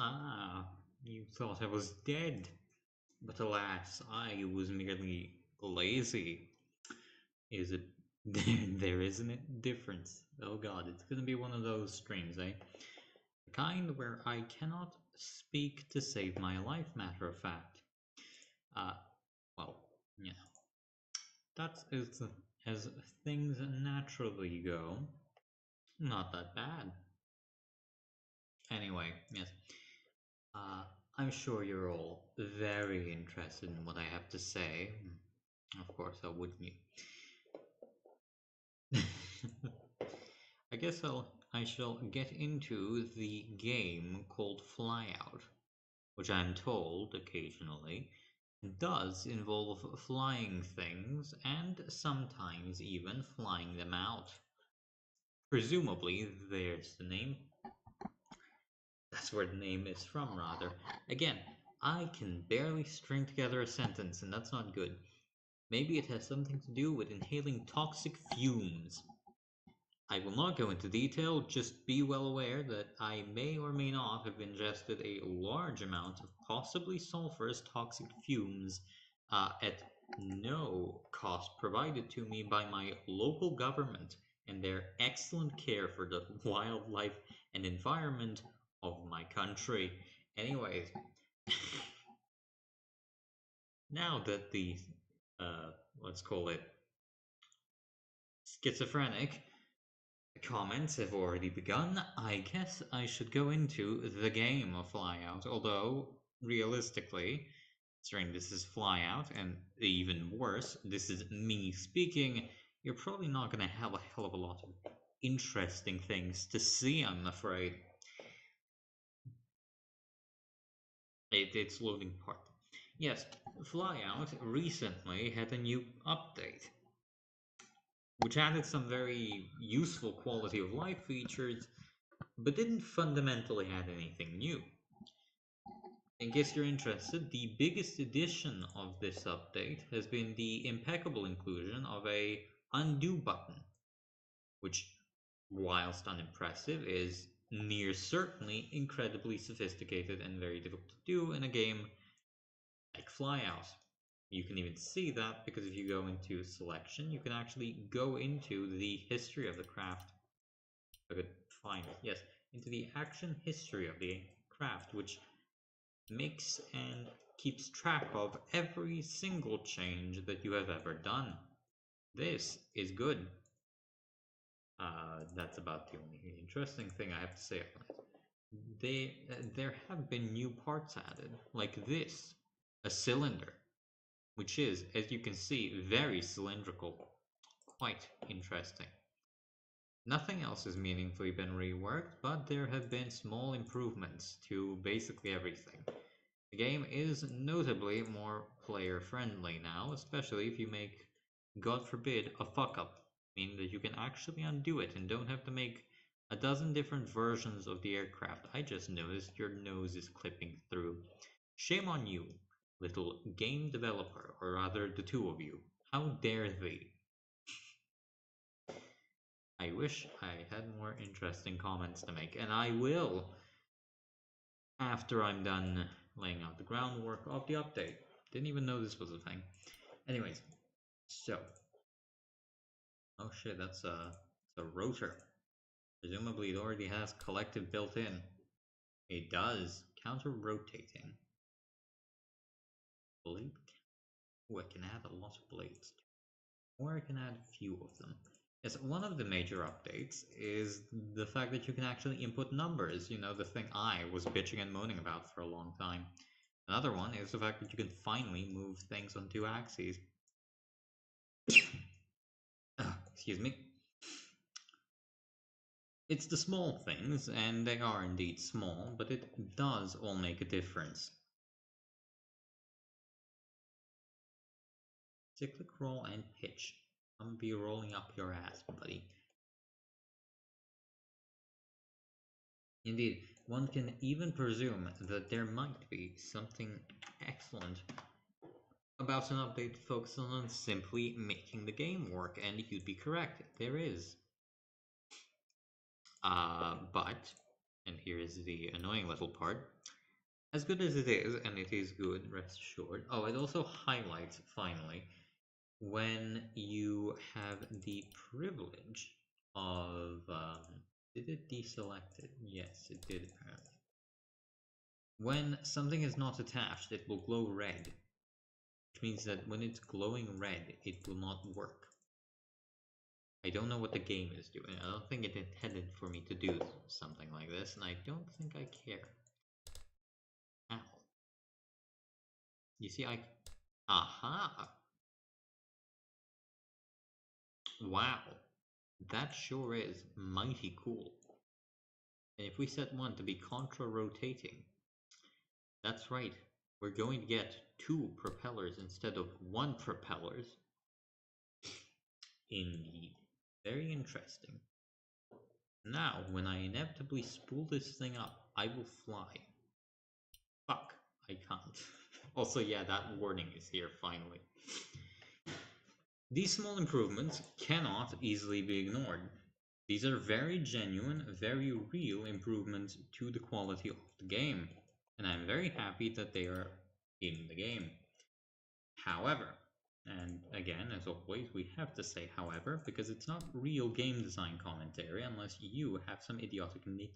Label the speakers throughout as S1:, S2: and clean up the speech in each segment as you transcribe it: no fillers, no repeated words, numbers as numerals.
S1: Ah, you thought I was dead. But alas, I was merely lazy. Is it? There isn't a difference. Oh god, it's gonna be one of those streams, eh? The kind where I cannot speak to save my life, matter of fact. Uh, well, yeah, that's as things naturally go. Not that bad. Anyway, yes. Uh, I'm sure you're all very interested in what I have to say. Of course, how wouldn't you? I shall get into the game called Flyout, which I'm told occasionally does involve flying things and sometimes even flying them out. Presumably, there's the name. That's where the name is from, rather. Again, I can barely string together a sentence, and that's not good. Maybe it has something to do with inhaling toxic fumes. I will not go into detail, just be well aware that I may or may not have ingested a large amount of possibly sulfurous toxic fumes at no cost provided to me by my local government and their excellent care for the wildlife and environment of my country. Anyways, now that the, uh, let's call it schizophrenic comments have already begun, I guess I should go into the game of Flyout. Although, realistically, considering this is Flyout, and even worse, this is me speaking, you're probably not going to have a hell of a lot of interesting things to see, I'm afraid. It's loading part. Yes, Flyout recently had a new update, which added some very useful quality of life features but didn't fundamentally add anything new. In case you're interested, the biggest addition of this update has been the impeccable inclusion of a undo button, which, whilst unimpressive, is near certainly incredibly sophisticated and very difficult to do in a game like Flyout. You can even see that because if you go into selection, you can actually go into the history of the craft. If I could find it, yes, into the action history of the craft, which makes and keeps track of every single change that you have ever done. This is good. That's about the only interesting thing I have to say on it. There have been new parts added, like this, a cylinder, which is, as you can see, very cylindrical. Quite interesting. Nothing else has meaningfully been reworked, but there have been small improvements to basically everything. The game is notably more player friendly now, especially if you make, God forbid, a fuck up, meaning that you can actually undo it and don't have to make a dozen different versions of the aircraft. I just noticed your nose is clipping through. Shame on you, little game developer, or rather the two of you. How dare they? I wish I had more interesting comments to make, and I will after I'm done laying out the groundwork of the update. Didn't even know this was a thing. Anyways, so oh shit, that's a rotor. Presumably it already has collective built in. It does counter rotating. Blade. Oh, I can add a lot of blades, or I can add a few of them. Yes, one of the major updates is the fact that you can actually input numbers. You know, the thing I was bitching and moaning about for a long time. Another one is the fact that you can finally move things on two axes. Excuse me. It's the small things, and they are indeed small, but it does all make a difference. Cyclic roll and pitch. I'm gonna be rolling up your ass, buddy. Indeed, one can even presume that there might be something excellent about an update focused on simply making the game work, and you'd be correct, there is. But And here is the annoying little part. As good as it is, and it is good, rest assured. Oh, it also highlights, finally, when you have the privilege of. Did it deselect it? Yes, it did apparently. When something is not attached, it will glow red, which means that when it's glowing red, it will not work. I don't know what the game is doing. I don't think it intended for me to do something like this, and I don't think I care. Ow. You see, I... Aha! Wow. That sure is mighty cool. And if we set one to be contra-rotating, that's right. We're going to get two propellers instead of one propellers. Indeed. Very interesting. Now, when I inevitably spool this thing up, I will fly. Fuck, I can't. Also, yeah, that warning is here finally. These small improvements cannot easily be ignored. These are very genuine, very real improvements to the quality of the game, and I'm very happy that they are in the game. However, and again, as always, we have to say however, because it's not real game design commentary unless you have some idiotic nitpick.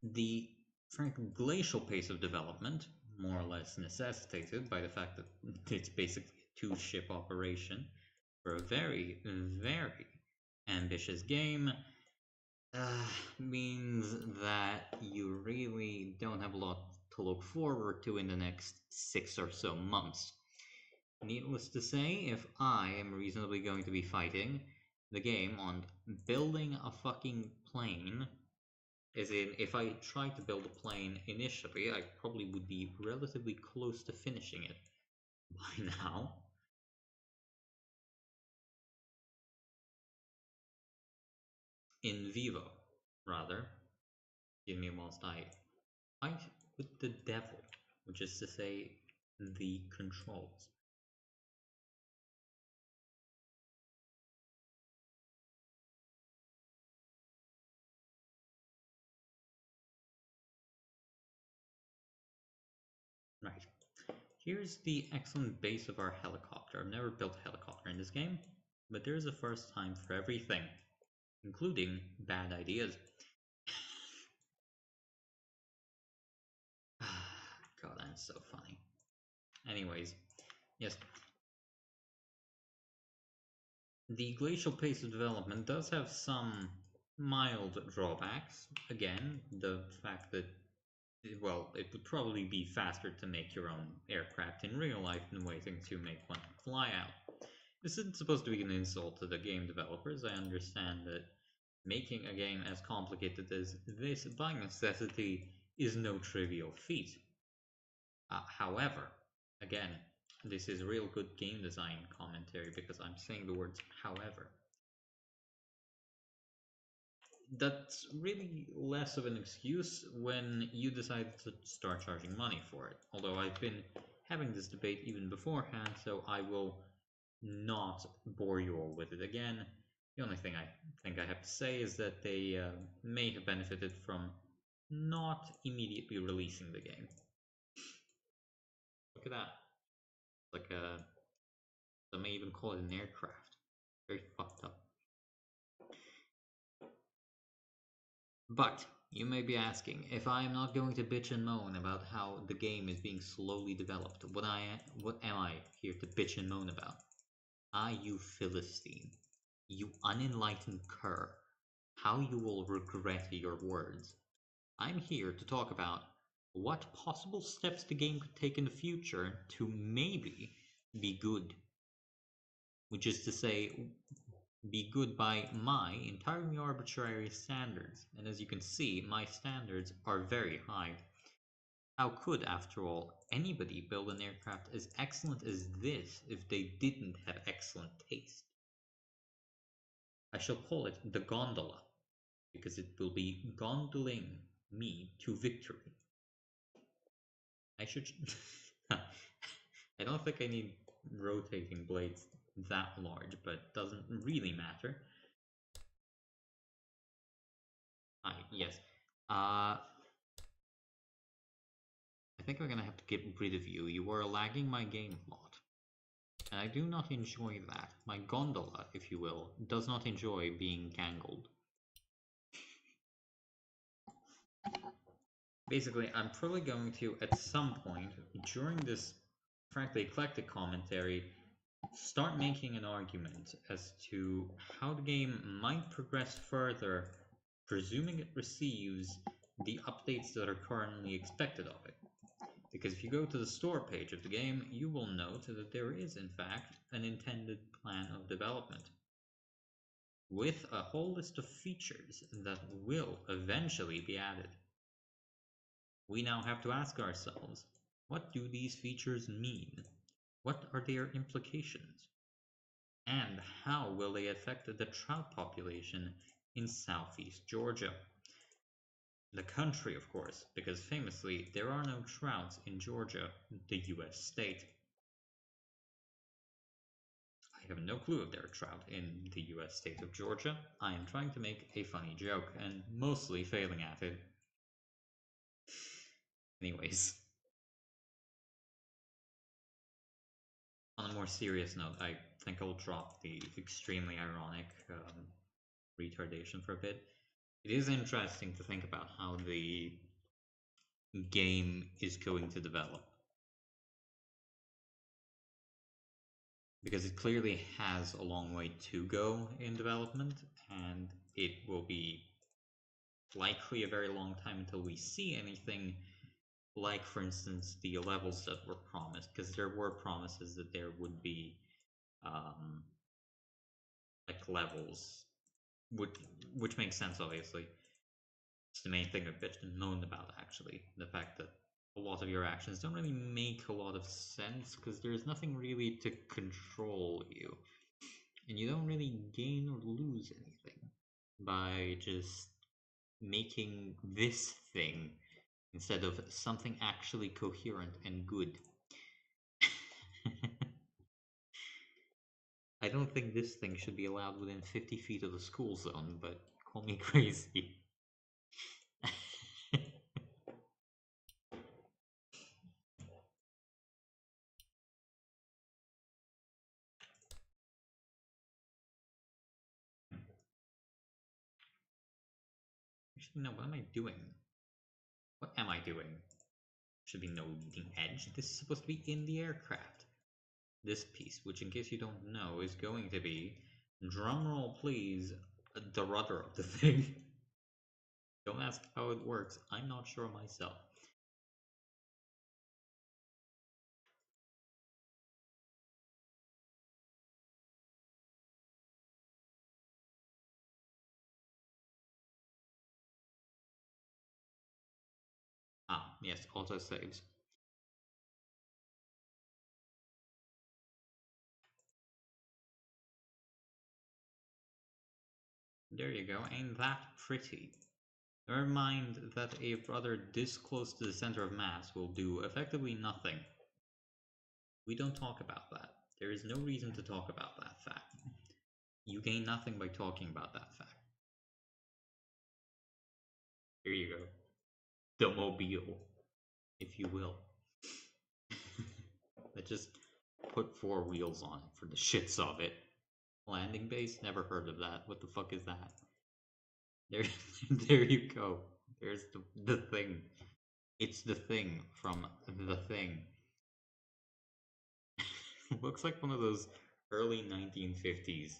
S1: The frankly glacial pace of development, more or less necessitated by the fact that it's basically a two-ship operation for a very, very ambitious game, means that you really don't have a lot to look forward to in the next 6 or so months. Needless to say, if I am reasonably going to be fighting the game on building a fucking plane, as in, if I tried to build a plane initially, I probably would be relatively close to finishing it by now. In vivo, rather. Give me whilst I fight with the devil, which is to say, the controls. Right. Here's the excellent base of our helicopter. I've never built a helicopter in this game, but there's a first time for everything, including bad ideas. God, I'm so funny. Anyways, yes, the glacial pace of development does have some mild drawbacks. Again, the fact that, well, it would probably be faster to make your own aircraft in real life than waiting to make one fly out. This isn't supposed to be an insult to the game developers. I understand that making a game as complicated as this by necessity is no trivial feat. However, again, this is real good game design commentary because I'm saying the words however. That's really less of an excuse when you decide to start charging money for it. Although I've been having this debate even beforehand, so I will not bore you all with it again. The only thing I think I have to say is that they may have benefited from not immediately releasing the game. Look at that. Like a, some may even call it an aircraft. Very fucked up. But you may be asking, if I am not going to bitch and moan about how the game is being slowly developed, what am I here to bitch and moan about? Ah, you Philistine, you unenlightened cur, how you will regret your words. I'm here to talk about what possible steps the game could take in the future to maybe be good. Which is to say, be good by my entirely arbitrary standards. And as you can see, my standards are very high. How could, after all, anybody build an aircraft as excellent as this if they didn't have excellent taste? I shall call it the gondola, because it will be gondoling me to victory. I should... I don't think I need rotating blades that large, but it doesn't really matter. Hi, yes. I think we're gonna have to get rid of you. You are lagging my game a lot. And I do not enjoy that. My gondola, if you will, does not enjoy being gangled. Basically, I'm probably going to, at some point, during this frankly eclectic commentary, start making an argument as to how the game might progress further, presuming it receives the updates that are currently expected of it. Because if you go to the store page of the game, you will note that there is, in fact, an intended plan of development with a whole list of features that will eventually be added. We now have to ask ourselves, what do these features mean? What are their implications? And how will they affect the trout population in southeast Georgia? The country, of course, because famously there are no trouts in Georgia, the US state. I have no clue if there are trout in the US state of Georgia. I am trying to make a funny joke and mostly failing at it. Anyways, on a more serious note, I think I'll drop the extremely ironic retardation for a bit. It is interesting to think about how the game is going to develop. Because it clearly has a long way to go in development, and it will be likely a very long time until we see anything like, for instance, the levels that were promised, because there were promises that there would be um, like levels, which which makes sense, obviously. It's the main thing I've bitched and moaned about, actually, the fact that a lot of your actions don't really make a lot of sense because there's nothing really to control you, and you don't really gain or lose anything by just making this thing instead of something actually coherent and good. I don't think this thing should be allowed within 50 feet of the school zone, but call me crazy. Actually, no, what am I doing? What am I doing? Should be no leading edge. This is supposed to be in the aircraft. This piece, which in case you don't know, is going to be, drumroll please, the rudder of the thing. Don't ask how it works, I'm not sure myself. Ah, yes, auto saves. There you go, ain't that pretty? Never mind that a rudder this close to the center of mass will do effectively nothing. We don't talk about that. There is no reason to talk about that fact. You gain nothing by talking about that fact. Here you go. The mobile, if you will. That just put four wheels on it for the shits of it. Landing base? Never heard of that. What the fuck is that? There, there you go. There's the thing. It's the thing from the thing. Looks like one of those early 1950s.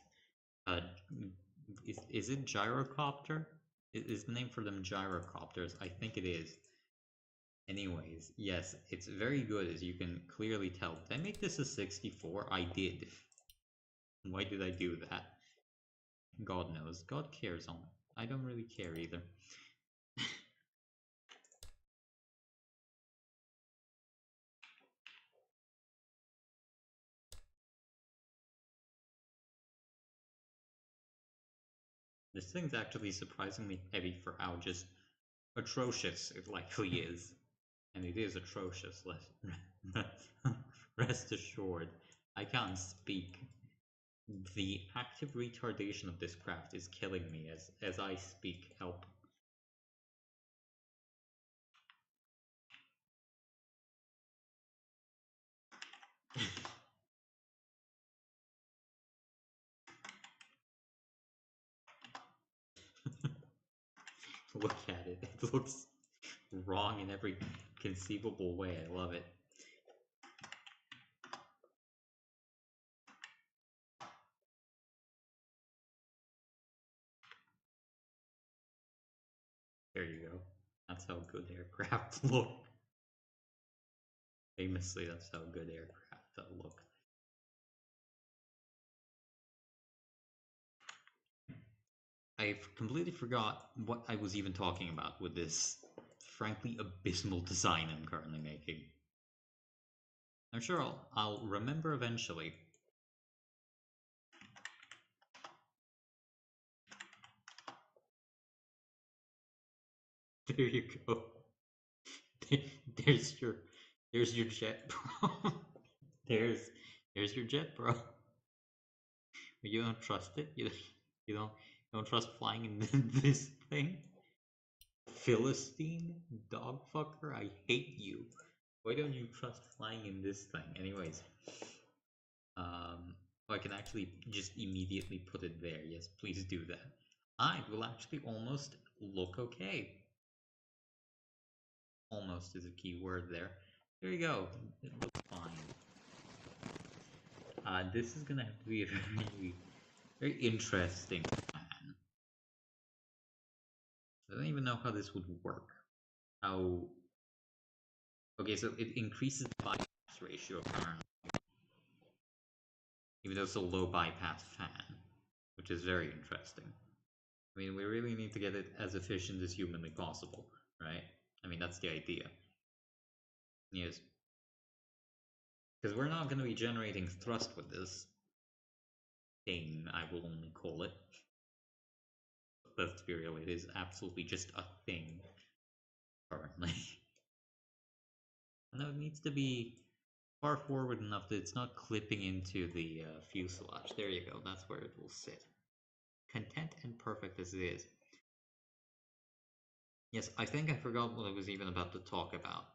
S1: Uh, is it gyrocopter? Is the name for them gyrocopters? I think it is. Anyways, yes, it's very good as you can clearly tell. Did I make this a 64? I did. Why did I do that? God knows. God cares on. I don't really care either. This thing's actually surprisingly heavy for how just atrocious it likely is. And it is atrocious, rest assured. I can't speak. The active retardation of this craft is killing me as I speak. Help. Look at it. It looks wrong in every conceivable way. I love it. There you go. That's how good aircraft look. Famously, that's how good aircraft look. I completely forgot what I was even talking about with this, frankly, abysmal design I'm currently making. I'm sure I'll remember eventually. There you go. There's your jet, bro. there's your jet, bro. You don't trust it. You don't trust flying in this thing. Philistine dogfucker, I hate you. Why don't you trust flying in this thing? Anyways, I can actually just immediately put it there. Yes, please do that. It will actually almost look okay. Almost is a key word there. There you go. It looks fine. This is gonna have to be a very, very interesting plan. I don't even know how this would work. How? Okay, so it increases the bypass ratio apparently, even though it's a low bypass fan, which is very interesting. I mean, we really need to get it as efficient as humanly possible, right? I mean, that's the idea. Yes. Because we're not going to be generating thrust with this thing, I will only call it. Let's be real, it is absolutely just a thing currently. No, it needs to be far forward enough that it's not clipping into the fuselage. There you go, that's where it will sit. Content and perfect as it is. Yes, I think I forgot what I was even about to talk about.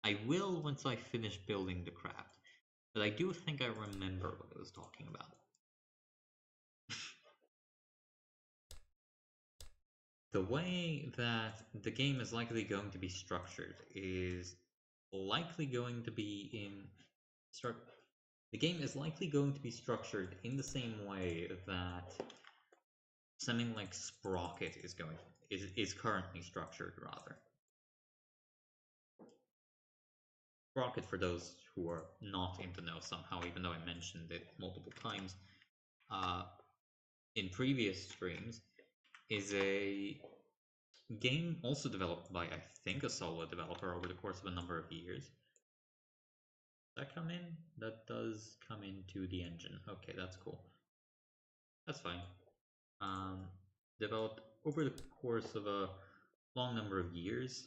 S1: I will once I finish building the craft, but I do think I remember what I was talking about. The way that the game is likely going to be structured is likely going to be the game is likely going to be structured in the same way that something like Sprocket is currently structured, rather. Sprocket, for those who are not in the know somehow, even though I mentioned it multiple times in previous streams, is a game also developed by, I think, a solo developer over the course of a number of years. Does that come in? That does come into the engine. Okay, that's cool. That's fine. Developed over the course of a long number of years.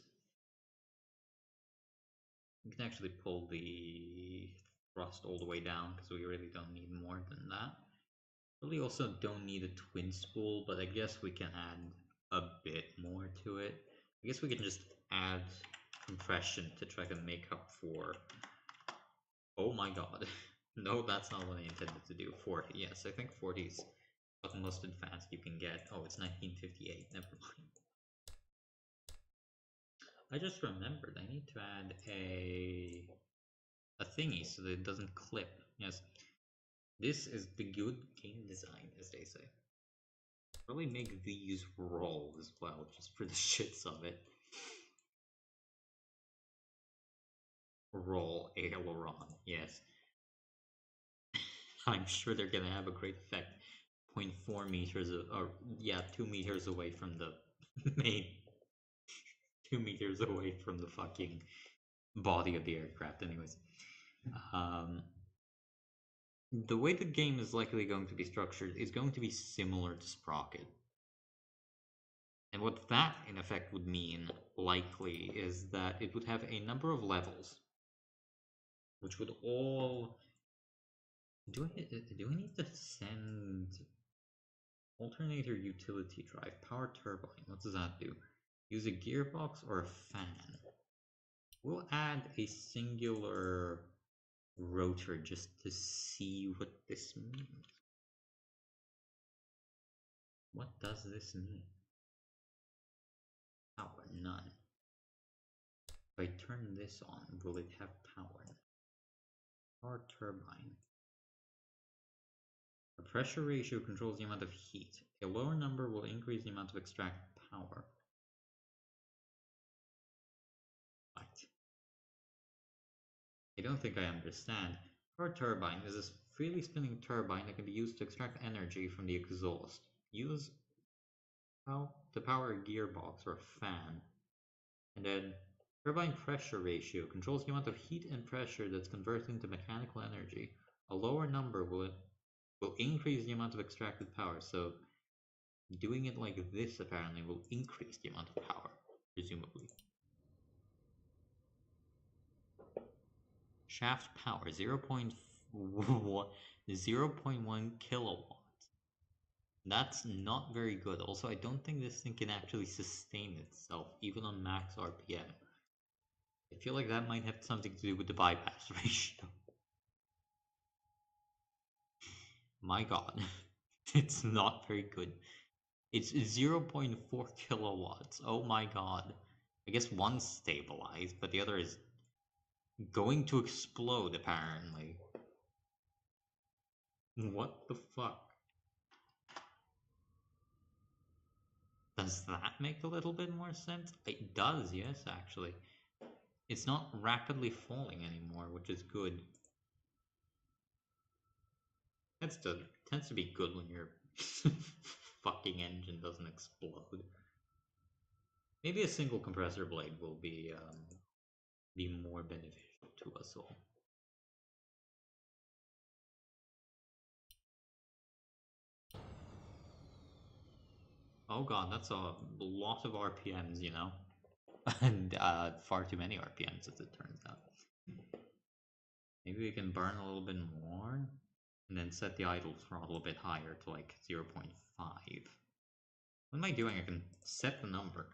S1: We can actually pull the thrust all the way down because we really don't need more than that. Really also don't need a twin spool, but I guess we can add a bit more to it. I guess we can just add compression to try to make up for... Oh my god. No, that's not what I intended to do. 40, yes, I think 40 is about the most advanced you can get. Oh, it's 1958, never mind. I just remembered I need to add a thingy so that it doesn't clip. Yes, this is the good game design, as they say. Probably make these roll as well, just for the shits of it. Roll aileron, yes. I'm sure they're gonna have a great effect. 0.4 meters, or yeah, 2 meters away from the main. 2 meters away from the fucking body of the aircraft, anyways. The way the game is likely going to be structured is going to be similar to Sprocket. And what that, in effect, would mean, likely, is that it would have a number of levels, which would all... Do I need to send alternator utility drive, power turbine? What does that do? Use a gearbox or a fan? We'll add a singular rotor just to see what this means. What does this mean? Power, none. If I turn this on, will it have power? Power turbine. A pressure ratio controls the amount of heat. A lower number will increase the amount of extracted power. Right. I don't think I understand. Power turbine is a freely spinning turbine that can be used to extract energy from the exhaust. Use to power a gearbox or a fan. And then turbine pressure ratio controls the amount of heat and pressure that's converted into mechanical energy. A lower number will increase the amount of extracted power, so doing it like this apparently will increase the amount of power, presumably. Shaft power 0.1 kilowatts. That's not very good. Also, I don't think this thing can actually sustain itself, even on max RPM. I feel like that might have something to do with the bypass ratio. My god, it's not very good. It's 0.4 kilowatts. Oh my god. I guess one's stabilized, but the other is going to explode, apparently. What the fuck? Does that make a little bit more sense? It does, yes, actually. It's not rapidly falling anymore, which is good. Tends to be good when your fucking engine doesn't explode. Maybe a single compressor blade will be more beneficial to us all. Oh god, that's a lot of RPMs, you know? And far too many RPMs, as it turns out. Maybe we can burn a little bit more, and then set the idle throttle a bit higher to like 0.5. What am I doing? I can set the number.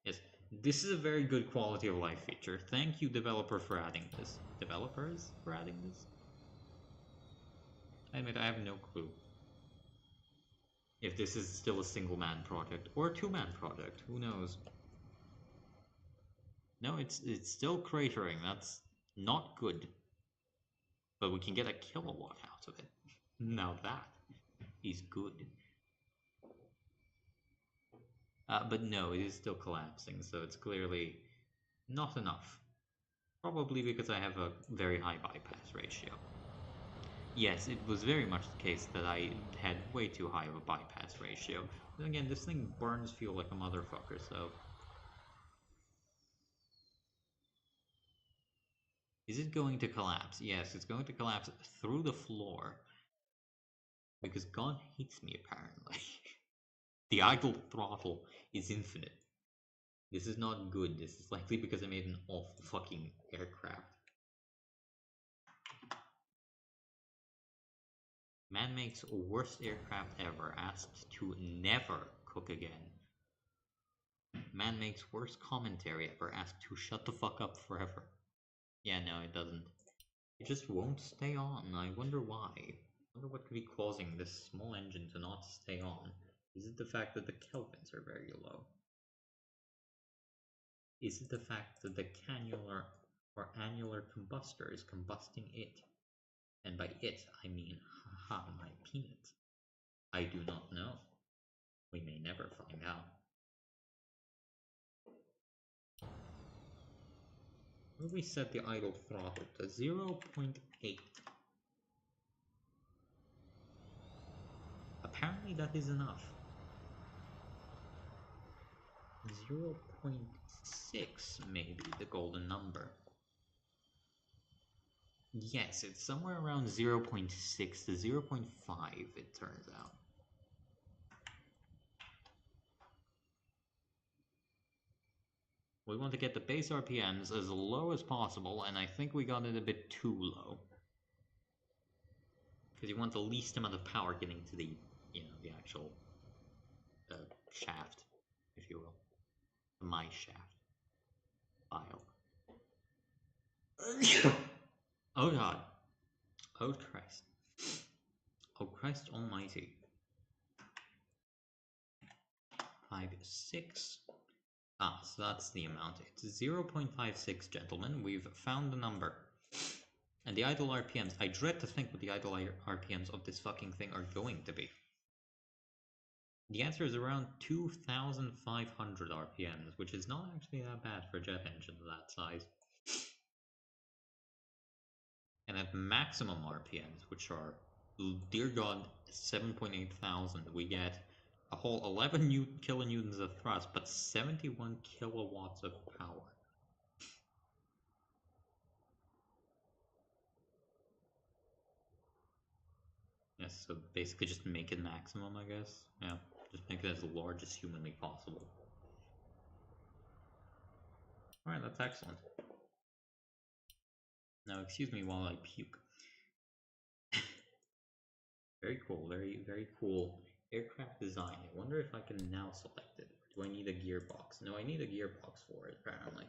S1: Yes, this is a very good quality of life feature. Thank you, developer, for adding this. Developers for adding this? I admit, I have no clue if this is still a single-man project or a two-man project. Who knows? No, it's still cratering. That's not good. But we can get a kilowatt out of it. Now that is good. But no, it is still collapsing, so it's clearly not enough. Probably because I have a very high bypass ratio. Yes, it was very much the case that I had way too high of a bypass ratio. Then again, this thing burns fuel like a motherfucker, so... Is it going to collapse? Yes, it's going to collapse through the floor. Because God hates me, apparently. The idle throttle is infinite. This is not good. This is likely because I made an awful fucking aircraft. Man makes worst aircraft ever. Asked to never cook again. Man makes worst commentary ever. Asked to shut the fuck up forever. Yeah, no, it doesn't. It just won't stay on. I wonder why. I wonder what could be causing this small engine to not stay on. Is it the fact that the kelvins are very low? Is it the fact that the cannular or annular combustor is combusting it? And by it, I mean, haha, my peanut. I do not know. We may never find out. Will we set the idle throttle to 0.8? Apparently that is enough. 0.6 may be the golden number. Yes, it's somewhere around 0.6 to 0.5, it turns out. We want to get the base RPMs as low as possible, and I think we got it a bit too low. Because you want the least amount of power getting to the, the actual shaft, if you will. My shaft. File. Oh God. Oh Christ. Oh Christ Almighty. 5, 6. Ah, so that's the amount. It's 0.56, gentlemen. We've found the number. And the idle RPMs. I dread to think what the idle RPMs of this fucking thing are going to be. The answer is around 2,500 RPMs, which is not actually that bad for a jet engine of that size. And at maximum RPMs, which are, dear God, 7.8 thousand, we get a whole 11 kilonewtons of thrust, but 71 kilowatts of power. Yes, so basically just make it maximum, I guess. Yeah, just make it as large as humanly possible. Alright, that's excellent. Now, excuse me while I puke. Very cool, very, very cool aircraft design. I wonder if I can now select it. Or do I need a gearbox? No, I need a gearbox for it, apparently.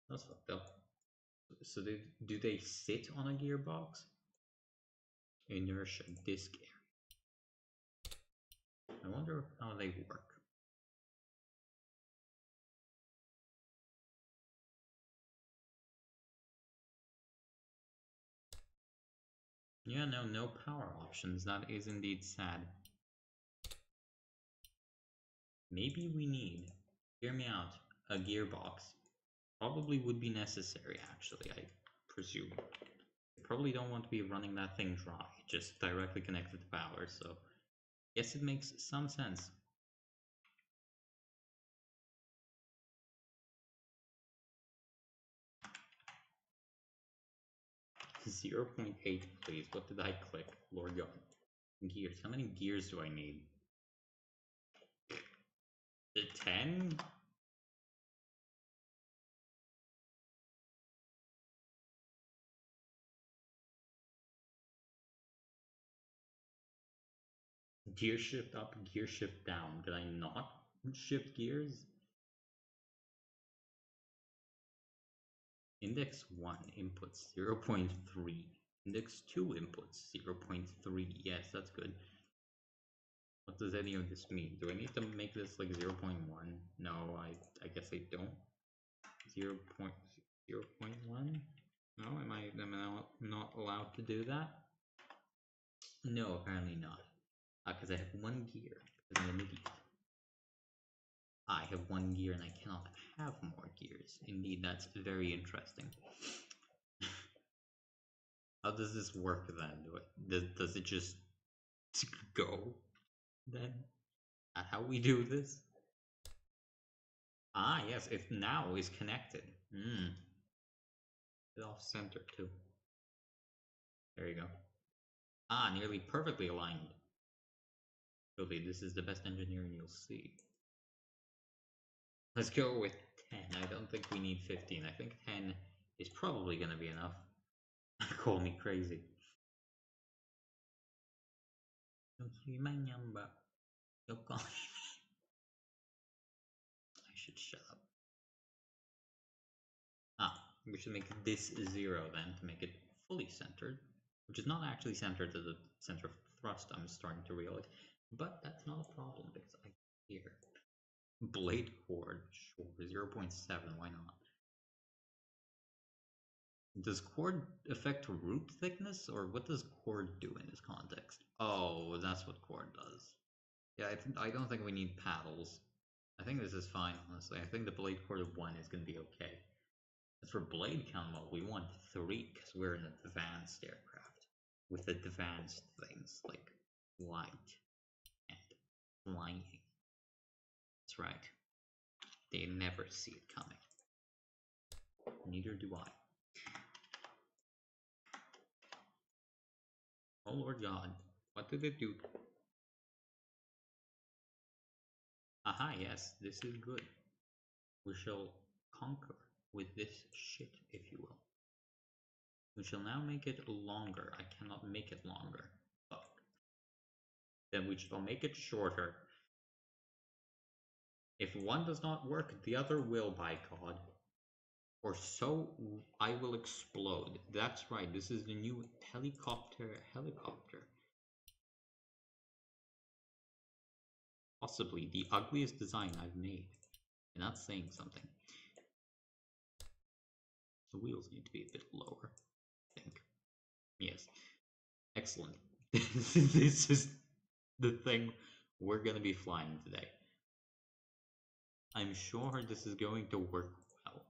S1: That's fucked up. So do they sit on a gearbox? Inertia, disk area. I wonder how they work. Yeah, no power options. That is indeed sad. Maybe we need, hear me out, a gearbox. Probably would be necessary, actually, I presume. Probably don't want to be running that thing dry, just directly connected to power, so yes, it makes some sense. 0.8, please. What did I click? Lord God. Gears. How many gears do I need? 10? Gear shift up, gear shift down. Did I not shift gears? Index 1 inputs 0.3. Index 2 inputs 0.3. Yes, that's good. What does any of this mean? Do I need to make this like 0.1? No, I guess I don't. 0.1? No, am I not allowed to do that? No, apparently not. Because I have one gear. Because I'm an idiot. I have one gear and I cannot have more gears. Indeed, that's very interesting. How does this work then? Does it just go then? At how we do this? Ah, yes, if now is connected. It's off center too. There you go. Ah, nearly perfectly aligned. Surely this is the best engineering you'll see. Let's go with 10. I don't think we need 15. I think 10 is probably going to be enough. Call me crazy. Don't see my number. You're calling me. I should shut up. Ah, we should make this 0 then to make it fully centered, which is not actually centered to the center of thrust, I'm starting to realize. But that's not a problem because I hear blade chord, sure, 0.7, why not? Does chord affect root thickness, or what does chord do in this context? Oh, that's what chord does. Yeah, I don't think we need paddles. I think this is fine, honestly. I think the blade chord of 1 is going to be okay. As for blade count mode, we want 3, because we're an advanced aircraft. With advanced things like light and flying. That's right. They never see it coming. Neither do I. Oh Lord God, what did it do? Aha, yes, this is good. We shall conquer with this shit, if you will. We shall now make it longer. I cannot make it longer. Fuck. Then we shall make it shorter. If one does not work, the other will, by God. Or so I will explode. That's right, this is the new helicopter. Possibly the ugliest design I've made. And that's saying something. The wheels need to be a bit lower, I think. Yes. Excellent. This is the thing we're gonna be flying today. I'm sure this is going to work well.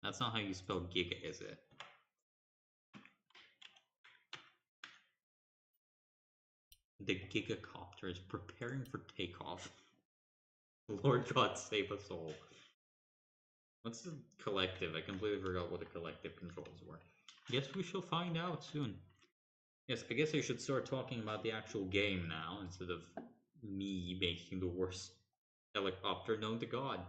S1: That's not how you spell giga, is it? The gigacopter is preparing for takeoff. Lord God save us all. What's the collective? I completely forgot what the collective controls were. Guess we shall find out soon. Yes, I guess I should start talking about the actual game now instead of me making the worst helicopter known to God.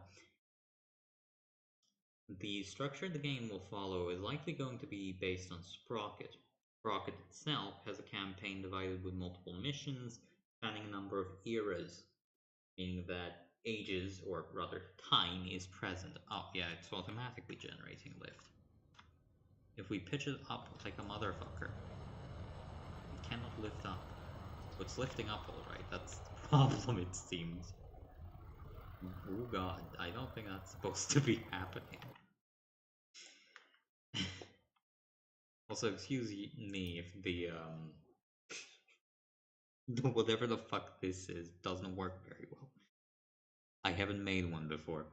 S1: The structure the game will follow is likely going to be based on Sprocket. Sprocket itself has a campaign divided with multiple missions spanning a number of eras, meaning that ages, or rather time, is present. Oh yeah, it's automatically generating lift. If we pitch it up like a motherfucker, it cannot lift up. But it's lifting up alright, that's the problem it seems. Oh god, I don't think that's supposed to be happening. Also, excuse me if the whatever the fuck this is doesn't work very well. I haven't made one before.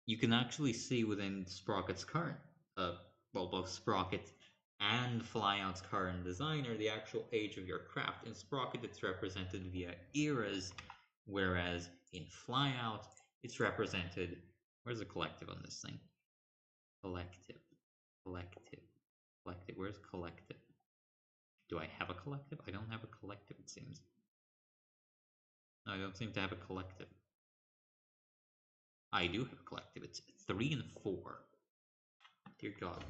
S1: You can actually see within Sprocket's current, well, both Sprocket and Flyout's current designer, the actual age of your craft. In Sprocket, it's represented via eras, whereas in Flyout, it's represented. Where's the collective on this thing? Collective. Where's collective? Do I have a collective? I don't have a collective, it seems. No, I don't seem to have a collective. I do have a collective. It's 3 and 4. Dear God.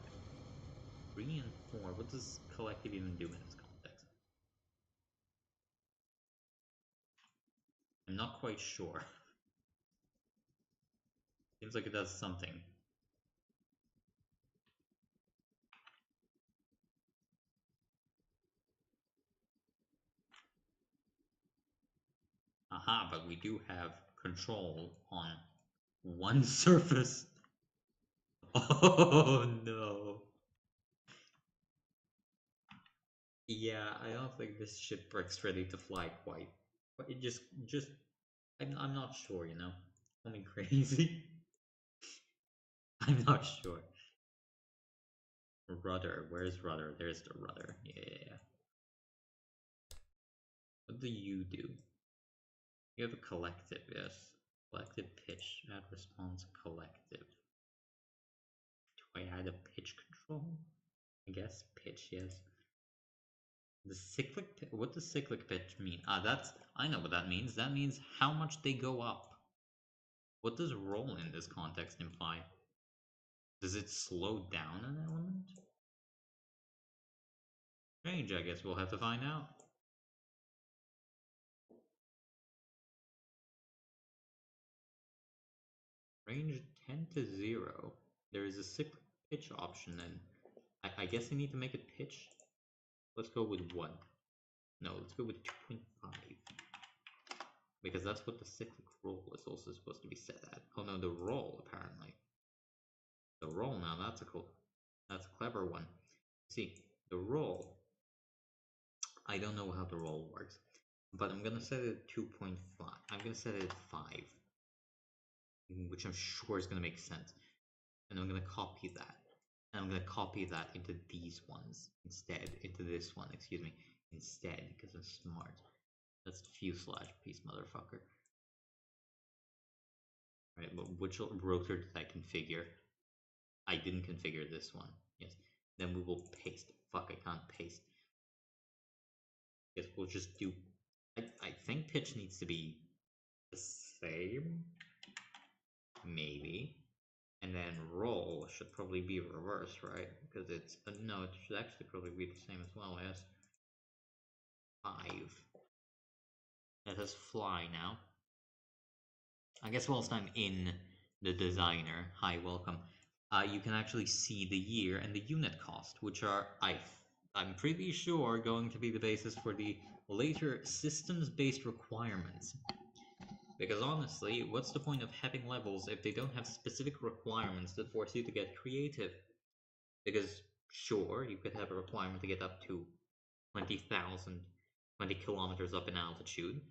S1: 3 and 4. What does collective even do in this context? I'm not quite sure. Seems like it does something. Aha, but we do have control on one surface. Oh no. Yeah, I don't think this shipwreck's ready to fly quite. But it just, I'm not sure, you know? Call me crazy. I'm not sure. Rudder, where's rudder? There's the rudder. Yeah. What do you do? You have a collective, yes. Collective pitch, add response collective. Do I add a pitch control? I guess pitch, yes. The cyclic, what does cyclic pitch mean? I know what that means. That means how much they go up. What does roll in this context imply? Does it slow down an element? Strange, I guess we'll have to find out. Range 10 to 0. There is a cyclic pitch option, and I guess I need to make it pitch. Let's go with 1. No, let's go with 2.5. Because that's what the cyclic roll is also supposed to be set at. Oh no, the roll, apparently. The roll now, that's a clever one. See, the roll, I don't know how the roll works, but I'm gonna set it at 2.5. I'm gonna set it at 5, which I'm sure is gonna make sense. And I'm gonna copy that. And I'm gonna copy that into these ones instead, into this one, excuse me, instead, because I'm smart. That's the fuselage piece, motherfucker. Right, but which rotor did I configure? I didn't configure this one. Yes. Then we will paste. Fuck, I can't paste. Yes, we'll just do. I think pitch needs to be the same. Maybe. And then roll should probably be reversed, right? Because it's. No, it should actually probably be the same as well, yes. 5. Let us fly now. I guess whilst I'm in the designer, hi, welcome, you can actually see the year and the unit cost, which are, I'm pretty sure, going to be the basis for the later systems-based requirements. Because honestly, what's the point of having levels if they don't have specific requirements that force you to get creative? Because sure, you could have a requirement to get up to 20,000, 20 kilometers up in altitude,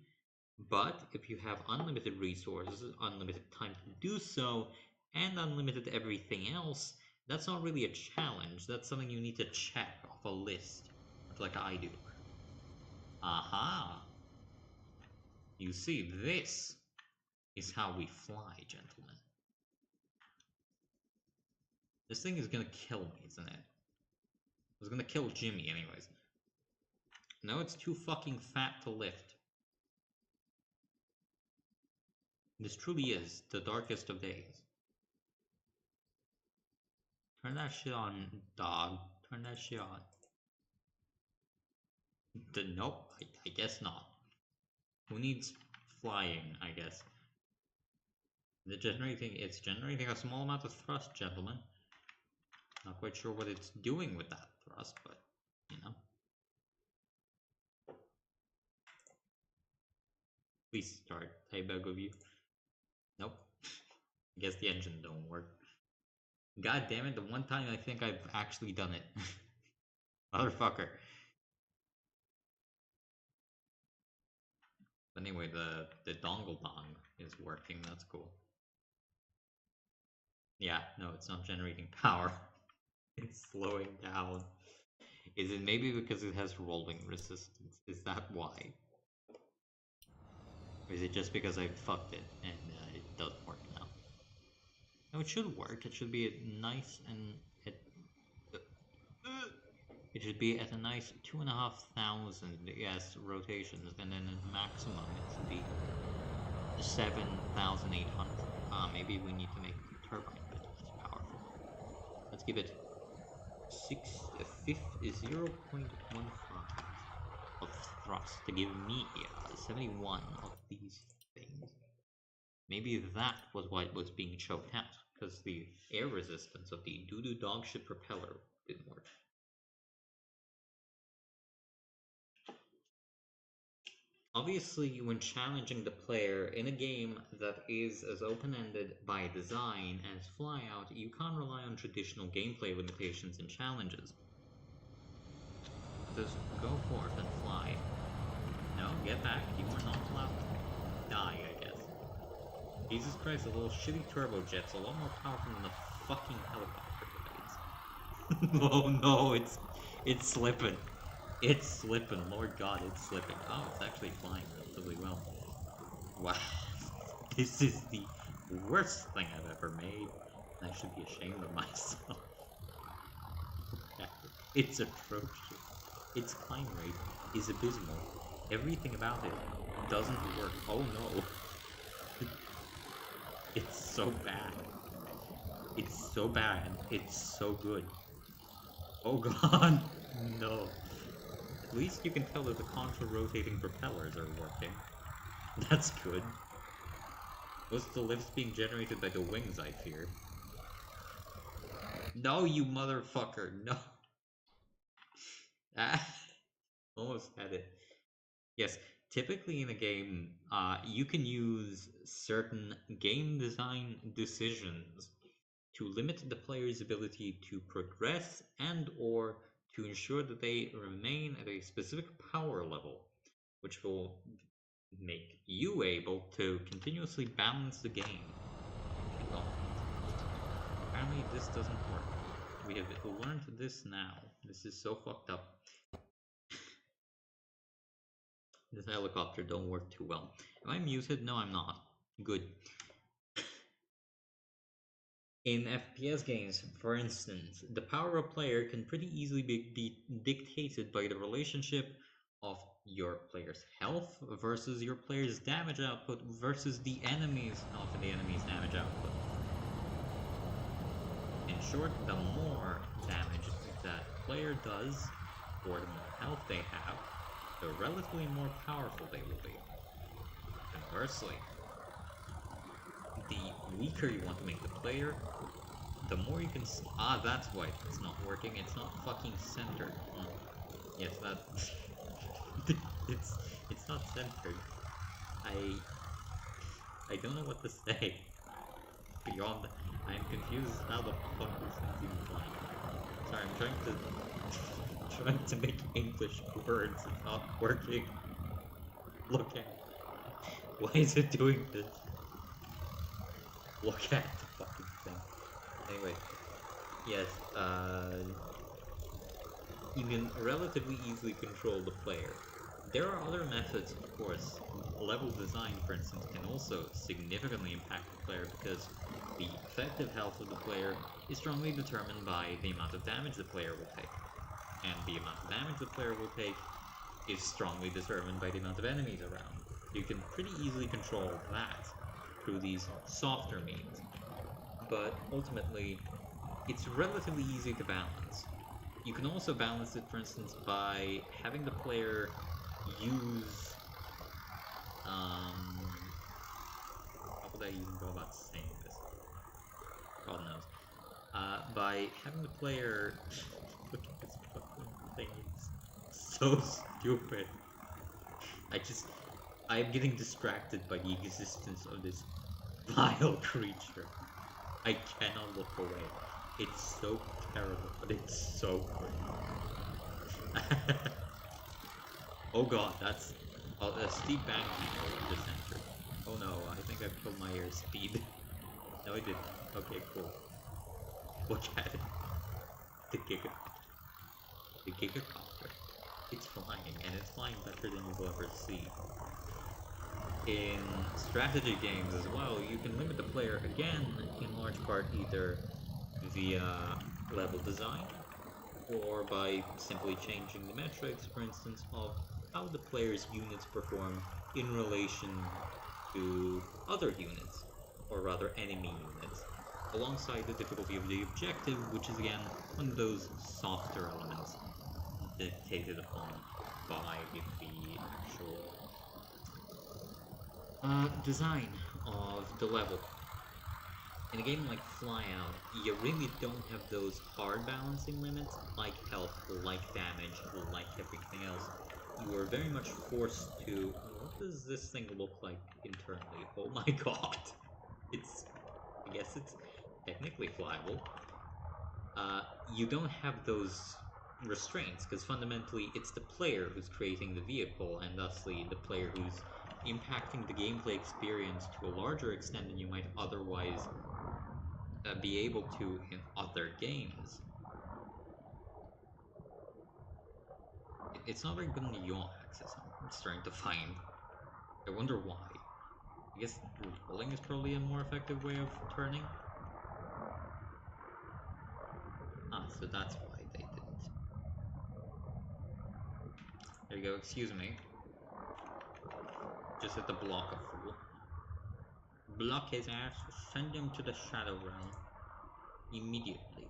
S1: but if you have unlimited resources, unlimited time to do so, and unlimited everything else, that's not really a challenge. That's something you need to check off a list, like I do. Aha! You see, this is how we fly, gentlemen. This thing is gonna kill me, isn't it? It was gonna kill Jimmy anyways. No, it's too fucking fat to lift. This truly is the darkest of days. Turn that shit on, dog. Turn that shit on. Nope, I guess not. Who needs flying, I guess? It's generating a small amount of thrust, gentlemen. Not quite sure what it's doing with that thrust, but, you know. Please start, I beg of you. Nope. I guess the engine don't work. God damn it, the one time I think I've actually done it. Motherfucker. But anyway, the dongle dong is working, that's cool. Yeah, no, it's not generating power. It's slowing down. Is it maybe because it has rolling resistance? Is that why? Or is it just because I fucked it and it doesn't work now? No, it should work. It should be nice and it should be at a nice 2,500 yes rotations, and then at maximum it should be 7,800. Maybe we need to make the turbine a bit less powerful. Let's give it 0.15 of thrust to give me 71 of these things. Maybe that was what was being choked out, because the air resistance of the doo-doo dogship propeller didn't work. Obviously, when challenging the player in a game that is as open-ended by design as Flyout, you can't rely on traditional gameplay limitations and challenges. Just go forth and fly. No, get back. You are not allowed to die, I guess. Jesus Christ, the little shitty turbojet's a lot more powerful than the fucking helicopter blades. Oh no, it's slipping. It's slipping. Lord God, it's slipping. Oh, it's actually flying relatively well. Wow. This is the worst thing I've ever made. I should be ashamed of myself. It's atrocious. Its climb rate is abysmal. Everything about it doesn't work. Oh no. It's so bad. It's so bad. It's so good. Oh god. No. At least you can tell that the contra-rotating propellers are working. That's good. Was the lifts being generated by the wings, I fear? No, you motherfucker. No. Ah. Almost had it. Yes, typically in a game, you can use certain game design decisions to limit the player's ability to progress and or to ensure that they remain at a specific power level, which will make you able to continuously balance the game. Well, apparently this doesn't work. We have learned this now. This is so fucked up. This helicopter don't work too well. Am I muted? No, I'm not. Good. In FPS games, for instance, the power of a player can pretty easily be dictated by the relationship of your player's health versus your player's damage output versus the enemy's health and the enemy's damage output. In short, the more damage that player does, or the more health they have, the relatively more powerful they will be. Conversely, the weaker you want to make the player, the more you can... Ah, that's why it's not working. It's not fucking centered. Yes, that... it's not centered. I don't know what to say. Beyond... I'm confused how the fuck this thing's even flying. Sorry, I'm trying to make English words. It's not working. Look at... Why is it doing this? Look at the fucking thing. Anyway, yes, you can relatively easily control the player. There are other methods, of course. Level design, for instance, can also significantly impact the player because the effective health of the player is strongly determined by the amount of damage the player will take. And the amount of damage the player will take is strongly determined by the amount of enemies around. You can pretty easily control that through these softer means. But ultimately, it's relatively easy to balance. You can also balance it, for instance, by having the player use... how would I even go about saying this? God knows. By having the player... Look at this fucking thing, it's so stupid. I'm getting distracted by the existence of this vile creature. I cannot look away. It's so terrible, but it's so good. Oh god, that's a steep bank just entered. Oh no, I think I killed my airspeed. No, I didn't. Okay, cool. Look at it. The gigacopter. The gigacopter. It's flying, and it's flying better than you will ever see. In strategy games as well, you can limit the player again, in large part either via level design or by simply changing the metrics, for instance, of how the player's units perform in relation to other units, or rather enemy units, alongside the difficulty of the objective, which is again one of those softer elements dictated upon by the actual design of the level. In a game like Flyout, you really don't have those hard balancing limits, like health, like damage, like everything else. You are very much forced to... What does this thing look like internally? Oh my god! I guess it's technically flyable. You don't have those restraints, because fundamentally it's the player who's creating the vehicle, and thusly the player who's impacting the gameplay experience to a larger extent than you might otherwise be able to in other games. It's not very good in the yaw axis, I'm starting to find. I wonder why. I guess rolling is probably a more effective way of turning. Ah, so that's why they didn't. There you go, excuse me. Just hit the block, a fool. Block his ass, send him to the Shadow Realm. Immediately.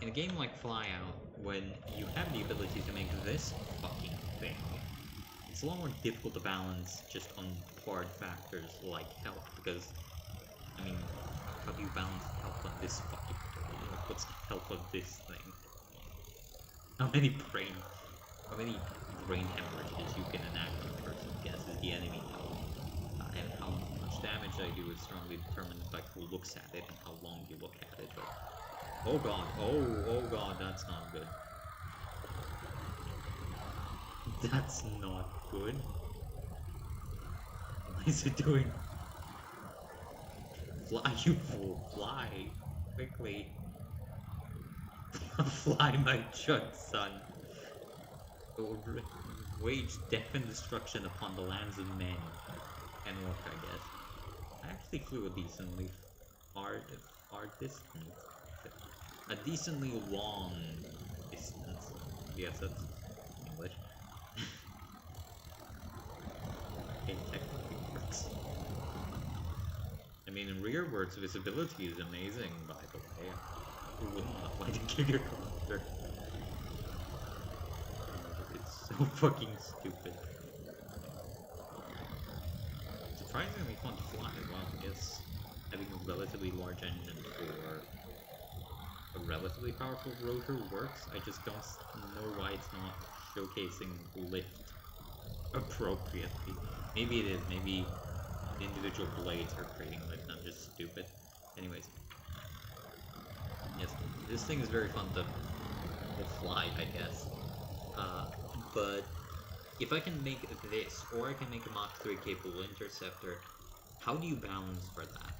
S1: In a game like Flyout, when you have the ability to make this fucking thing, it's a lot more difficult to balance just on hard factors like health, because, I mean, how do you balance health on this fucking thing? Like, what's the health of this thing? How many brain hemorrhages you can enact on a person guesses the enemy health, and how much damage I do is strongly determined by who looks at it and how long you look at it. But oh god, oh god, that's not good. That's not good. What is it doing? Fly, you fool, fly quickly. Fly, my chud son. Wage death and destruction upon the lands of men and orc, I guess. I actually flew a decently far distance. A decently long distance. Yes, that's English. It technically works. I mean, in rearwards, visibility is amazing, by the way. Who wouldn't want to fly the gigacopter? So fucking stupid. surprisingly fun to fly. Well, I guess having a relatively large engine for a relatively powerful rotor works. I just don't know why it's not showcasing lift appropriately. Maybe it is. Maybe the individual blades are creating lift. I'm just stupid. Anyways, yes, this thing is very fun to fly, I guess. Uh, but if I can make this, or I can make a Mach 3 capable interceptor, how do you balance for that?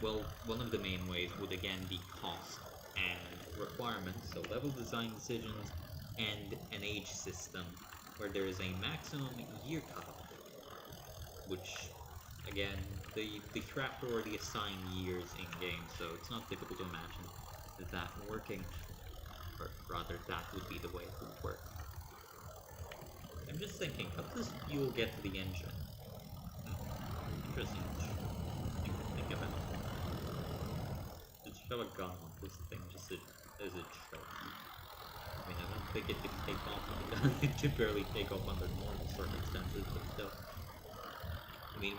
S1: Well, one of the main ways would again be cost and requirements, so level design decisions and an age system where there is a maximum year cutoff, which again, the crafter already assigned years in game, so it's not difficult to imagine that working, or rather that would be the way it would work. I'm just thinking, how does fuel get to the engine? Interesting. Think about it. Just shove a gun on this thing just as it show. I mean, I don't think it can take off on the gun. It can barely take off under normal circumstances, but still. I mean,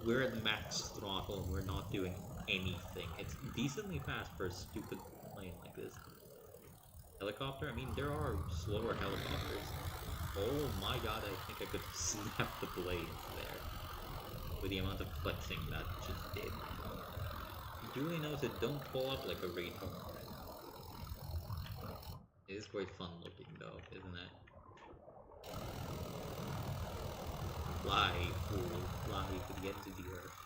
S1: we're at max throttle and we're not doing anything. It's decently fast for a stupid plane like this. Helicopter? I mean, there are slower helicopters. Oh my god, I think I could snap the blades there. With the amount of flexing that just did. Duly noted, don't pull up like a retard. It is quite fun looking though, isn't it? Fly, fool, fly to the ends of the earth.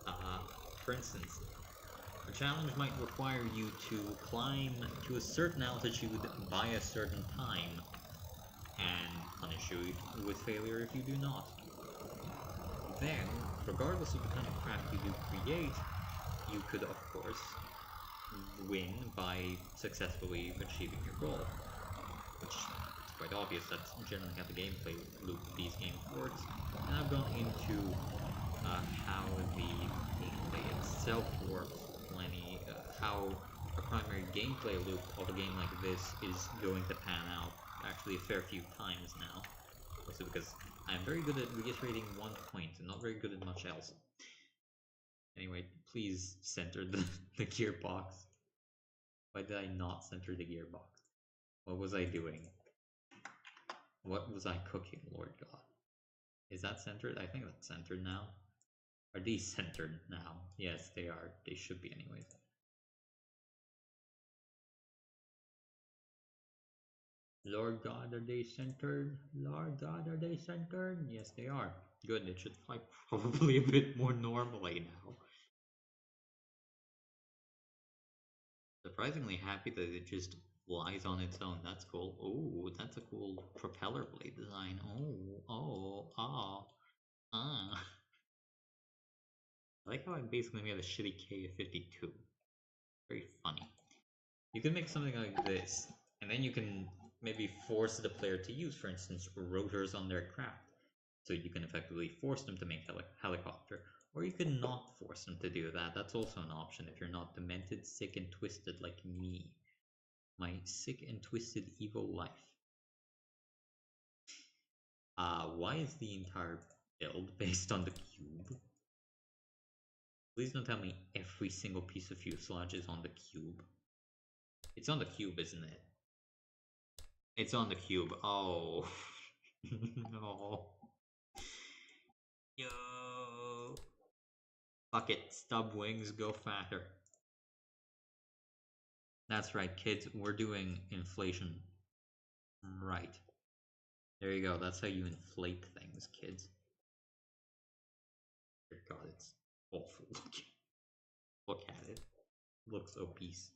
S1: uh, for instance, a challenge might require you to climb to a certain altitude by a certain time, and punish you with failure if you do not. Then, regardless of the kind of craft you do create, you could, of course, win by successfully achieving your goal. Which is quite obvious, that's generally how the gameplay loop of these games works. And I've gone into how the gameplay itself works plenty, how a primary gameplay loop of a game like this is going to pan out actually a fair few times now. Also because I'm very good at reiterating one point and not very good at much else. Anyway, please center the gearbox. Why did I not center the gearbox? What was I doing? What was I cooking, Lord God? Is that centered? I think that's centered now. Are these centered now? Yes, they are. They should be anyways. Lord God, are they centered? Lord God, are they centered? Yes, they are. Good, it should fly probably a bit more normally now. Surprisingly happy that it just flies on its own. That's cool. Oh, that's a cool propeller blade design. Ah. I like how I basically made a shitty K-52. Very funny. You can make something like this, and then you can maybe force the player to use, for instance, rotors on their craft. So you can effectively force them to make helicopter, or you can not force them to do that. That's also an option if you're not demented, sick, and twisted like me. My sick and twisted evil life. Why is the entire build based on the cube? Please don't tell me every single piece of fuselage is on the cube. It's on the cube, isn't it? It's on the cube. Oh. No. Yo. Fuck it. Stub wings, go fatter. That's right, kids. We're doing inflation. Right. There you go. That's how you inflate things, kids. Dear God, it's awful looking. Look at it. It looks obese.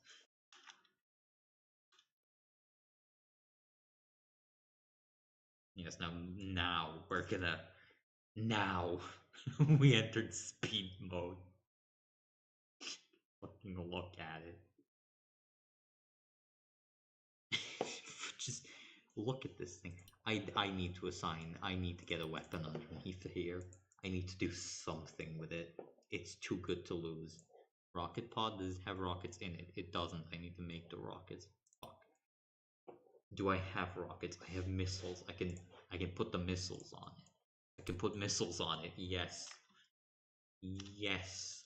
S1: Yes, now we're gonna. Now we entered speed mode. Fucking look at it. Just look at this thing. I need to assign. I need to get a weapon underneath here. I need to do something with it. It's too good to lose. Rocket pod does have rockets in it. It doesn't. I need to make the rockets. Fuck. Do I have rockets? I have missiles. I can put the missiles on it. I can put missiles on it. Yes. Yes.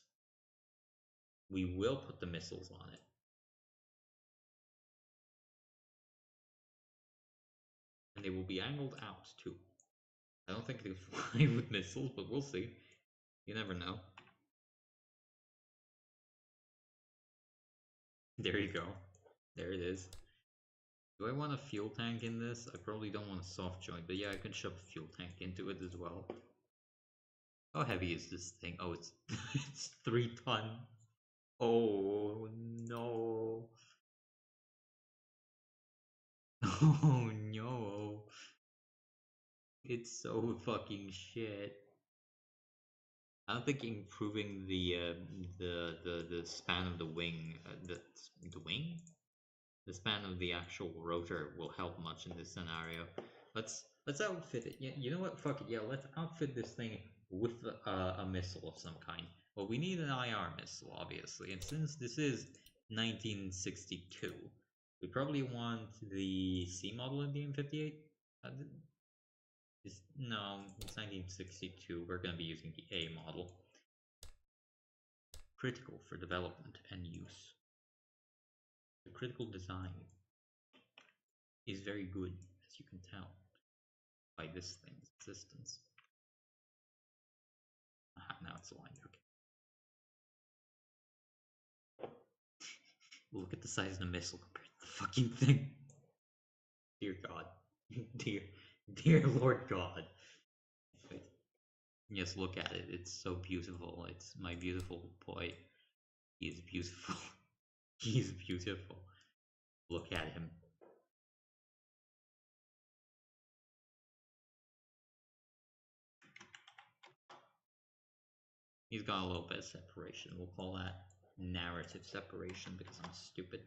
S1: We will put the missiles on it. And they will be angled out too. I don't think they fly with missiles, but we'll see. You never know. There you go. There it is. Do I want a fuel tank in this? I probably don't want a soft joint, but yeah, I can shove a fuel tank into it as well. How heavy is this thing? Oh, it's it's 3 ton. Oh no. Oh no. It's so fucking shit. I don't think improving the span of the wing, the wing, the span of the actual rotor will help much in this scenario. Let's outfit it. Yeah, you know what? Fuck it. Yeah, let's outfit this thing with a missile of some kind. Well, we need an IR missile, obviously, and since this is 1962, we probably want the C model in the M58. No, it's 1962. We're going to be using the A model. Critical for development and use. The critical design is very good, as you can tell by this thing's existence. Aha, now it's aligned. Okay. Look at the size of the missile compared to the fucking thing. Dear God. Dear Lord God. Wait. Yes, look at it. It's so beautiful. It's my beautiful boy. He is beautiful. He is beautiful. Look at him. He's got a little bit of separation. We'll call that narrative separation because I'm stupid.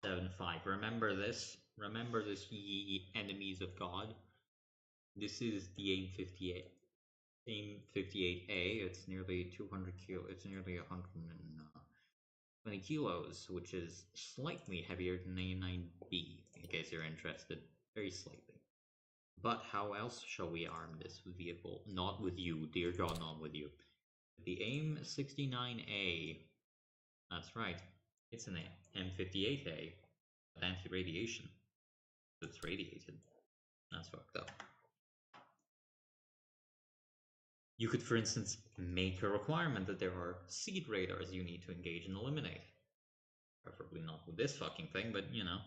S1: Seven 5. Remember this. Remember this, ye enemies of God. This is the AIM 58. AIM 58A. It's nearly 200 kilo. It's nearly 120 kilos, which is slightly heavier than A9B. In case you're interested, very slightly. But how else shall we arm this vehicle? Not with you, dear God, not with you. The AIM 69A. That's right. It's an M58A. Anti-radiation. It's radiated. That's fucked up. You could, for instance, make a requirement that there are seed radars you need to engage and eliminate. Preferably not with this fucking thing, but you know.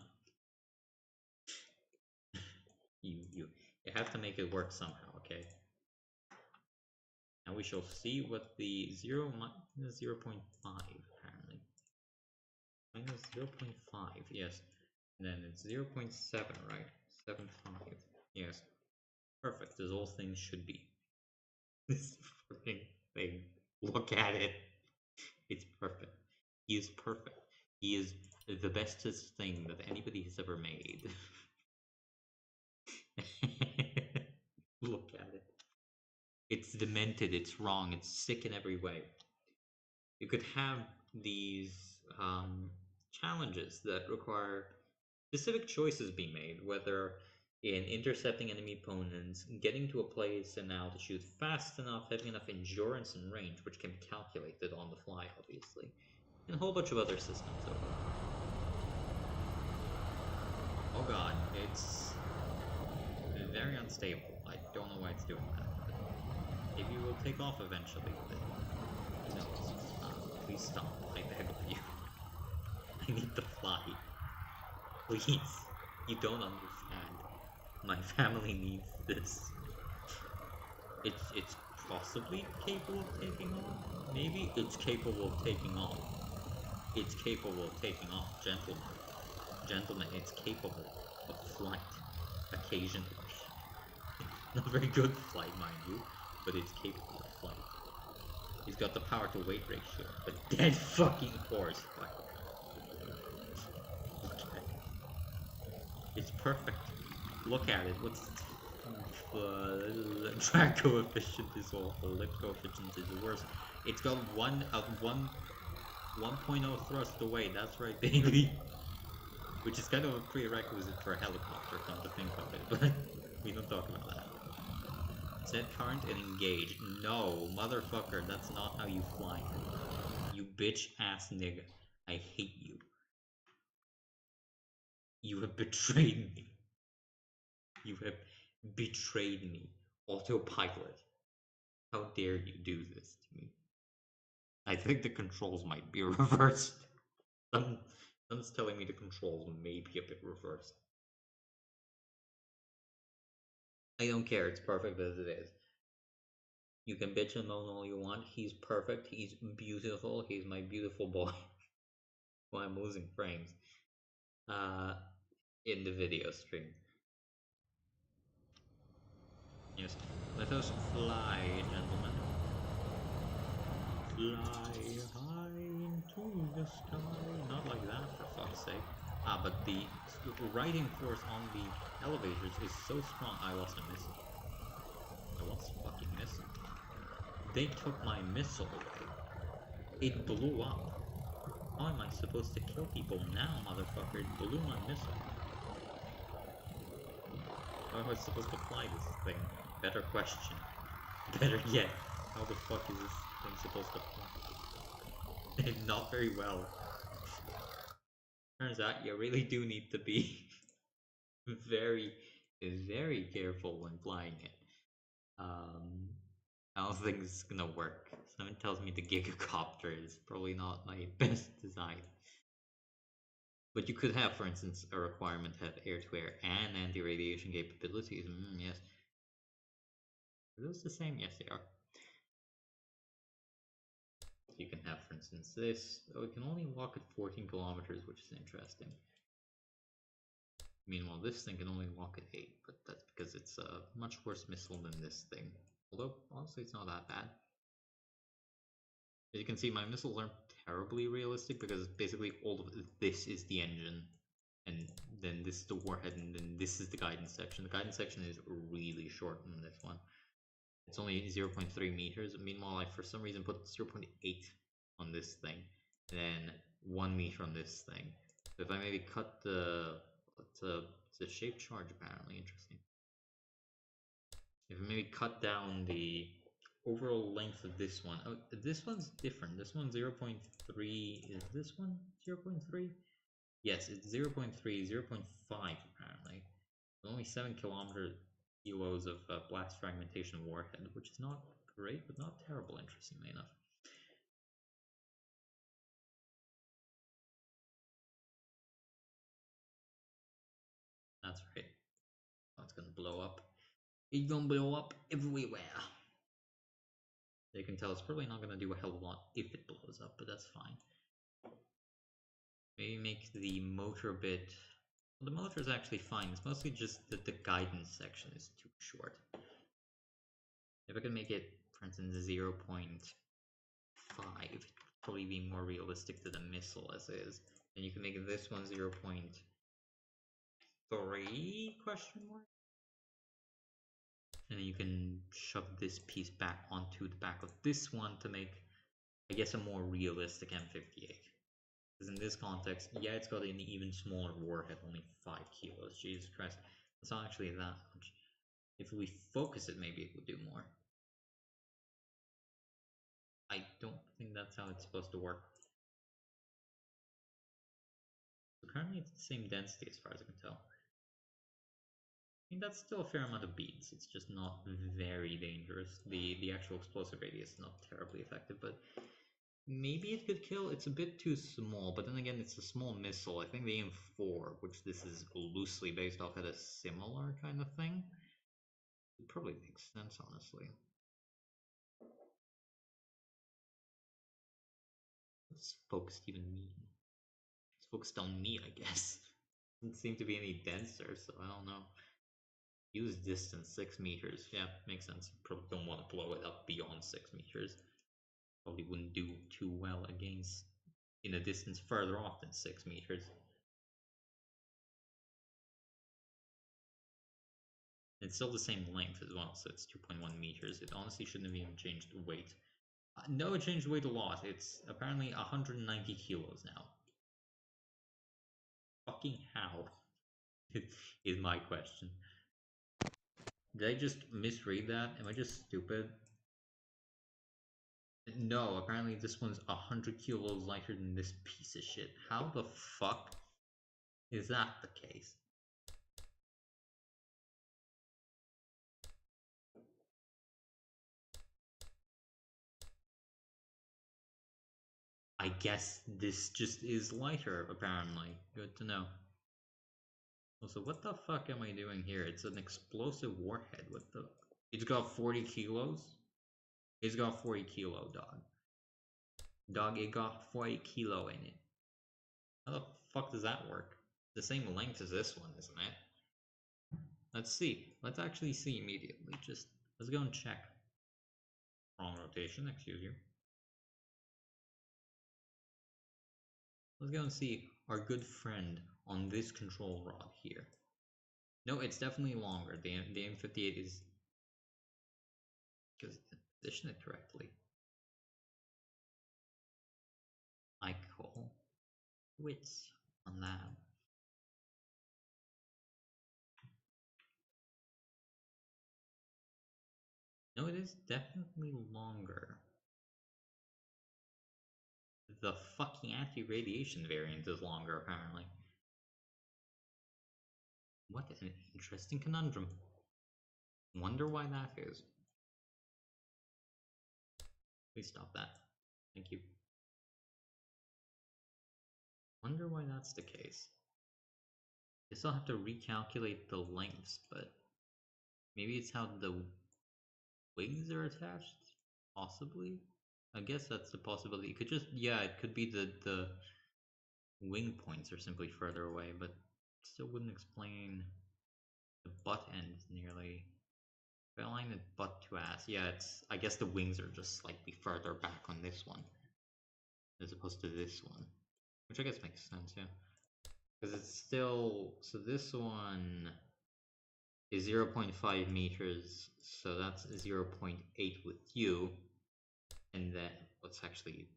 S1: you have to make it work somehow, okay? Now we shall see what the 0 minus 0.5 apparently. Minus 0.5, yes. And then it's 0.7, right? 7.5. Yes. Perfect, as all things should be. This fucking thing. Look at it. It's perfect. He is perfect. He is the bestest thing that anybody has ever made. Look at it. It's demented, it's wrong, it's sick in every way. You could have these challenges that require specific choices be made, whether in intercepting enemy opponents, getting to a place and altitude fast enough, having enough endurance and range, which can be calculated on the fly, obviously, and a whole bunch of other systems overall. Oh god, it's very unstable. I don't know why it's doing that, but maybe it will take off eventually. But no, please stop, I beg of you. I need to fly. Please, you don't understand. My family needs this. It's possibly capable of taking off. Maybe it's capable of taking off. It's capable of taking off, gentlemen. Gentlemen, it's capable of flight. Occasionally. Not very good flight, mind you, but it's capable of flight. He's got the power to weight ratio, but dead fucking horse. Look at it. It's perfect. Look at it. What's drag coefficient is awful. Lift coefficient is the worst. It's got 1.0 thrust away. That's right, baby. Which is kind of a prerequisite for a helicopter, come to think of it, but we don't talk about that. Set current and engage. No, motherfucker, that's not how you fly. You bitch ass nigga. I hate you. You have betrayed me. You have betrayed me. Autopilot. How dare you do this to me? I think the controls might be reversed. Someone's telling me the controls may be a bit reversed. I don't care, it's perfect as it is. You can bitch and moan all you want. He's perfect. He's beautiful. He's my beautiful boy. Well, I'm losing frames. In the video stream. Yes. Let us fly, gentlemen. Fly high into the sky. Not like that, for fuck's sake. But the riding force on the elevators is so strong. I lost a missile. I lost a fucking missile. They took my missile away. It blew up. How am I supposed to kill people now, motherfucker? It blew my missile. How am I supposed to fly this thing? Better question. Better yet, how the fuck is this thing supposed to fly? Not very well. Turns out you really do need to be very, very careful when flying it. I don't think it's gonna work. Someone tells me the gigacopter is probably not my best design. But you could have, for instance, a requirement to have air-to-air and anti-radiation capabilities. Yes. Are those the same? Yes, they are. You can have, for instance, this. Oh, it can only walk at 14 kilometers, which is interesting. Meanwhile, this thing can only walk at 8, but that's because it's a much worse missile than this thing. Although, honestly, it's not that bad. As you can see, my missiles aren't terribly realistic because basically all of this is the engine, and then this is the warhead, and then this is the guidance section. The guidance section is really short on this one. It's only 0.3 meters. Meanwhile, I for some reason put 0.8 on this thing, and then 1 meter on this thing. So if I maybe cut it's a shaped charge apparently, interesting. If I maybe cut down the overall length of this one. Oh, this one's different. This one's 0.3. Is this one 0.3? Yes, it's 0.3, 0.5 apparently. Only 7 kilos of blast fragmentation warhead, which is not great, but not terrible, interestingly enough. That's right. Oh, it's gonna blow up. It's gonna blow up everywhere. You can tell it's probably not gonna do a hell of a lot if it blows up, but that's fine. Maybe make the motor a bit... Well, the motor is actually fine. It's mostly just that the guidance section is too short. If I can make it, for instance, 0.5, it would probably be more realistic to the missile as is. And you can make this one 0.3 question mark? And then you can shove this piece back onto the back of this one to make, I guess, a more realistic M58. Because in this context, yeah, it's got an even smaller warhead, only 5 kilos. Jesus Christ, it's not actually that much. If we focus it, maybe it would do more. I don't think that's how it's supposed to work. So currently it's the same density as far as I can tell. I mean, that's still a fair amount of beads. It's just not very dangerous. The actual explosive radius is not terribly effective, but maybe it could kill. It's a bit too small, but then again, it's a small missile. I think the AIM-4, which this is loosely based off, had a similar kind of thing. It probably makes sense, honestly. What's focused even mean? It's focused on me, I guess. Doesn't seem to be any denser, so I don't know. Use distance 6 meters. Yeah, makes sense. You probably don't want to blow it up beyond 6 meters. Probably wouldn't do too well against in a distance further off than 6 meters. It's still the same length as well, so it's 2.1 meters. It honestly shouldn't have even changed the weight. No, it changed weight a lot. It's apparently 190 kilos now. Fucking how? Is my question. Did I just misread that? Am I just stupid? No, apparently this one's 100 kilos lighter than this piece of shit. How the fuck is that the case? I guess this just is lighter, apparently. Good to know. Also, what the fuck am I doing here? It's an explosive warhead. What the? It's got 40 kilos? It's got 40 kilo, dog. Dog, it got 40 kilo in it. How the fuck does that work? The same length as this one, isn't it? Let's see. Let's actually see immediately. Just, let's go and check. Wrong rotation, excuse you. Let's go and see our good friend on this control rod here. No, it's definitely longer. The M58 is... because it didn't position it correctly. I call quits on that. No, it is definitely longer. The fucking anti-radiation variant is longer, apparently. What an interesting conundrum. Wonder why that is. Please stop that. Thank you. Wonder why that's the case. I still have to recalculate the lengths, but maybe it's how the wings are attached? Possibly? I guess that's the possibility. It could just, yeah, it could be the wing points are simply further away, but still wouldn't explain the butt end nearly. If I align the butt to ass, yeah, it's, I guess the wings are just slightly further back on this one as opposed to this one, which I guess makes sense, yeah. Because it's still, so this one is 0.5 meters, so that's 0.8 with you, and then what's actually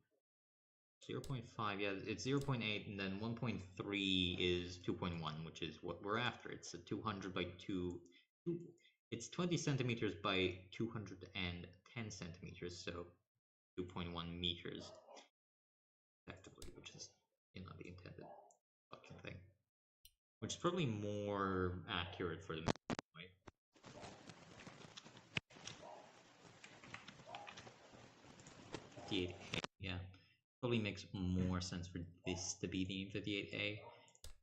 S1: 0.5, yeah, it's 0.8, and then 1.3 is 2.1, which is what we're after. It's a 200 by 2, it's 20 centimeters by 210 centimeters, so 2.1 meters, effectively, which is, you know, the intended fucking thing. Which is probably more accurate for the right? M58A, yeah. Probably makes more sense for this to be the M58A.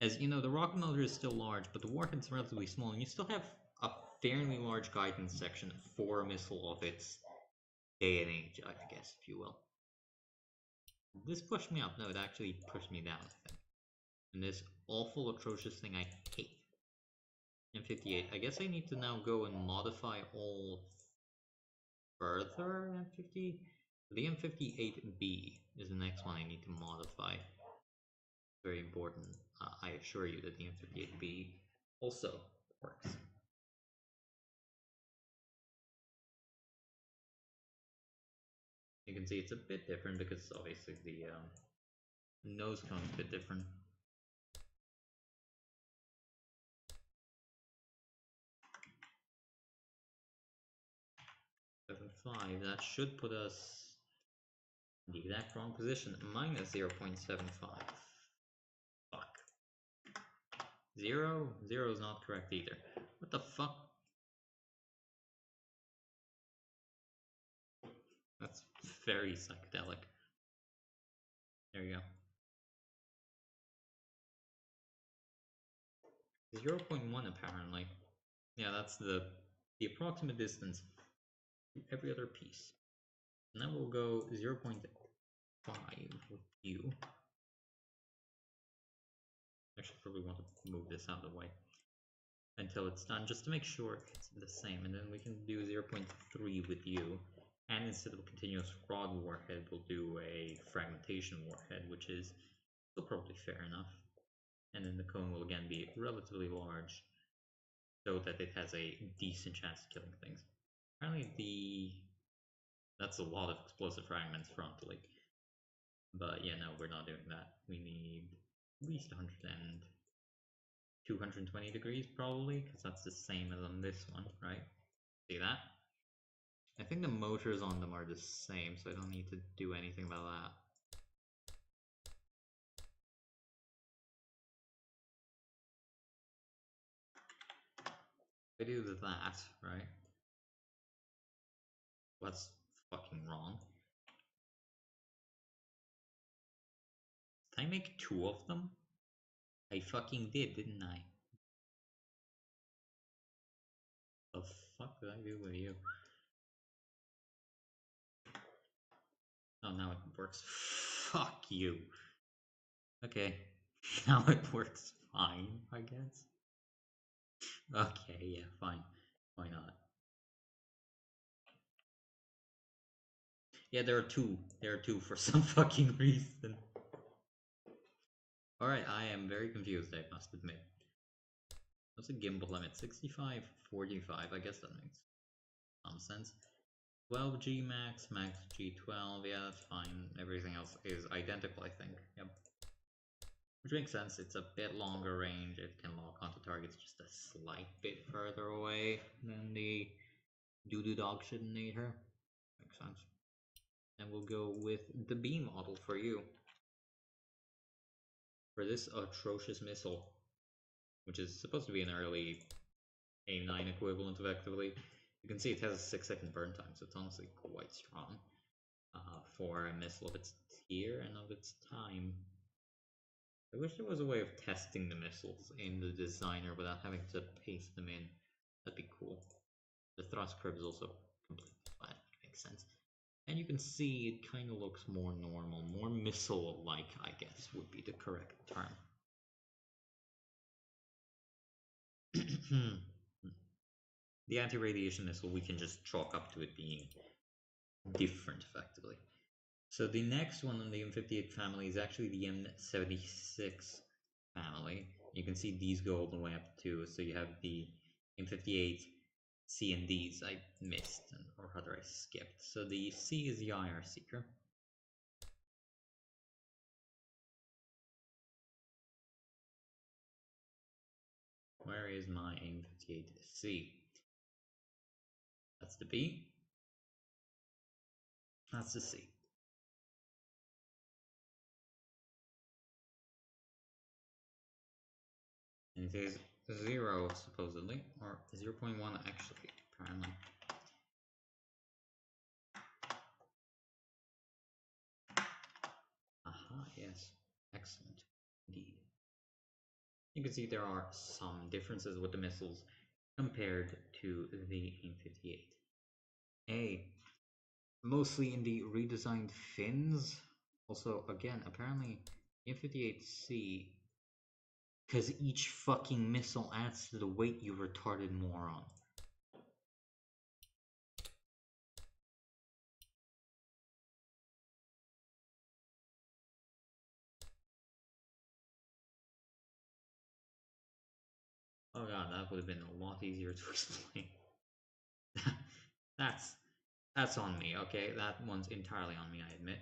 S1: As you know, the rocket motor is still large, but the warhead's relatively small, and you still have a fairly large guidance section for a missile of its day and age, I guess, if you will. This pushed me up. No, it actually pushed me down, I think. And this awful, atrocious thing I hate. M58. I guess I need to now go and modify all further M50. The M58B is the next one I need to modify. Very important. I assure you that the M58B also works. You can see it's a bit different because obviously the nose cone is a bit different. .75, that should put us in the exact wrong position, minus 0.75. Fuck. 0? 0 is not correct either. What the fuck? That's very psychedelic. There you go. 0.1 apparently. Yeah, that's the approximate distance to every other piece. And then we'll go 0.5 with you. I should probably want to move this out of the way until it's done, just to make sure it's the same. And then we can do 0.3 with you. And instead of a continuous rod warhead, we'll do a fragmentation warhead, which is still probably fair enough. And then the cone will again be relatively large, so that it has a decent chance of killing things. Apparently That's a lot of explosive fragments frontally. But yeah, no, we're not doing that. We need at least 100 and 220 degrees probably, because that's the same as on this one, right? See that? I think the motors on them are the same, so I don't need to do anything about that. If I do that, right? What's fucking wrong? Did I make 2 of them? I fucking did, didn't I? The fuck did I do with you? Oh, now it works. Fuck you. Okay. Now it works fine, I guess. Okay, yeah, fine. Why not? Yeah, there are 2. There are 2 for some fucking reason. Alright, I am very confused, I must admit. What's a gimbal limit? 65, 45, I guess that makes some sense. 12G max, max G12, yeah, that's fine. Everything else is identical, I think. Yep. Which makes sense, it's a bit longer range, it can lock onto targets just a slight bit further away than the doo-doo dog shitinator. Makes sense. And we'll go with the B model for you. For this atrocious missile, which is supposed to be an early A9 equivalent effectively, you can see it has a 6-second burn time, so it's honestly quite strong for a missile of its tier and of its time. I wish there was a way of testing the missiles in the designer without having to paste them in. That'd be cool. The thrust curve is also completely flat, makes sense. And you can see it kind of looks more normal, more missile-like, I guess would be the correct term. The anti-radiation missile we can just chalk up to it being different, effectively. So the next one in the M58 family is actually the M76 family. You can see these go all the way up to, so you have the M58 C and Ds I missed, or rather I skipped. So the C is the IR Seeker. Where is my M58C? That's the B. That's the C. And it is 0 supposedly, or 0.1 actually, apparently. Aha, yes. Excellent. Indeed. You can see there are some differences with the missiles compared to the AIM-58A. Mostly in the redesigned fins. Also, again, apparently AIM-58C, because each fucking missile adds to the weight, you retarded moron. Oh god, that would have been a lot easier to explain. That's on me, okay? That one's entirely on me, I admit.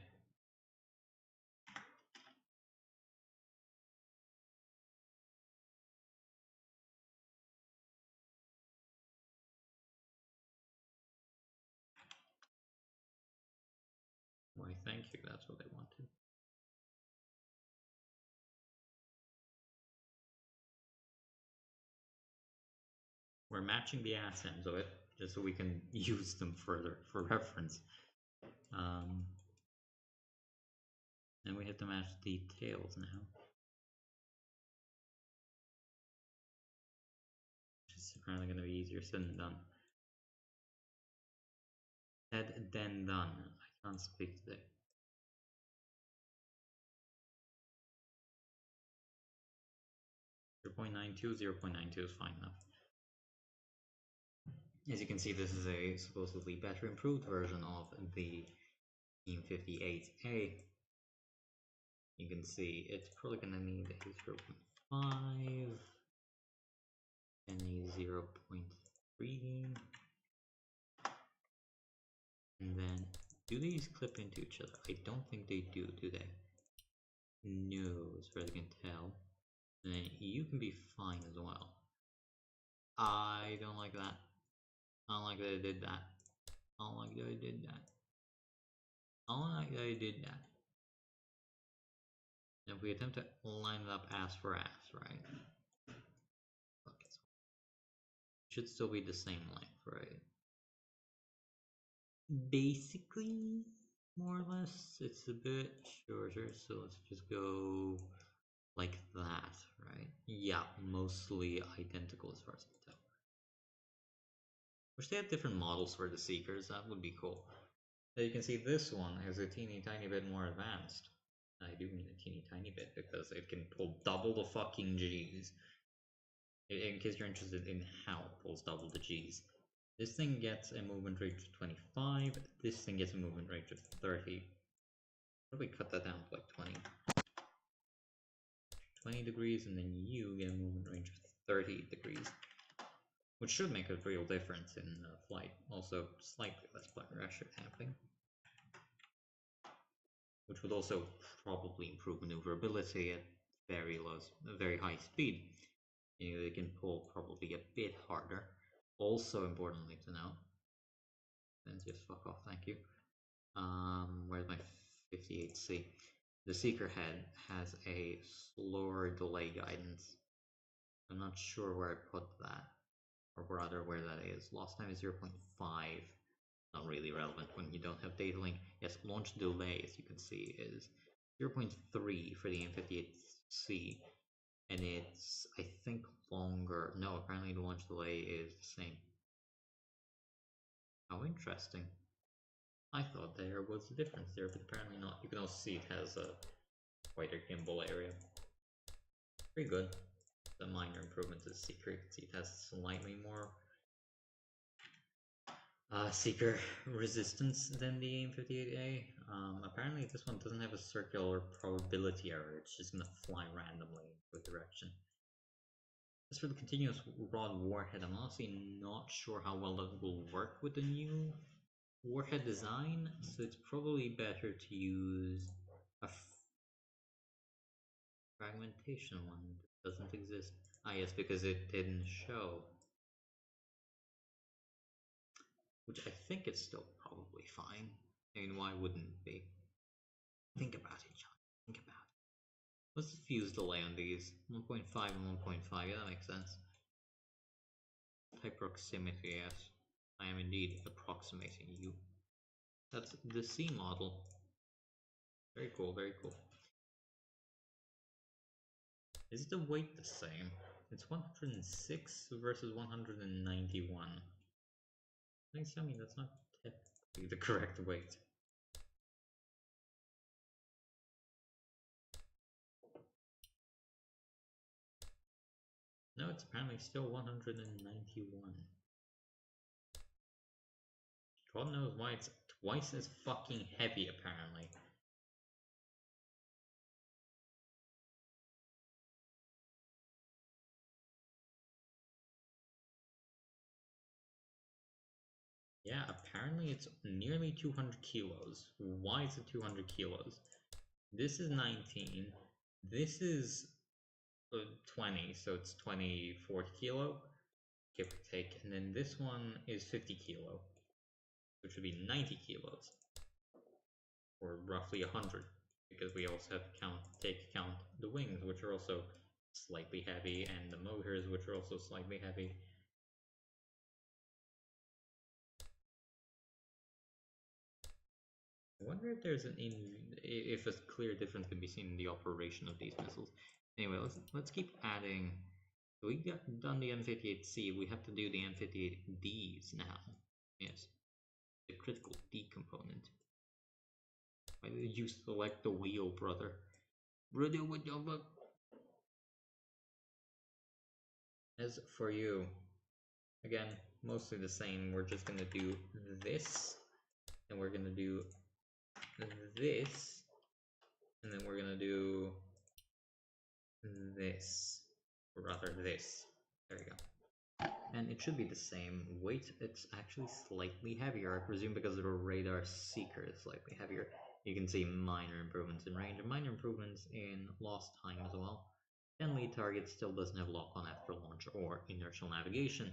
S1: Why, thank you, that's what I wanted. We're matching the ass ends of it, just so we can use them further for reference. And we have to match the tails now. Which is apparently going to be easier said than done. Said then done. I can't speak today. .92, 0.92 is fine enough. As you can see, this is a supposedly better improved version of the AIM-58A. You can see it's probably going to need a 0.5 and a 0.3, and then Do these clip into each other? I don't think they do they? No, as far as I can tell. And then you can be fine as well. I don't like that. I don't like that I did that. I don't like that I did that. I don't like that I did that. And if we attempt to line it up ass for ass, right? Okay, so it should still be the same length, right? Basically, more or less, it's a bit shorter, so let's just go like that, right? Yeah, mostly identical as far as I can tell. Wish they had different models for the Seekers, that would be cool. Now you can see this one is a teeny tiny bit more advanced. I do mean a teeny tiny bit because it can pull double the fucking G's. In case you're interested in how it pulls double the G's. This thing gets a movement range of 25, this thing gets a movement range of 30. Probably cut that down to like 20 degrees, and then you get a movement range of 30 degrees. Which should make a real difference in flight. Also, slightly less pressure happening. Which would also probably improve maneuverability at very high speed. You know, they can pull probably a bit harder. Also importantly to note, and just fuck off, thank you. Where's my 58C? The Seeker head has a slower delay guidance. I'm not sure where I put that, or rather where that is. Lost time is 0.5. Not really relevant when you don't have data link. Yes, launch delay, as you can see, is 0.3 for the M58C, and it's, I think, longer. No, apparently the launch delay is the same. How interesting. I thought there was a difference there, but apparently not. You can also see it has a wider gimbal area. Pretty good. The minor improvement to the Seeker. You can see it has slightly more Seeker resistance than the AIM-58A. Apparently this one doesn't have a circular probability error, it's just gonna fly randomly in a direction. As for the continuous rod warhead, I'm honestly not sure how well that will work with the new warhead design, so it's probably better to use a fragmentation one that doesn't exist. Ah yes, because it didn't show. Which I think is still probably fine. I mean, why wouldn't it be? Think about it, John. Think about it. What's the fuse delay on these? 1.5 and 1.5, yeah, that makes sense. Type proximity, yes. I am indeed approximating you. That's the C model. Very cool, very cool. Is the weight the same? It's 106 versus 191. Please tell me that's not technically the correct weight. No, it's apparently still 191. God knows why it's twice as fucking heavy, apparently. Yeah, apparently it's nearly 200 kilos. Why is it 200 kilos? This is 19. This is 20, so it's 24 kilo, give or take. And then this one is 50 kilo, which would be 90 kilos, or roughly 100, because we also have to take account the wings, which are also slightly heavy, and the motors, which are also slightly heavy. I wonder if there's if a clear difference can be seen in the operation of these missiles. Anyway, let's keep adding. So we got done the M58C. We have to do the M58Ds now. Yes, the critical D component. Why did you select the wheel, brother? As for you, again, mostly the same. We're just gonna do this, and we're gonna do this, and then we're gonna do this, or rather this. There you go. and it should be the same weight. It's actually slightly heavier, I presume, because the radar seeker is slightly heavier. You can see minor improvements in range and minor improvements in lost time as well. 10 lead target still doesn't have lock-on after launch or inertial navigation,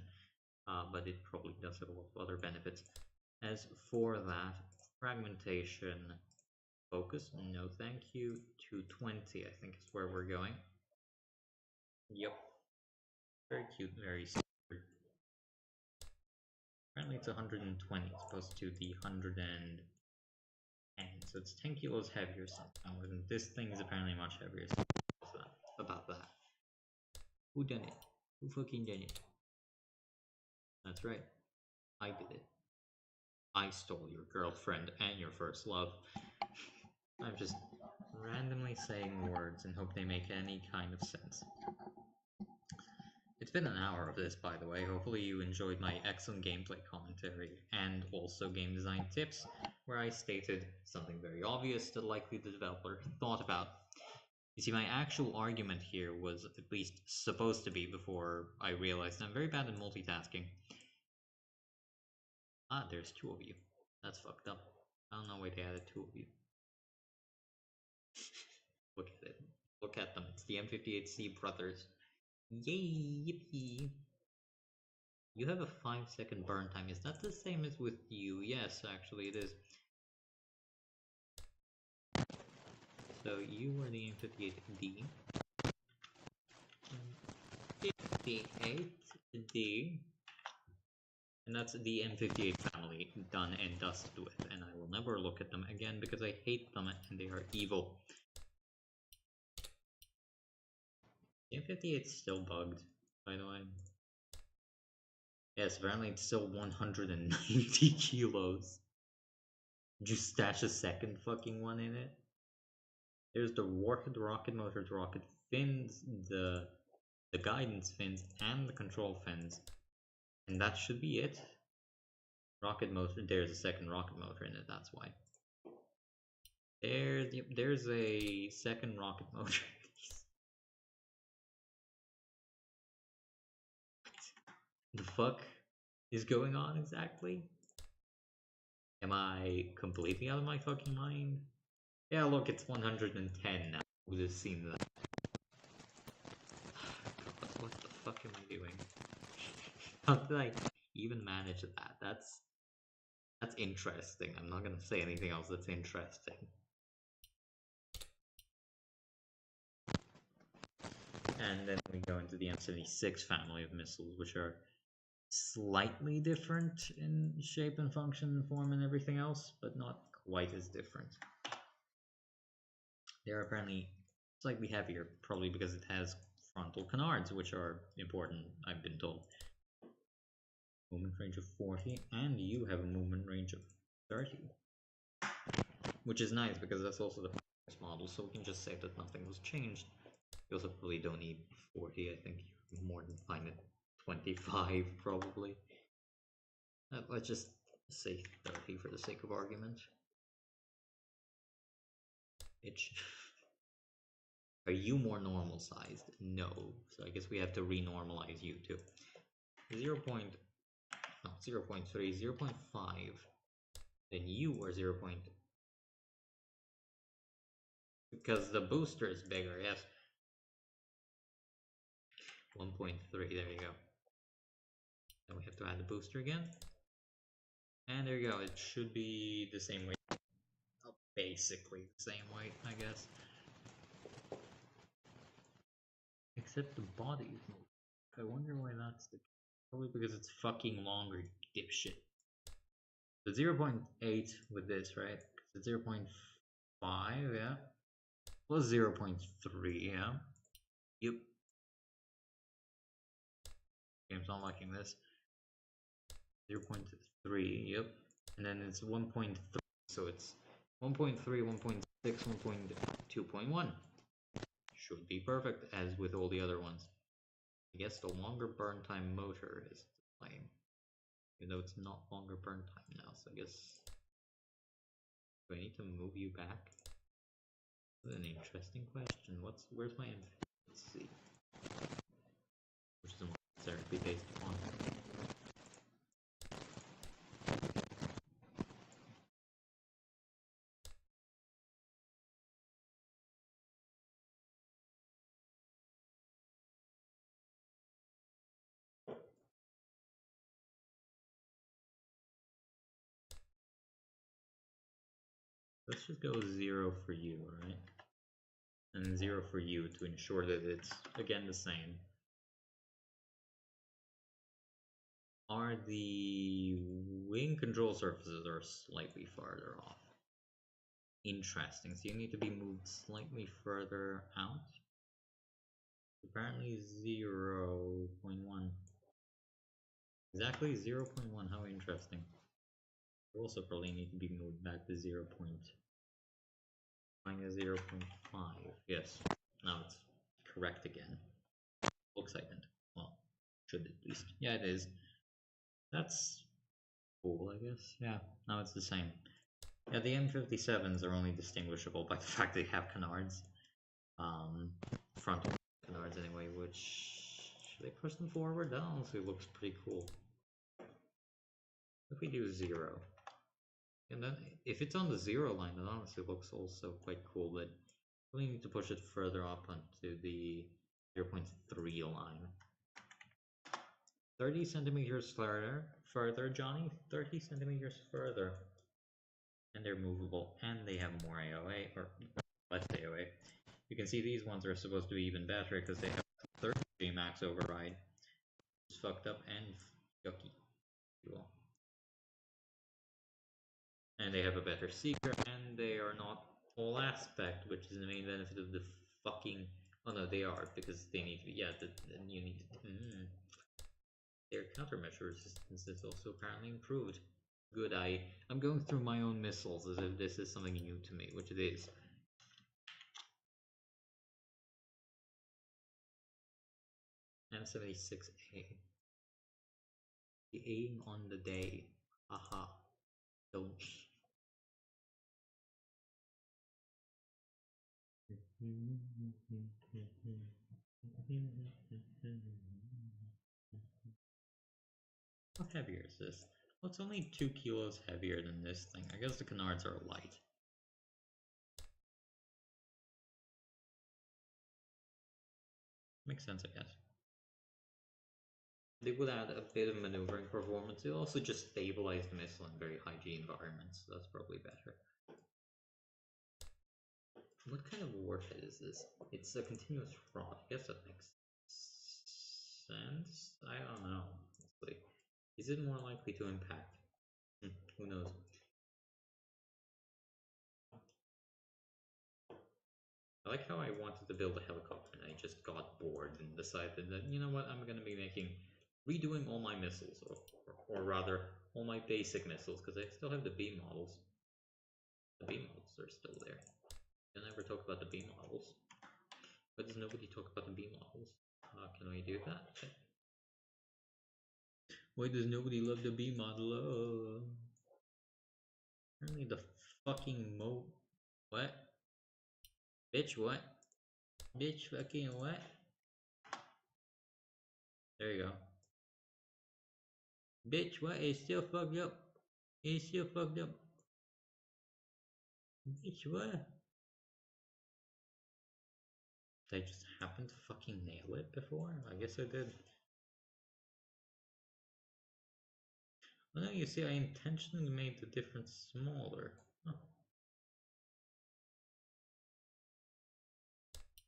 S1: but it probably does have a lot of other benefits. As for that, fragmentation, focus, no thank you. 220, I think is where we're going. Yep. Very cute, very standard. Apparently it's 120 as opposed to the 110, so it's 10 kilos heavier somehow, and this thing is apparently much heavier, so about that. Who done it? Who fucking done it? That's right. I did it. I stole your girlfriend and your first love. I'm just randomly saying words and hope they make any kind of sense. It's been an hour of this, by the way. Hopefully you enjoyed my excellent gameplay commentary and also game design tips, where I stated something very obvious that likely the developer thought about. You see, my actual argument here was at least supposed to be, before I realized I'm very bad at multitasking. Ah, there's two of you. That's fucked up. I don't know why they added two of you. Look at it. Look at them. It's the M58C brothers. Yay! Yippee! You have a 5-second burn time. Is that the same as with you? Yes, actually it is. So you were the M58D. 58D. And that's the M58 family done and dusted with. And I will never look at them again because I hate them and they are evil. The M58 is still bugged, by the way. Yes, apparently it's still 190 kilos. Did you stash a second fucking one in it? There's the rocket motor, the rocket fins, the guidance fins, and the control fins. And that should be it. Rocket motor, there's a second rocket motor in it, that's why. There's a second rocket motor. What the fuck is going on exactly? Am I completely out of my fucking mind? Yeah, look, it's 110 now. Who'd have seen that? What the fuck am I doing? How did I even manage that? That's interesting. I'm not gonna say anything else that's interesting. And then we go into the M76 family of missiles, which are slightly different in shape and function and form and everything else, but not quite as different. They're apparently slightly heavier, probably because it has frontal canards, which are important, I've been told. Movement range of 40, and you have a movement range of 30. Which is nice, because that's also the first model, so we can just say that nothing was changed. You also probably don't need 40, I think you're more than fine at 25, probably. Let's just say 30 for the sake of argument. Bitch. Are you more normal sized? No. So I guess we have to renormalize you too. 0.3, 0.5. Then you are 0. Because the booster is bigger, yes. 1.3, there you go. Then we have to add the booster again. And there you go, it should be the same weight. Oh, basically the same weight, I guess. Except the body is moving. I wonder why that's the case. Probably because it's fucking longer, you dipshit. So 0.8 with this, right? It's 0.5, yeah. Plus 0.3, yeah. Yep. Game's not liking this. 0.3, yep. And then it's 1.3, so it's 1.3, 1.6, 1.2.1. Should be perfect, as with all the other ones. I guess the longer burn time motor is the claim. Even though it's not longer burn time now, so I guess... Do I need to move you back? That's an interesting question. Where's my M? Let's see. Which is a therapy based on. Let's just go 0 for you, right? And 0 for you to ensure that it's again the same. Are the wing control surfaces are slightly farther off? Interesting. So you need to be moved slightly further out. Apparently 0.1. Exactly 0.1. How interesting. You also probably need to be moved back to 0. Minus 0.5. Yes. Now it's correct again. Looks like it. Well, should at least. Yeah, it is. That's cool, I guess. Yeah, now it's the same. Yeah, the M57s are only distinguishable by the fact they have canards. Front canards anyway, which... Should they push them forward? That honestly looks pretty cool. If we do 0. And then, if it's on the 0 line, that honestly looks also quite cool, but we need to push it further up onto the 0.3 line. 30 centimeters further, Johnny. 30 centimeters further. And they're movable, and they have more AOA, or less AOA. You can see these ones are supposed to be even better because they have 30 max override. It's fucked up and yucky. And they have a better seeker, and they are not all aspect, which is the main benefit of the fucking... Oh no, they are, because they need to be... Yeah, then you need to... Their countermeasure resistance is also apparently improved. Good, I'm going through my own missiles as if this is something new to me, which it is. M76A. The aim on the day. Haha. Don't. How heavier is this? Well, it's only 2 kilos heavier than this thing. I guess the canards are light. Makes sense, I guess. They would add a bit of maneuvering performance. They also just stabilize the missile in very high G environments, so that's probably better. What kind of warhead is this? It's a continuous rod. I guess that makes sense? I don't know. Honestly. Is it more likely to impact? Who knows? I like how I wanted to build a helicopter and I just got bored and decided that, you know what, I'm going to be redoing all my missiles, or rather, all my basic missiles, because I still have the B models. The B models are still there. I never talk about the B models. Why does nobody talk about the B models? Can I do that? Okay. Why does nobody love the B model? Oh. Apparently the fucking What? Bitch, what? Bitch, fucking what? There you go. Bitch, what? It's still fucked up. It's still fucked up. Bitch, what? Did I just happen to fucking nail it before? I guess I did. Well, now you see, I intentionally made the difference smaller. Huh.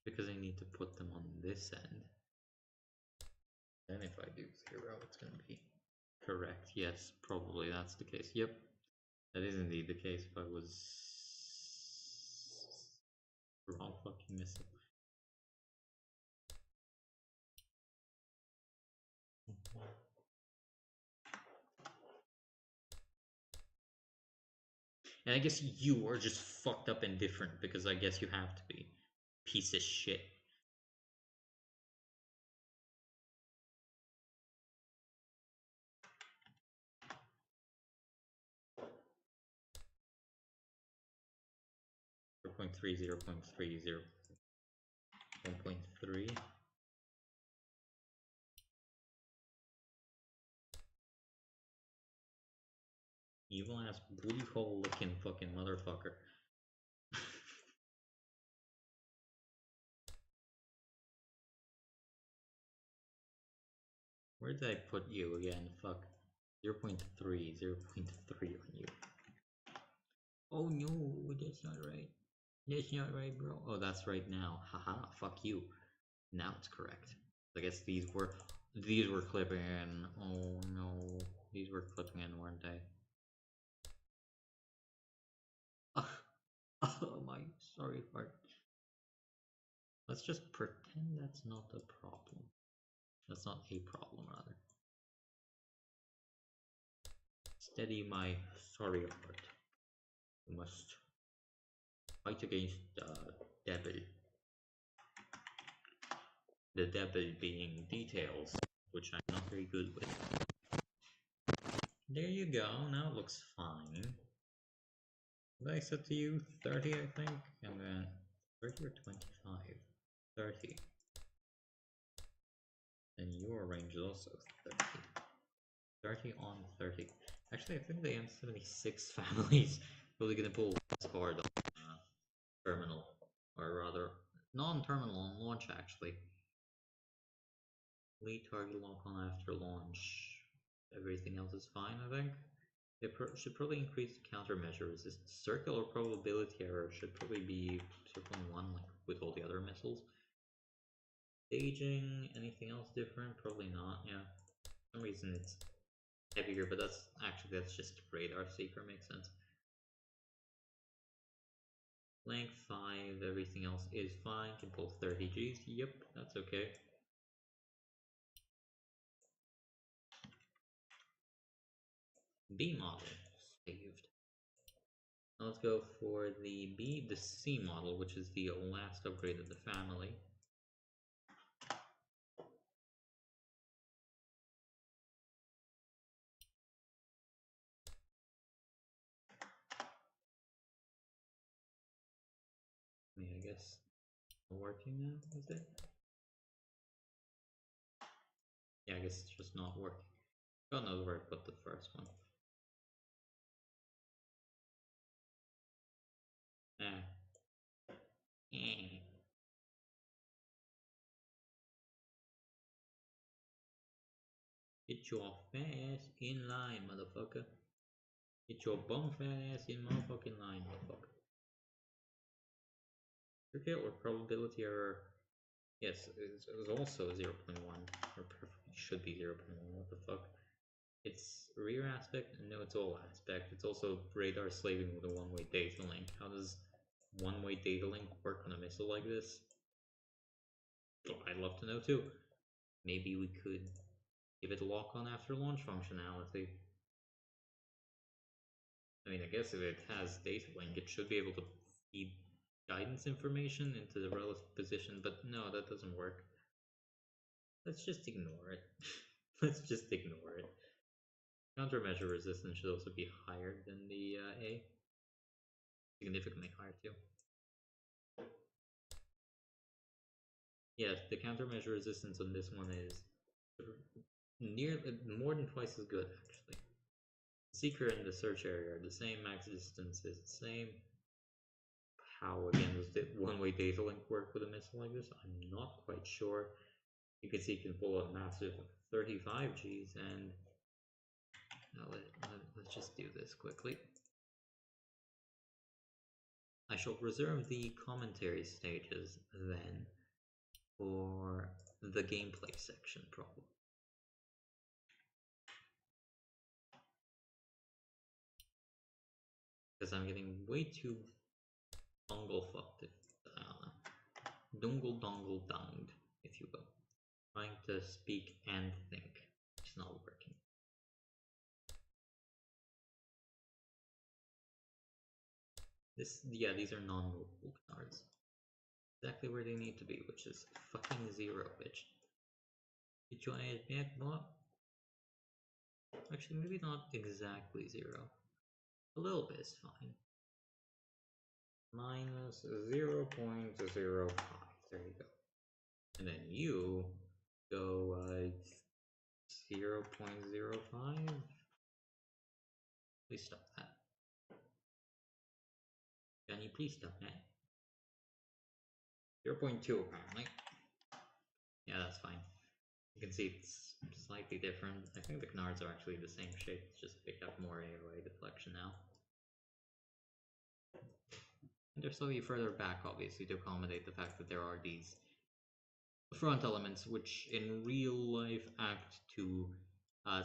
S1: Because I need to put them on this end. Then if I do 0, it's going to be correct. Yes, probably that's the case. Yep, that is indeed the case. If I was wrong fucking missile. And I guess you are just fucked up and different because I guess you have to be. Piece of shit. Zero point 0.3, 0.3, 1.3. Evil ass booty hole looking fucking motherfucker. Where did I put you again? Fuck. 0.3, 0.3 on you. Oh no, that's not right. That's not right, bro. Oh, that's right now. Haha, fuck you. Now it's correct. I guess these were clipping in. Oh no, these were clipping in, weren't they? Oh my sorry heart. Let's just pretend that's not a problem. That's not a problem, rather. Steady my sorry heart. We must fight against the devil. The devil being details, which I'm not very good with. There you go, now it looks fine. What I said to you, 30 I think, and then 30 or 25? 30. And your range is also 30. 30 on 30. Actually, I think the M76 families really gonna pull this card on terminal, or rather, non-terminal on launch actually. Lead target lock on after launch. Everything else is fine, I think. It should probably increase countermeasure resistance. Circular probability error should probably be circling 1, like with all the other missiles. Staging, anything else different? Probably not, yeah. For some reason it's heavier, but that's just radar seeker, makes sense. Length 5, everything else is fine. Can pull 30 Gs, yep, that's okay. B model, saved. Now let's go for the C model, which is the last upgrade of the family. I guess working now, is it? Yeah, I guess it's just not working. God knows where I put the first one. Get your fat ass in line, motherfucker. Get your bum fat ass in motherfucking line, motherfucker. Okay, or probability error. Yes, it was also 0.1, or perfectly should be 0.1. What the fuck? It's rear aspect? No, it's all aspect. It's also radar slaving with a one-way data link. How does one-way data link work on a missile like this? Oh, I'd love to know too. Maybe we could give it lock-on after launch functionality. I mean, I guess if it has data link, it should be able to feed guidance information into the relative position, but no, that doesn't work. Let's just ignore it. Let's just ignore it. Countermeasure resistance should also be higher than the A. Significantly higher too. Yeah, the countermeasure resistance on this one is more than twice as good, actually. The seeker and the search area are the same, max distance is the same. How, again, does the one-way data link work with a missile like this? I'm not quite sure. You can see it can pull a massive 35 Gs, and now let's just do this quickly. I shall reserve the commentary stages then for the gameplay section, probably. Because I'm getting way too bungle fucked, dungle dongle dunged, if you will. Trying to speak and think. It's not working. These are non-movable cards. Exactly where they need to be, which is fucking 0, bitch. Get your ass back, bot. Actually, maybe not exactly 0. A little bit is fine. Minus 0.05. There you go. And then you go 0.05. Please stop that. Can you please stop that? 0.2 apparently. Yeah, that's fine. You can see it's slightly different. I think the canards are actually the same shape, it's just picked up more AOA deflection now. And they're slightly further back, obviously, to accommodate the fact that there are these front elements which in real life act to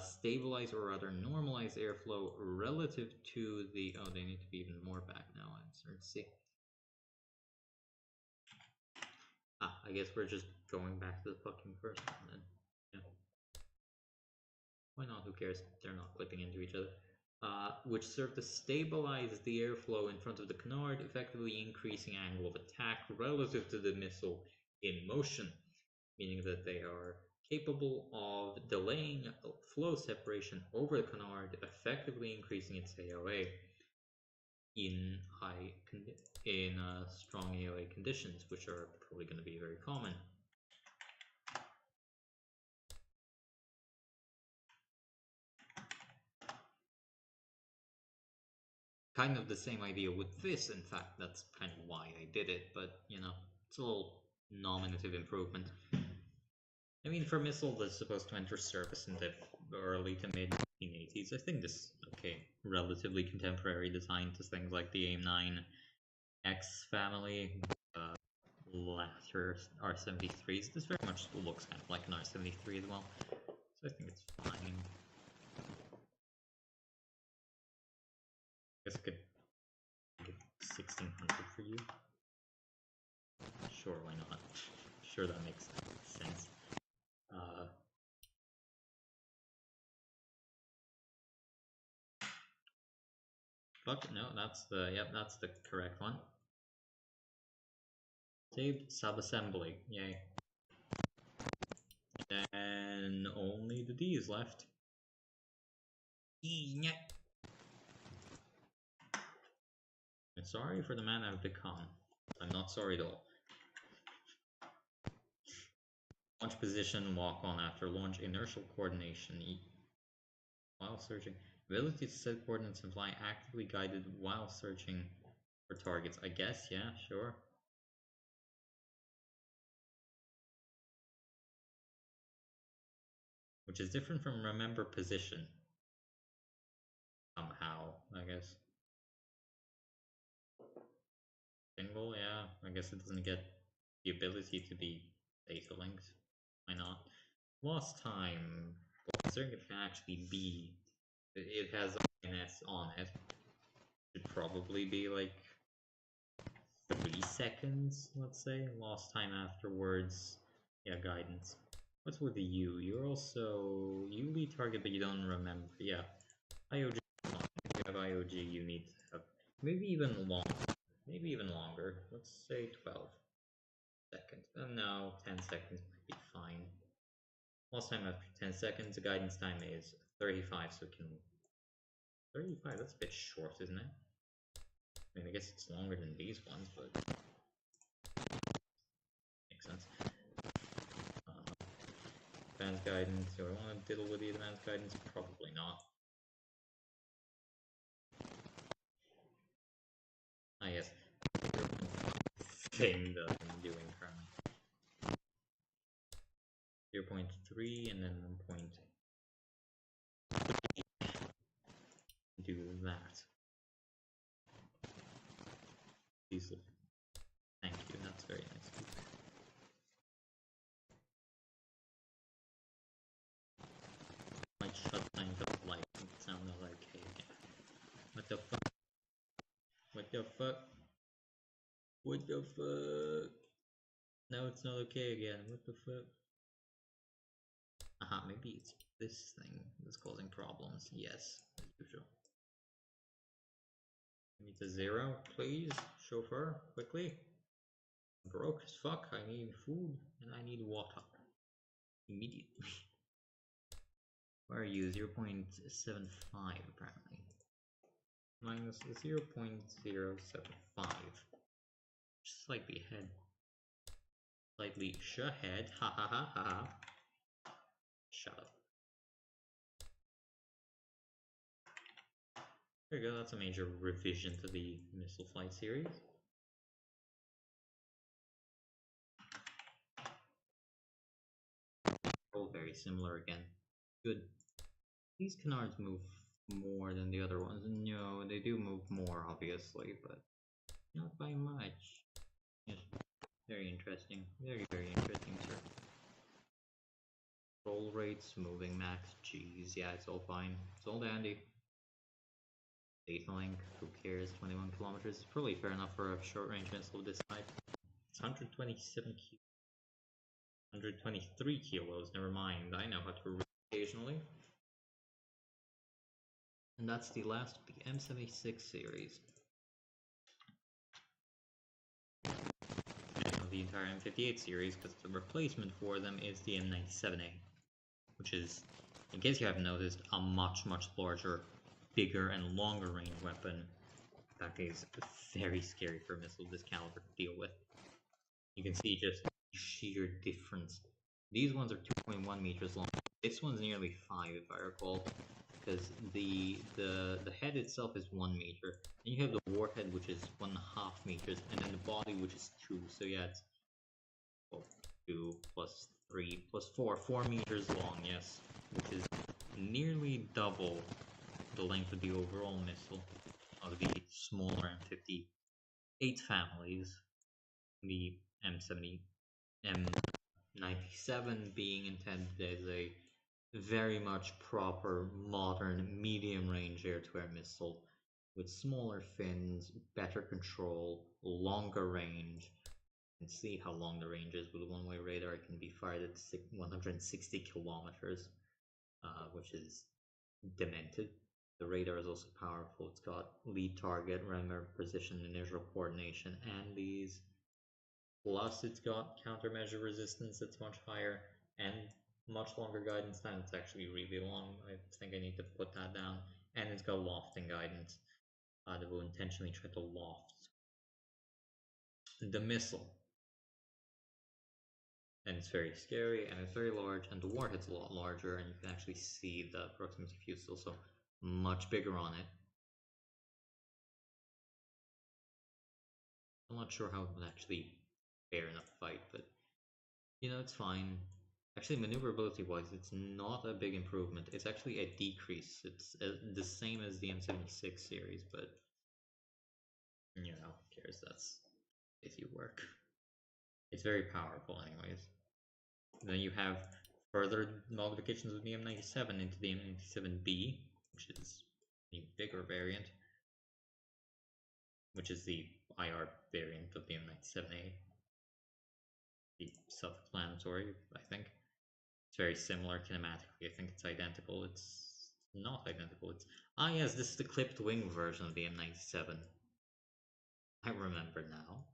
S1: stabilize or rather normalize airflow relative to the... Oh, they need to be even more back now. I'm starting to see. I guess we're just going back to the fucking first one then. Yeah. Why not? Who cares? They're not clipping into each other. Which serve to stabilize the airflow in front of the canard, effectively increasing angle of attack relative to the missile in motion, meaning that they are capable of delaying flow separation over the canard, effectively increasing its AOA in strong AOA conditions, which are probably going to be very common. Kind of the same idea with this, in fact. That's kind of why I did it, but you know, it's a little nominative improvement. I mean, for missile that's supposed to enter service in the early to mid 1980s, I think this is okay. Relatively contemporary design to things like the AIM-9X family, latter R-73s. This very much looks kind of like an R-73 as well, so I think it's fine. I guess I could get 1600 for you. Sure, why not? Sure, that makes sense. Fuck, no, that's the, yep, that's the correct one. Saved sub-assembly, yay. And only the D is left. I'm sorry for the man I've become. I'm not sorry at all. Launch position, walk on after launch, inertial coordination while searching. Ability to set coordinates and fly actively guided while searching for targets. I guess, yeah, sure. Which is different from remember position. Somehow, I guess. Single, yeah. I guess it doesn't get the ability to be data linked. Why not? Lost time. Considering it can actually be... It has INS on it. Should probably be like 3 seconds, let's say. Lost time afterwards. Yeah, guidance. What's with the U? You're also... You lead target, but you don't remember. Yeah. IOG. If you have IOG, you need to have... Maybe even longer. Maybe even longer. Let's say 12 seconds. No, 10 seconds might be fine. Lost time after 10 seconds. The guidance time is 35, so it can... 35? That's a bit short, isn't it? I mean, I guess it's longer than these ones, but... Makes sense. Advanced guidance. Do I want to diddle with the advanced guidance? Probably not. Ah, yes. Thing that I'm doing currently. 0.3 and then 1. Do that. Easily. Thank you, that's very nice. Might shut things up like it sounded okay again. What the fuck? What the fuck? What the fuck? Now it's not okay again. What the fuck? Aha, maybe it's this thing that's causing problems. Yes, as usual. Give me to 0, please. Chauffeur, quickly. I'm broke as fuck. I need food and I need water. Immediately. Where are you? 0.75 apparently. Minus 0.075. Slightly ahead. Slightly ahead. Ha ha ha ha ha. Shut up. There you go, that's a major revision to the missile flight series. All very similar again. Good. These canards move more than the other ones. No, they do move more, obviously, but Not by much. Yes, very interesting. Very, very interesting, sir. Roll rates, moving max, jeez, yeah, it's all fine. It's all dandy. Data link, who cares? 21 kilometers is probably fair enough for a short range missile of this type. It's 127 kilos. 123 kilos, never mind. I know how to read occasionally. And that's the last of the M76 series. And the entire M58 series, because the replacement for them is the M97A, which is, in case you haven't noticed, a much, much larger, bigger, and longer range weapon. That is very scary for a missile of this caliber to deal with. You can see just sheer difference. These ones are 2.1 meters long. This one's nearly 5, if I recall, because the head itself is 1 meter. Then you have the warhead, which is 1.5 meters, and then the body, which is 2. So yeah, it's 2 plus 3 plus 4, 4 meters long. Yes, which is nearly double the length of the overall missile of the smaller M58 families. The M70, M97 being intended as a very much proper, modern, medium-range air-to-air missile with smaller fins, better control, longer range. You can see how long the range is. With a one-way radar, it can be fired at 160 kilometers, which is demented. The radar is also powerful. It's got lead target, remember, position, inertial coordination, and these. Plus, it's got countermeasure resistance that's much higher and much longer guidance time. It's actually really long. I think I need to put that down. And it's got lofting guidance. That will intentionally try to loft the missile. And it's very scary, and it's very large, and the warhead's a lot larger, and you can actually see the proximity fusel, so much bigger on it. I'm not sure how it would actually fare in a fight, but you know, it's fine. Actually, maneuverability wise, it's not a big improvement. It's actually a decrease. It's the same as the M76 series, but you know, who cares? That's if you work. It's very powerful, anyways. And then you have further modifications of the M97 into the M97B, which is the bigger variant, which is the IR variant of the M97A. The self-explanatory, I think. It's very similar kinematically. I think it's identical. It's not identical. It's yes, this is the clipped wing version of the M97. I remember now.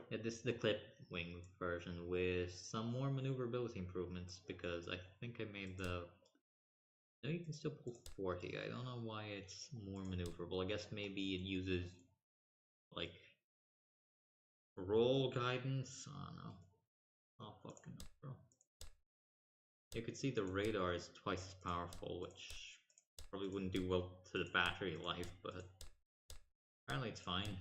S1: Yeah, this is the clipped wing version with some more maneuverability improvements because I think I made the. No, you can still pull 40. I don't know why it's more maneuverable. I guess maybe it uses like roll guidance. I don't know. Oh fucking no, bro. You could see the radar is twice as powerful, which probably wouldn't do well to the battery life, but apparently it's fine.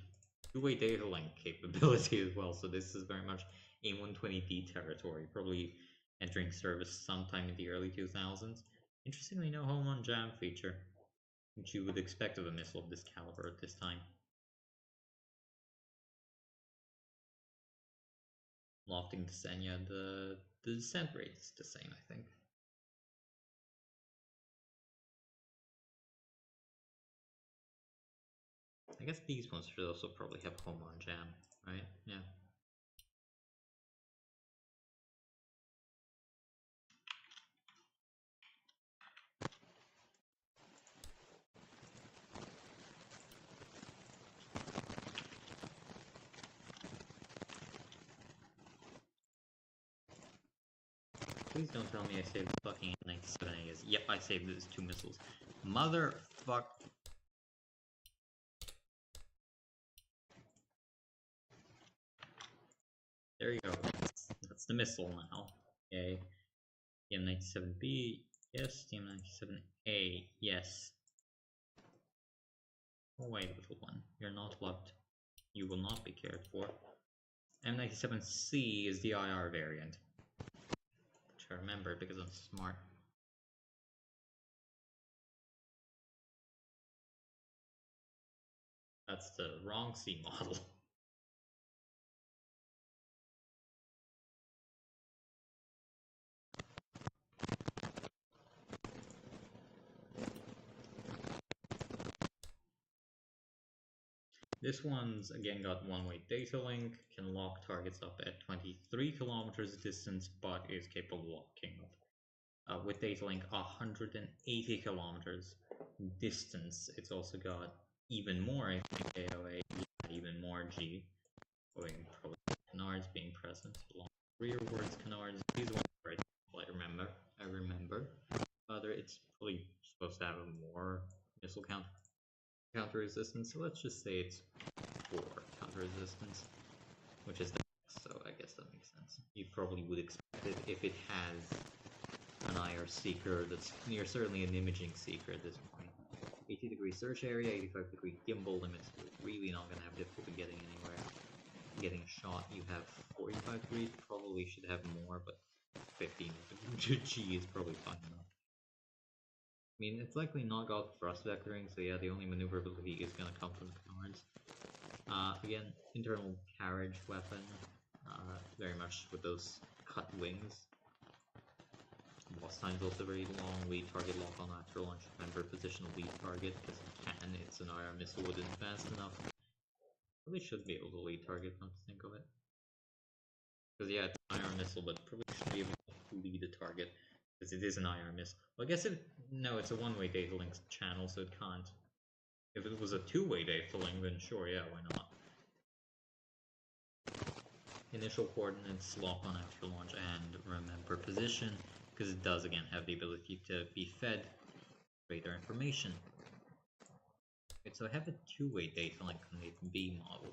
S1: Two-way data link capability as well, so this is very much A120D territory, probably entering service sometime in the early 2000s. Interestingly, no home on jam feature, which you would expect of a missile of this caliber at this time. Lofting descent, yeah, the descent rate is the same, I think. I guess these ones should also probably have home on jam, right? Yeah. Please don't tell me I saved the fucking 97A. Yep, I saved those 2 missiles. Motherfuck. There you go. That's the missile now. Okay. The M97B, yes. The M97A, yes. Oh wait, little one. You're not loved. You will not be cared for. M97C is the IR variant. Which I remember because I'm smart. that's the wrong C model. This one's again got one-way data link, can lock targets up at 23 kilometers distance, but is capable of locking with data link 180 kilometers distance. It's also got even more, I think, AOA, even more G, going probably canards being present, along rearwards canards. These ones are I remember. Other, it's probably supposed to have a more missile counter resistance, so let's just say it's 4 counter resistance, which is the max, so I guess that makes sense. You probably would expect it if it has an IR seeker that's near certainly an imaging seeker at this point. 80-degree search area, 85-degree gimbal limits. You're really not going to have difficulty getting anywhere. Getting a shot, you have 45 degrees, probably should have more, but 15 G is probably fine enough. I mean, it's likely not got thrust vectoring, so yeah, the only maneuverability is going to come from the canards. Again, internal carriage weapon, very much with those cut wings. Boss time's also very long. Lead target lock on after launch. Remember, position lead target because it can. It's an IR missile within fast enough. Probably should be able to lead target, come to think of it. Because yeah, it's an IR missile, but probably should be able to lead a target because it is an IR missile. Well, I guess no, it's a one-way data link channel, so it can't. If it was a two-way data link, then sure, yeah, why not? Initial coordinates, lock on after launch, and remember position, because it does again have the ability to be fed radar information. Right, so I have a two-way data link on the B model,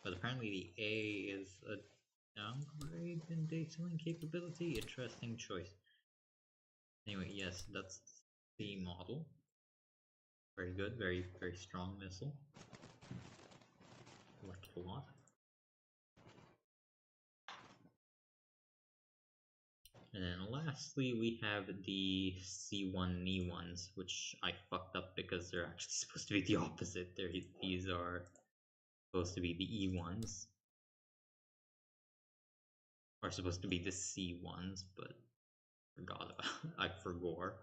S1: but apparently the A is a downgrade in data link capability. Interesting choice. Anyway, yes, that's the model. Very good, very strong missile. Like it a lot. And then lastly, we have the C1 Ni-1s, which I fucked up because they're actually supposed to be the opposite. These are supposed to be the E1s. Are supposed to be the C1s, but I forgot.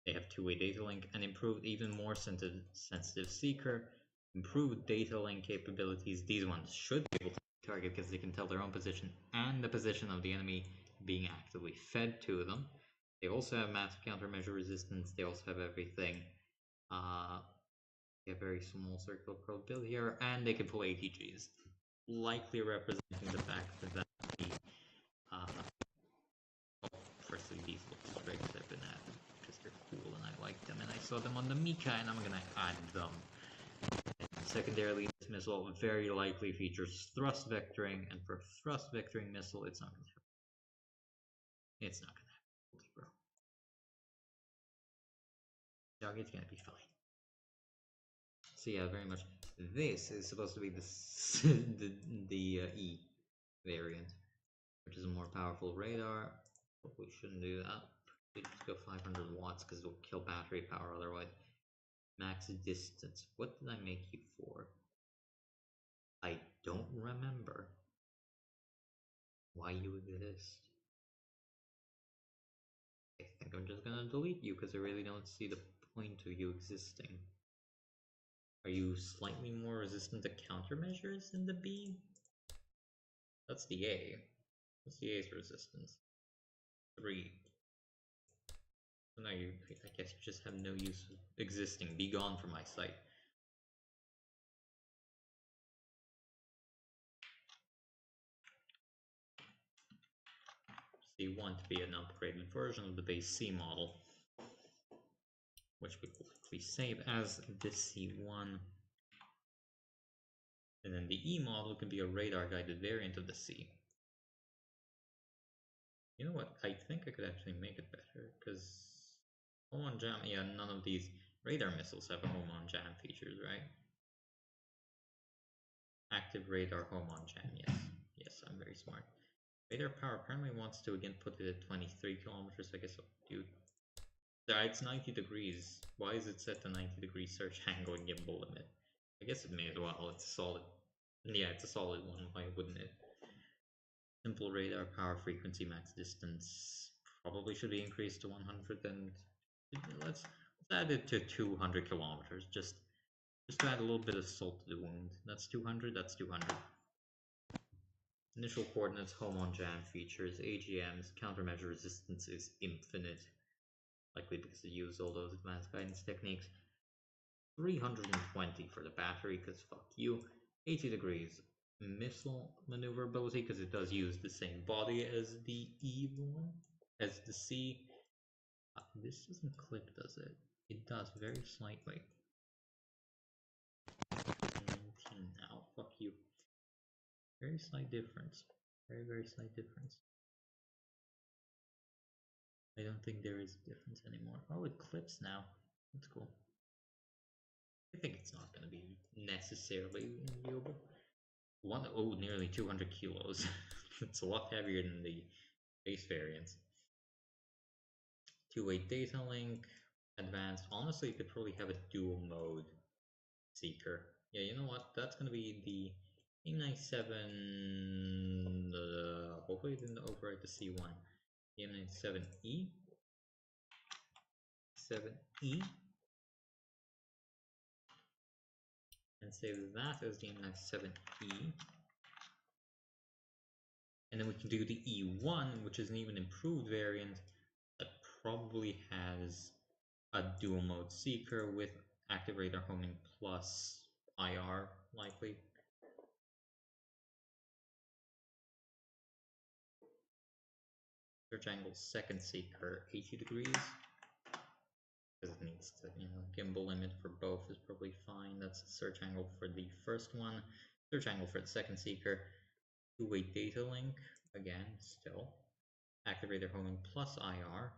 S1: They have two-way data link, and improved even more sensitive seeker, improved data link capabilities. These ones should be able to target because they can tell their own position and the position of the enemy being actively fed to them. They also have massive countermeasure resistance. They also have everything. They have very small circular probability here, and they can pull ATGs, likely representing the fact that the firstly, these look great because I've been at them because they're cool and I like them, and I saw them on the Mika, and I'm gonna add them. And secondarily, this missile very likely features thrust vectoring, and for thrust vectoring missile, it's not gonna happen. It's not gonna happen, bro. Target's gonna be fine. So yeah, very much. This is supposed to be the E variant, which is a more powerful radar. But we shouldn't do that. We just go 500 watts because it'll kill battery power otherwise. Max distance. What did I make you for? I don't remember why you exist. I think I'm just gonna delete you because I really don't see the point of you existing. Are you slightly more resistant to countermeasures than the B? That's the A. What's the A's resistance? 3. So now I guess you just have no use of existing. Be gone from my sight. So you want to be an upgraded version of the base C model, which we will quickly save as the C1. And then the E model can be a radar guided variant of the C. You know what? I think I could actually make it better because home on jam. Yeah, none of these radar missiles have a home on jam features, right? Active radar home on jam. Yes, I'm very smart. Radar power apparently wants to again put it at 23 kilometers. I guess I'll do. It's 90 degrees. Why is it set to 90 degree search angle and gimbal limit? I guess it may as well. It's a solid. Yeah, it's a solid one. Why wouldn't it? Simple radar power frequency max distance probably should be increased to 100, and let's add it to 200 kilometers. Just to add a little bit of salt to the wound. That's 200. That's 200. Initial coordinates, home on jam features, AGMs, countermeasure resistance is infinite, likely because they use all those advanced guidance techniques. 320 for the battery, because fuck you. 80 degrees missile maneuverability, because it does use the same body as the E one, as the C. This doesn't clip, does it? It does, very slightly. 19 now, fuck you. Very slight difference. Very slight difference. I don't think there is a difference anymore. Oh, it clips now. That's cool. I think it's not going to be necessarily viewable. Nearly 200 kilos. It's a lot heavier than the base variants. Two-way data link, advanced. Honestly, you could probably have a dual mode seeker. Yeah, you know what? That's going to be the M97. Hopefully, it didn't overwrite the C1. The M97E. 7E. And save that as the M97E. And then we can do the E1, which is an even improved variant that probably has a dual mode seeker with active radar homing plus IR, likely. Search angle second seeker 80 degrees, because it needs to, gimbal limit for both is probably fine. That's the search angle for the first one. Search angle for the second seeker. Two-way data link, again, still. Active radar homing plus IR.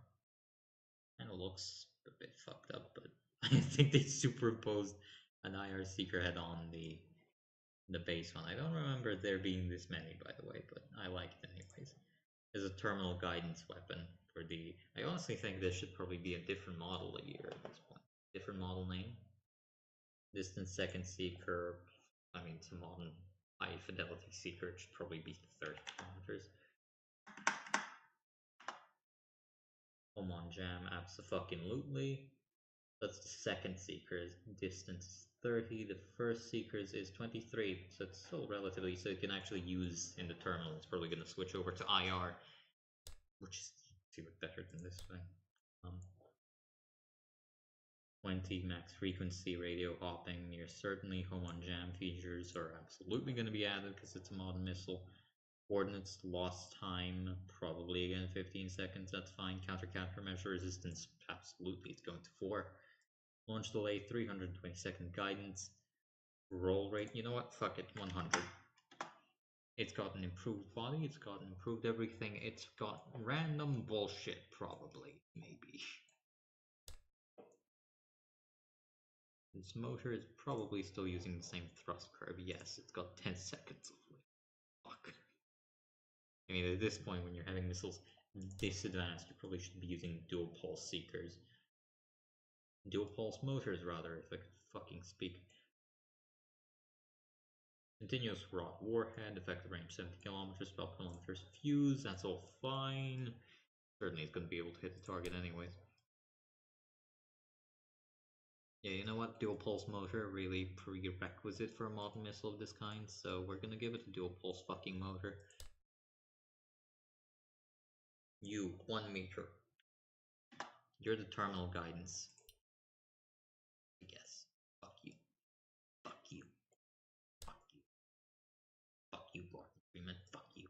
S1: Kind of looks a bit fucked up, but I think they superimposed an IR seeker head on the base one. I don't remember there being this many, by the way, but I like it anyways. There's a terminal guidance weapon for the... I honestly think this should probably be a different model a year at this point. Different model name. Distance second seeker. I mean, it's a modern high fidelity seeker. It should probably be 30 kilometers. Home on jam, abso-fucking-lutely. That's the second seeker's distance is 30. The first seeker's is 23, so it's still relatively, so you can actually use in the terminal. It's probably going to switch over to IR, which is even better than this thing. 20 max frequency radio hopping near certainly. Home on jam features are absolutely going to be added because it's a modern missile. Coordinates, lost time, probably again 15 seconds, that's fine. Countermeasure resistance, absolutely, it's going to 4. Launch delay, 320-second guidance. Roll rate, you know what? Fuck it, 100. It's got an improved body, it's got improved everything, it's got random bullshit, probably, maybe. This motor is probably still using the same thrust curve. Yes, it's got 10 seconds of lift. Fuck. I mean, at this point, when you're having missiles this advanced, you probably should be using dual pulse seekers. Dual pulse motors, rather, if I could fucking speak. Continuous rod warhead, effective range 70 kilometers, 12 kilometers fuse, that's all fine. Certainly it's going to be able to hit the target anyways. Yeah, you know what? Dual pulse motor, really prerequisite for a modern missile of this kind, so we're going to give it a dual pulse fucking motor. You, 1 meter. You're the terminal guidance. I guess. Fuck you. Fuck you. Fuck you. Fuck you, Gordon Freeman. Fuck you.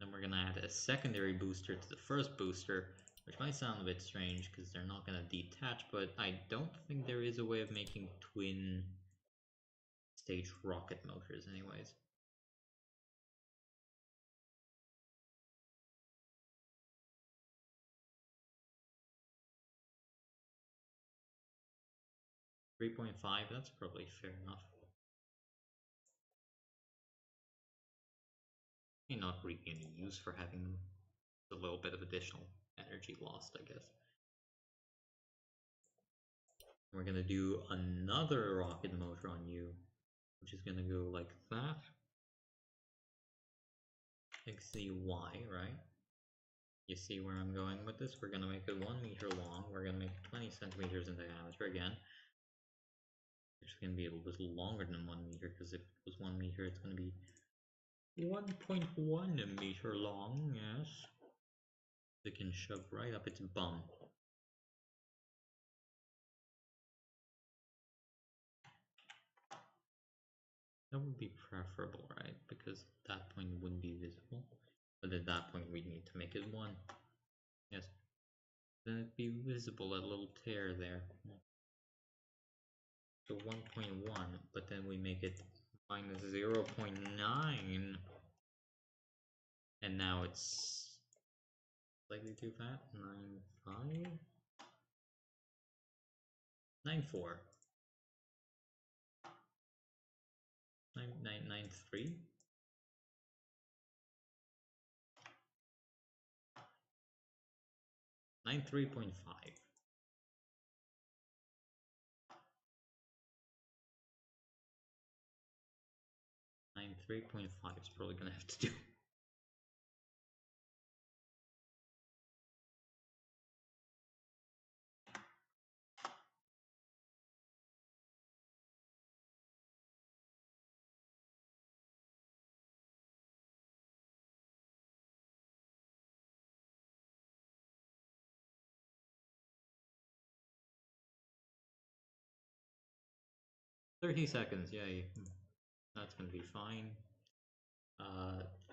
S1: Then we're gonna add a secondary booster to the first booster, which might sound a bit strange because they're not gonna detach, but I don't think there is a way of making twin stage rocket motors anyways. .5, that's probably fair enough. Not really any use for having them. a little bit of additional energy lost, I guess. We're gonna do another rocket motor on you, which is gonna go like that. XZY, right? You see where I'm going with this? We're gonna make it 1 meter long. We're gonna make it 20 centimeters in diameter again. It's gonna be a little bit longer than 1 meter, because if it was 1 meter, it's gonna be 1.1 meter long, yes. It can shove right up its bum. That would be preferable, right? Because at that point it wouldn't be visible. But at that point we need to make it 1. Yes. Then it'd be visible, a little tear there. So 1.1, but then we make it minus 0.9. And now it's slightly too fat. 9.5? 9.4. 9.3? 9.3.5. 9.3.5 is probably gonna have to do. "30 seconds, yay. That's gonna be fine.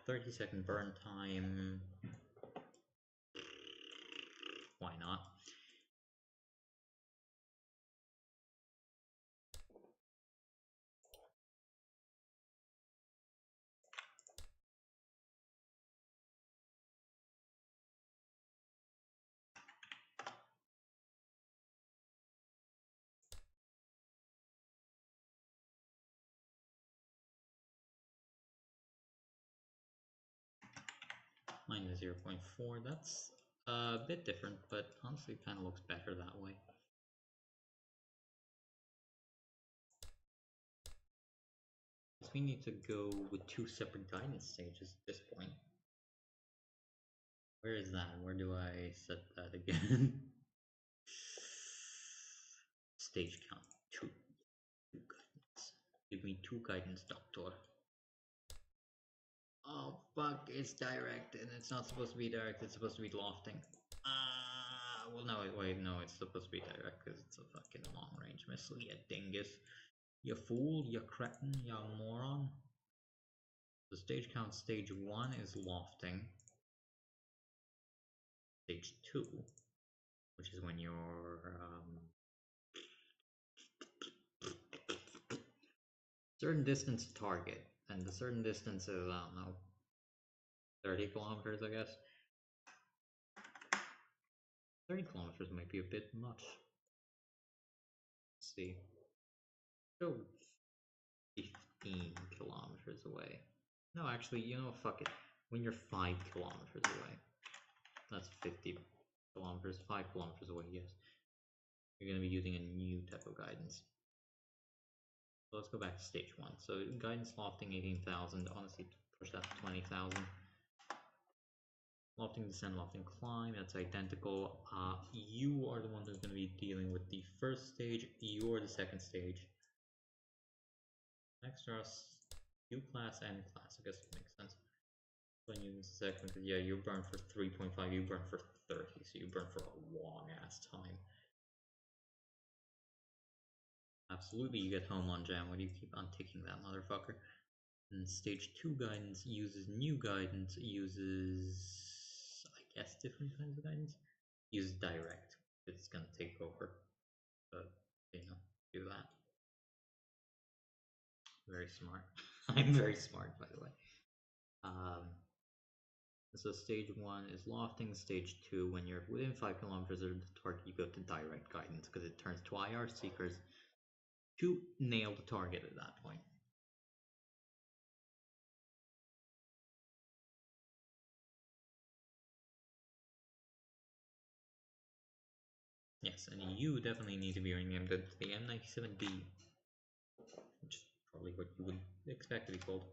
S1: 30-second burn time. Why not? Minus 0.4. That's a bit different, but honestly kind of looks better that way. We need to go with 2 separate guidance stages at this point. Where is that? Where do I set that again? Stage count 2. 2 guidance. Give me 2 guidance, doctor. Oh fuck, it's direct and it's not supposed to be direct, it's supposed to be lofting. Well no, wait, no, it's supposed to be direct because it's a fucking long range missile, you dingus. You fool, you cretin, you moron. The stage count, stage 1 is lofting. Stage 2, which is when you're certain distance to target, and the certain distance is, I don't know, 30 kilometers, I guess. 30 kilometers might be a bit much. Let's see. Go 15 kilometers away. No, actually, you know, fuck it. When you're 5 kilometers away, that's 50 kilometers, 5 kilometers away, yes. You're going to be using a new type of guidance. So let's go back to stage 1. So guidance lofting 18,000, honestly push that to 20,000. Lofting descent, lofting climb, that's identical. You are the one who's going to be dealing with the first stage, you are the second stage. Extra U class and class, I guess it makes sense. When you second, yeah, you burn for 3.5, you burn for 30, so you burn for a long ass time. Absolutely, you get home on jam. Why do you keep on ticking that motherfucker? And stage 2 guidance uses new guidance, uses, I guess, different kinds of guidance. Use direct. It's gonna take over. But, you know, do that. Very smart. I'm very smart, by the way. So stage 1 is lofting. Stage 2, when you're within 5 kilometers of the target, you go to direct guidance because it turns to IR seekers to nail the target at that point. Yes, and you definitely need to be renamed to the M97D, which is probably what you would expect to be called.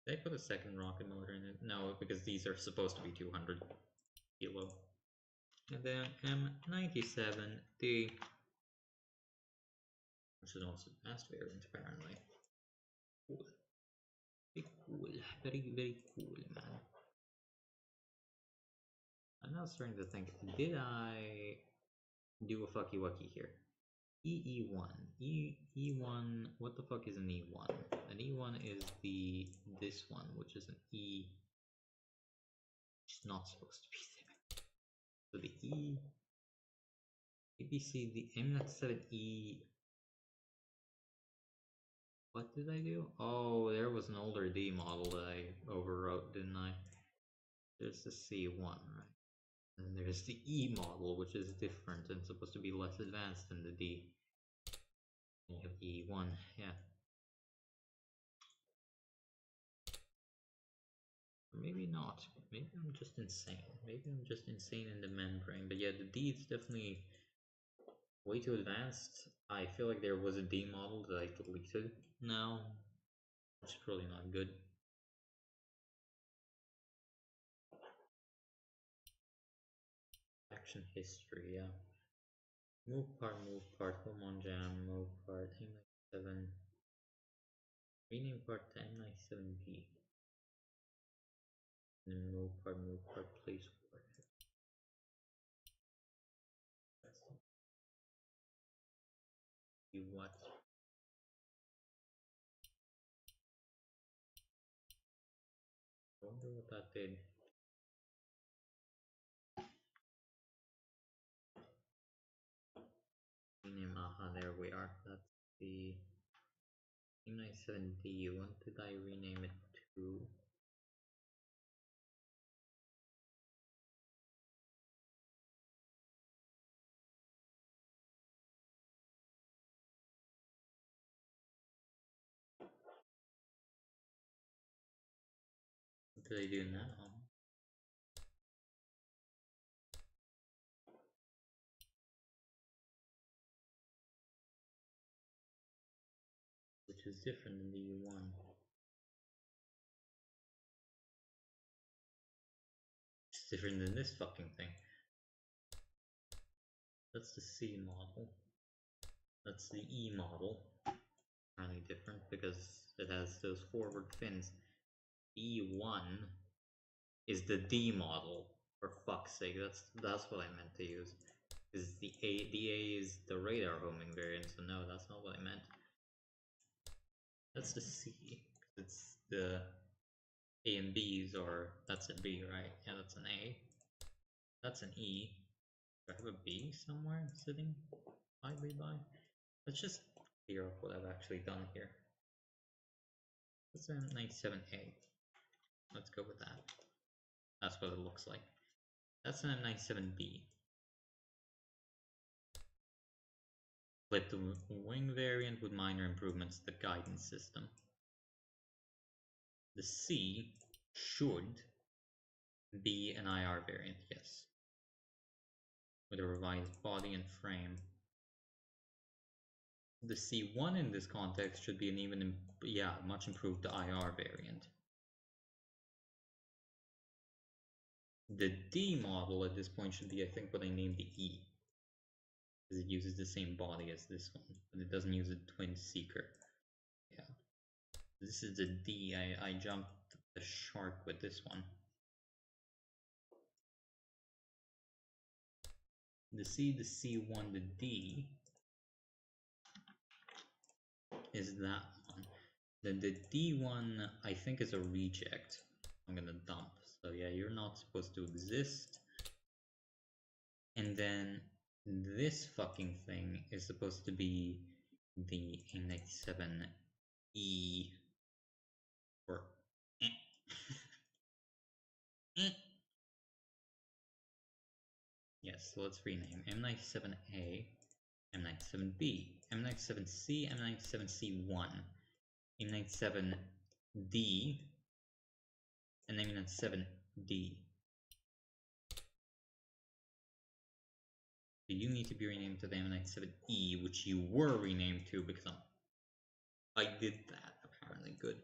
S1: Did I put a second rocket motor in it? No, because these are supposed to be 200 kilo. And then M97D, which is also fast variant apparently. Cool. Very cool. Very, very cool, man. I'm now starting to think, did I do a fucky wucky here? EE1. E1, what the fuck is an E1? An E1 is this one, which is an E, which is not supposed to be there. So the E, ABC, the M97E, what did I do? Oh, there was an older D model that I overwrote, didn't I? There's the C1, right? And there's the E model, which is different and supposed to be less advanced than the D. And you have the E1, yeah. Or maybe not. Maybe I'm just insane. Maybe I'm just insane in the membrane. But yeah, the D is definitely way too advanced. I feel like there was a D model that I deleted now, which is probably not good. Action history, yeah. Move part, home on jam, move part, M97. Rename part to M97B. And then move part, place part. You what? I wonder what that did. Rename, aha, there we are. That's the M97D. What did I rename it to? What did I do now? Which is different than the U1. It's different than this fucking thing. That's the C model. That's the E model. Apparently different because it has those forward fins. E1 is the D model. For fuck's sake, that's what I meant to use. Because the A is the radar homing variant, so no, that's not what I meant. That's the C. It's the A and B's, or that's a B, right? Yeah, that's an A. That's an E. Do I have a B somewhere sitting idly by? Let's just clear up what I've actually done here. That's a 97A. Let's go with that. That's what it looks like. That's an M97B. Flip the wing variant with minor improvements to the guidance system. The C should be an IR variant, yes. With a revised body and frame. The C1 in this context should be an even, much improved IR variant. The D model at this point should be, I think, what I named the E. Because it uses the same body as this one, but it doesn't use a twin seeker. Yeah. This is the D. I jumped the shark with this one. The C, the C1, the D is that one. Then the D1, I think, is a reject. I'm gonna dump. So yeah, you're not supposed to exist. And then this fucking thing is supposed to be the M97E or yes, so let's rename M97A, M97B, M97C, M97C1, M97D, and M97D. You need to be renamed to the M97E, which you were renamed to because I did that, apparently. Good.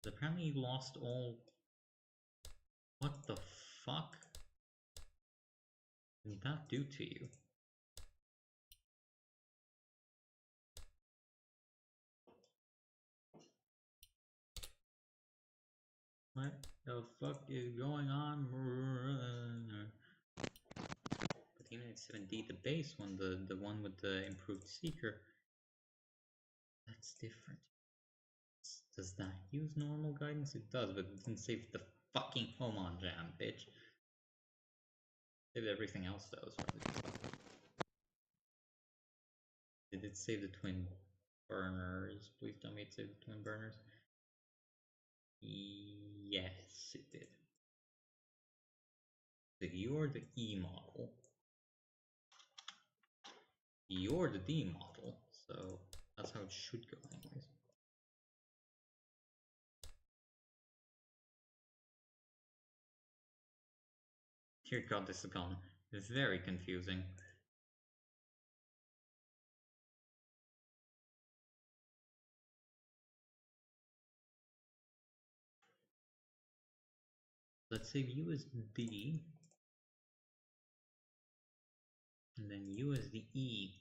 S1: Apparently you lost all... What the fuck did that do to you? What the fuck is going on? But the M97D, the base one, the one with the improved seeker, that's different. Does that use normal guidance? It does, but it didn't save the fucking home on jam, bitch. Saved everything else though, so did it save the twin burners? Please tell me it saved the twin burners. Yes, it did. So you're the E model. You're the D model, so that's how it should go anyways. Dear God, this has gone very confusing. Let's save you as D, and then you as the E.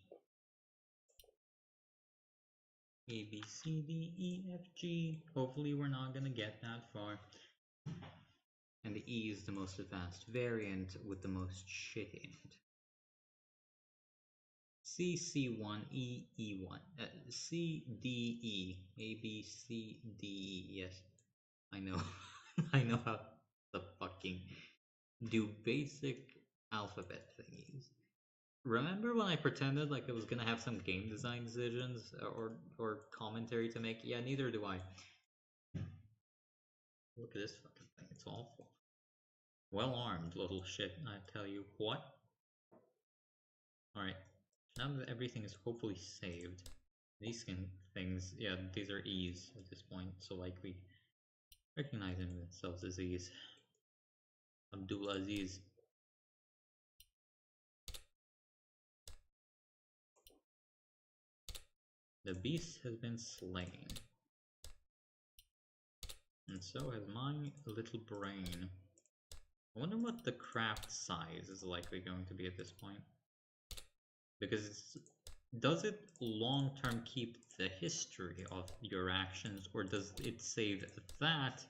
S1: A, B, C, D, E, F, G. Hopefully we're not gonna get that far. And the E is the most advanced variant with the most shit in it. C, C1, E, E1. C, D, E. A, B, C, D, E. Yes, I know. I know how to fucking do basic alphabet thingies. Remember when I pretended like I was gonna have some game design decisions or commentary to make? Yeah, neither do I. Look at this fucking thing, it's awful. Well armed little shit, I tell you what. Alright, now that everything is hopefully saved, these things, yeah, these are E's at this point, so likely recognizing themselves as E's. Abdul Aziz. The beast has been slain. And so has my little brain. I wonder what the craft size is likely going to be at this point. Because does it long-term keep the history of your actions, or does it save that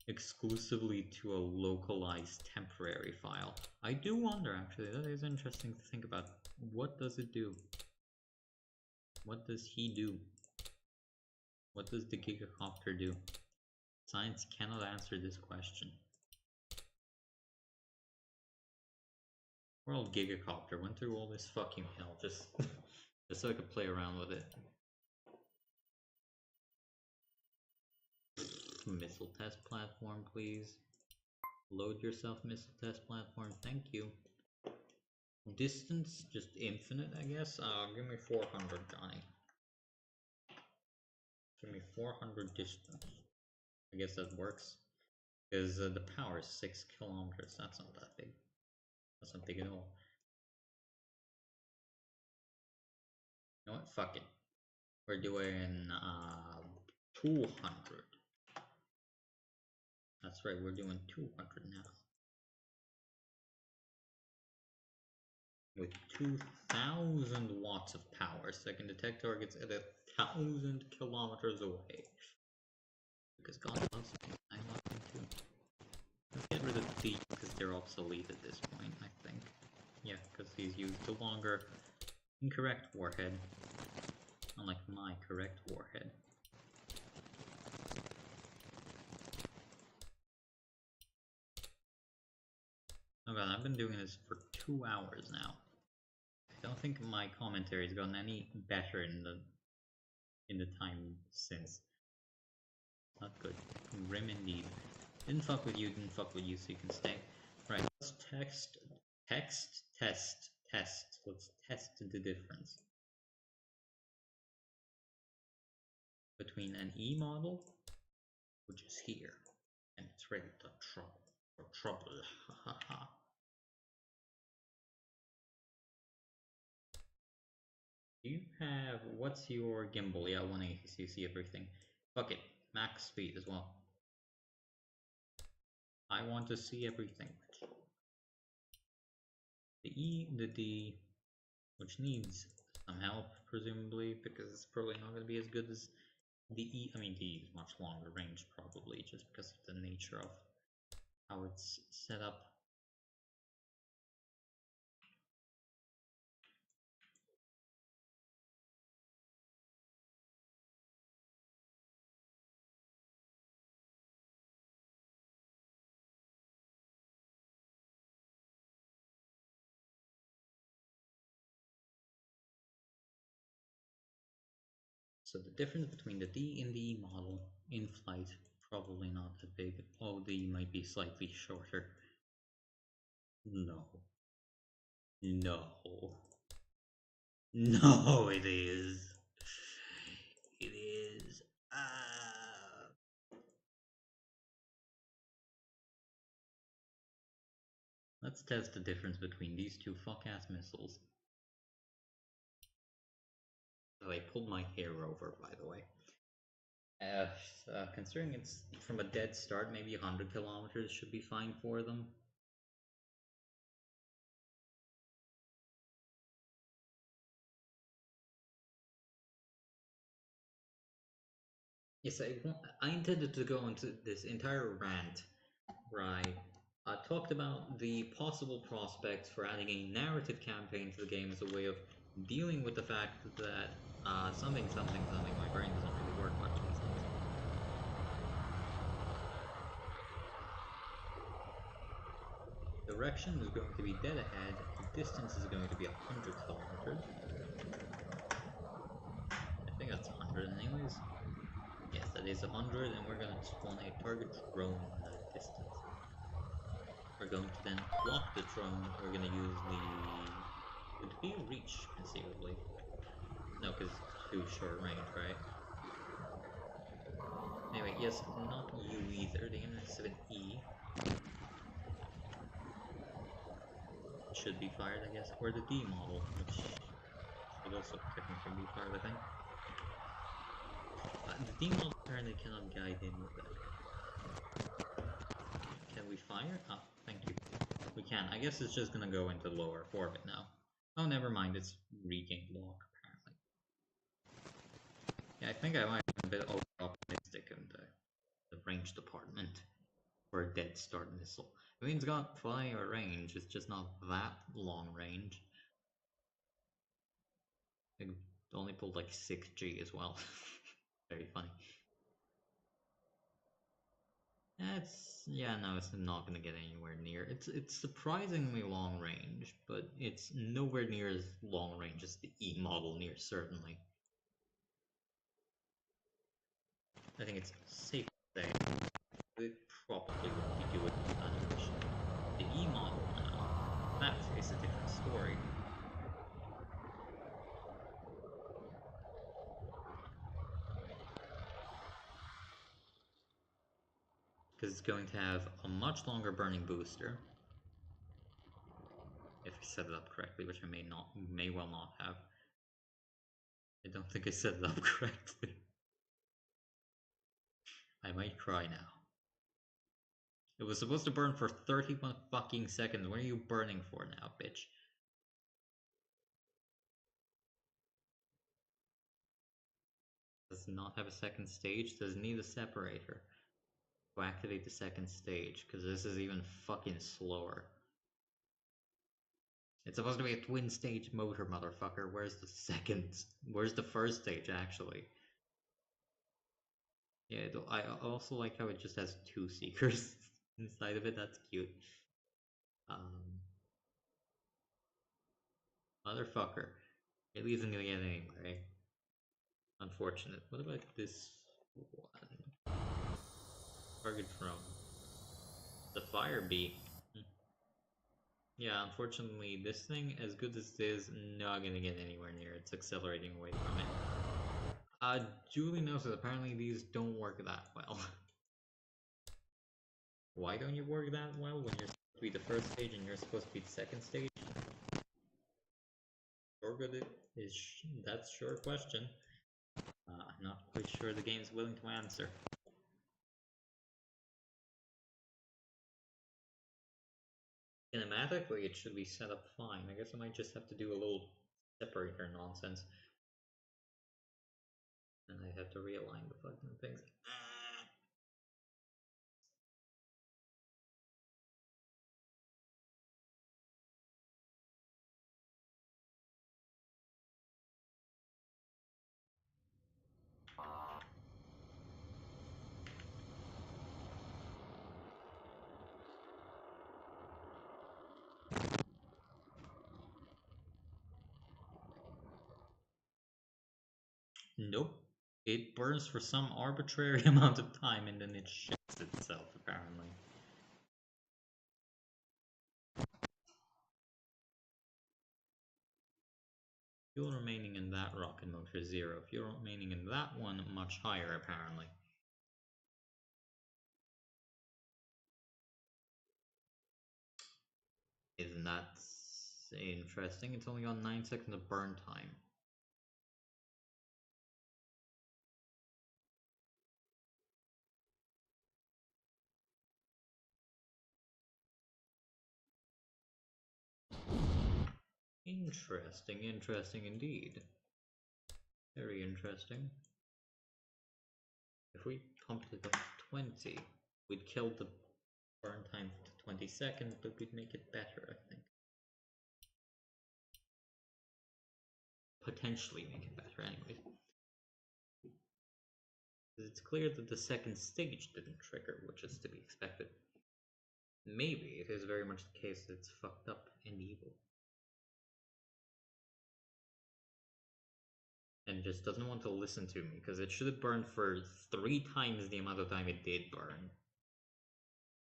S1: exclusively to a localized temporary file? I do wonder, actually. That is interesting to think about. What does it do? What does he do? What does the gigacopter do? Science cannot answer this question. Poor old gigacopter went through all this fucking hell just so I could play around with it. Missile test platform, please. Load yourself, missile test platform. Thank you. Distance, just infinite, I guess. Give me 400, Johnny. Give me 400 distance. I guess that works. Because the power is 6 kilometers. That's not that big. That's not big at all. You know what? Fuck it. We're doing 200. That's right, we're doing 200 now. With 2,000 watts of power, so I can detect targets at 1,000 kilometers away. Because God loves me, I love him too. Let's get rid of D, because they're obsolete at this point, I think. Yeah, because he's used the longer, incorrect warhead. Unlike my correct warhead. Oh god, I've been doing this for 2 hours now. I don't think my commentary has gotten any better in the time since. Not good. Grim indeed. Didn't fuck with you, so you can stay. Right, let's test. Let's test the difference between an E model, which is here, and it's ready to trouble. You have, what's your gimbal? Yeah, 180, so you see everything. Fuck it, max speed as well. I want to see everything. The E, the D, which needs some help, presumably, because it's probably not going to be as good as the E. I mean, the E is much longer range, probably, just because of the nature of how it's set up. So the difference between the D and the E model in flight, probably not that big. Oh, the E might be slightly shorter. No. No. No, it is. It is. Let's test the difference between these two fuck-ass missiles. Oh, I pulled my hair over, by the way. Considering it's from a dead start, maybe 100 kilometers should be fine for them. Yes, I intended to go into this entire rant where I talked about the possible prospects for adding a narrative campaign to the game as a way of dealing with the fact that something, my brain doesn't really work much these days. Direction is going to be dead ahead, distance is going to be 100 kilometers. I think that's 100 anyways. Yes, that is 100, and we're going to spawn a target drone in that distance. We're going to then block the drone. We're going to use the... Would it be a reach, conceivably? No, because it's too short range, right? Anyway, yes, not you either. The M97E should be fired, I guess. Or the D model, which should also technically be fired, I think. The D model apparently cannot guide in with it. Can we fire? Ah, thank you. We can. I guess it's just gonna go into lower orbit now. Oh, never mind. It's regained lock, apparently. Yeah, I think I might have been a bit over-optimistic in the range department for a dead start missile. I mean, it's got fire range. It's just not that long range. It only pulled like 6G as well. Very funny. No, it's not gonna get anywhere near. It's surprisingly long range, but it's nowhere near as long range as the E model near certainly. I think it's safe to say it probably wouldn't be doing that much. The E model now, that is a different story. Because it's going to have a much longer burning booster. If I set it up correctly, which I may well not have. I don't think I set it up correctly. I might cry now. It was supposed to burn for 31 fucking seconds. What are you burning for now, bitch? Does not have a second stage. Does need a separator to activate the second stage, because this is even fucking slower. It's supposed to be a twin stage motor, motherfucker. Where's the first stage, actually? Yeah, I also like how it just has two seekers inside of it. That's cute. Motherfucker. Really isn't gonna get anywhere, eh? Unfortunate. What about this one? Target drone. The fire bee. Yeah, unfortunately, this thing, as good as it is, not gonna get anywhere near. It's accelerating away from it. Julie knows that apparently these don't work that well. Why don't you work that well when you're supposed to be the first stage and you're supposed to be the second stage? Or good is that's sure a question. I'm not quite sure the game's willing to answer. Kinematically, it should be set up fine. I guess I might just have to do a little separator nonsense. And I have to realign the fucking things. Nope. It burns for some arbitrary amount of time and then it shits itself, apparently. Fuel remaining in that rocket motor is 0. Fuel remaining in that one much higher, apparently. Isn't that interesting? It's only got 9 seconds of burn time. Interesting, interesting indeed. Very interesting. If we pumped it up to 20, we'd kill the burn time to 20 seconds, but we'd make it better, I think. Potentially make it better, anyways. It's clear that the second stage didn't trigger, which is to be expected. Maybe it is very much the case that it's fucked up and evil. And just doesn't want to listen to me, because it should have burned for 3 times the amount of time it did burn.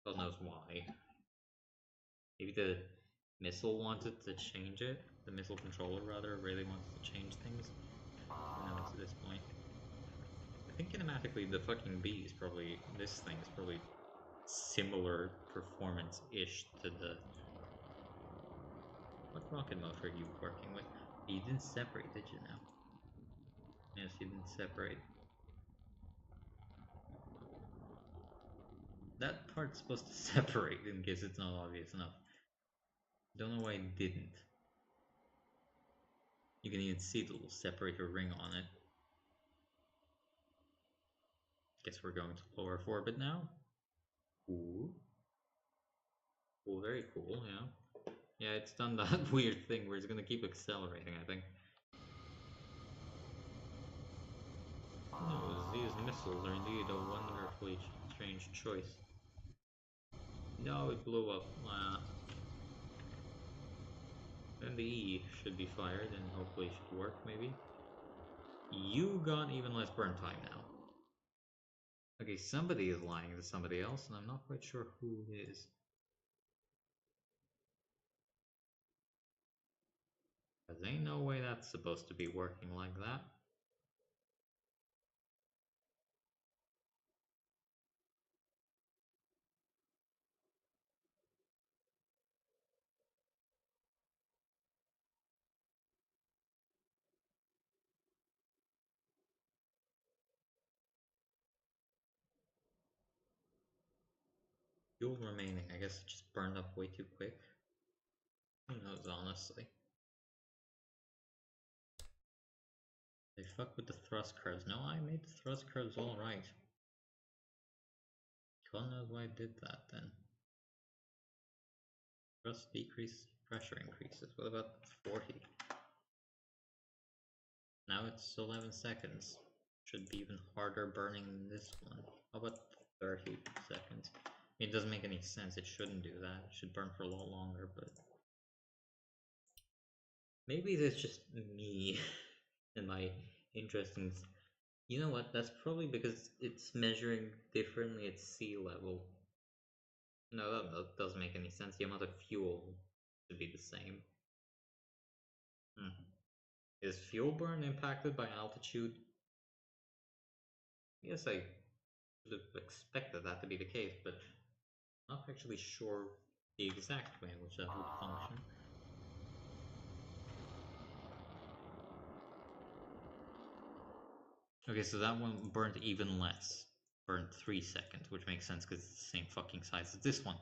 S1: God knows why. Maybe the missile wanted to change it? The missile controller, rather, really wanted to change things? Who knows at this point. I think kinematically the fucking bee is probably, this thing is probably similar performance-ish to the... What rocket motor are you working with? You didn't separate, did you now? Yes, you didn't separate. That part's supposed to separate in case it's not obvious enough. Don't know why it didn't. You can even see the little separator ring on it. Guess we're going to lower orbit now. Cool. Cool, very cool, yeah. Yeah, it's done that weird thing where it's gonna keep accelerating, I think. No, these missiles are indeed a wonderfully strange choice. No, it blew up. Then the E should be fired and hopefully it should work, maybe. You got even less burn time now. Okay, somebody is lying to somebody else, and I'm not quite sure who it is. Because ain't no way that's supposed to be working like that. Fuel remaining, I guess it just burned up way too quick. Who knows, honestly. They fuck with the thrust curves. No, I made the thrust curves alright. God knows why I did that then. Thrust decreases, pressure increases. What about 40? Now it's 11 seconds. Should be even harder burning than this one. How about 30 seconds? It doesn't make any sense. It shouldn't do that. It should burn for a lot longer, but... Maybe that's just me and my interest in... You know what? That's probably because it's measuring differently at sea level. No, that doesn't make any sense. The amount of fuel should be the same. Is fuel burn impacted by altitude? Yes, I would have expected that to be the case, but not actually sure the exact way in which that would function. Okay, so that one burnt even less. Burnt 3 seconds, which makes sense because it's the same fucking size as this one.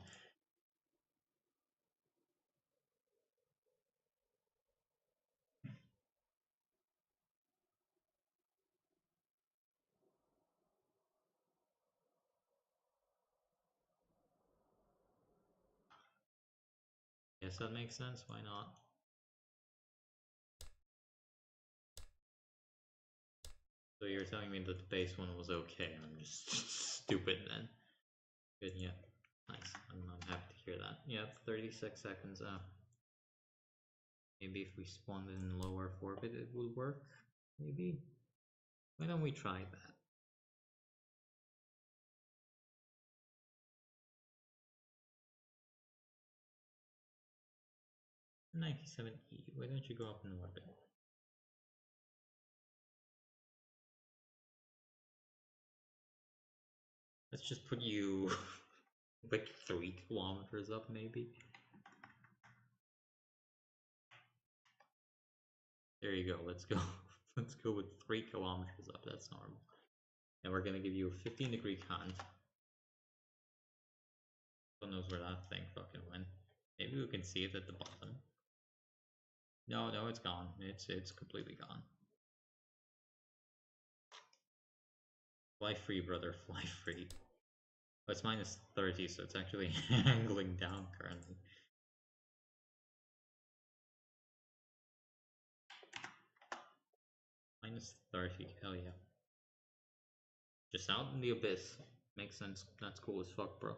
S1: Yes, that makes sense. Why not? So you're telling me that the base one was okay, and I'm just stupid then. Good, yeah. Nice. I'm happy to hear that. Yeah, 36 seconds up. Maybe if we spawned in lower orbit it would work? Maybe? Why don't we try that? 97E, why don't you go up in orbit? Let's just put you like 3 kilometers up maybe. There you go, let's go. Let's go with 3 kilometers up, that's normal. And we're gonna give you a 15-degree con. Who knows where that thing fucking went. Maybe we can see it at the bottom. No, it's gone. It's completely gone. Fly free, brother, fly free. Oh, it's minus 30, so it's actually angling down currently. Minus 30, hell yeah. Just out in the abyss. Makes sense. That's cool as fuck, bro.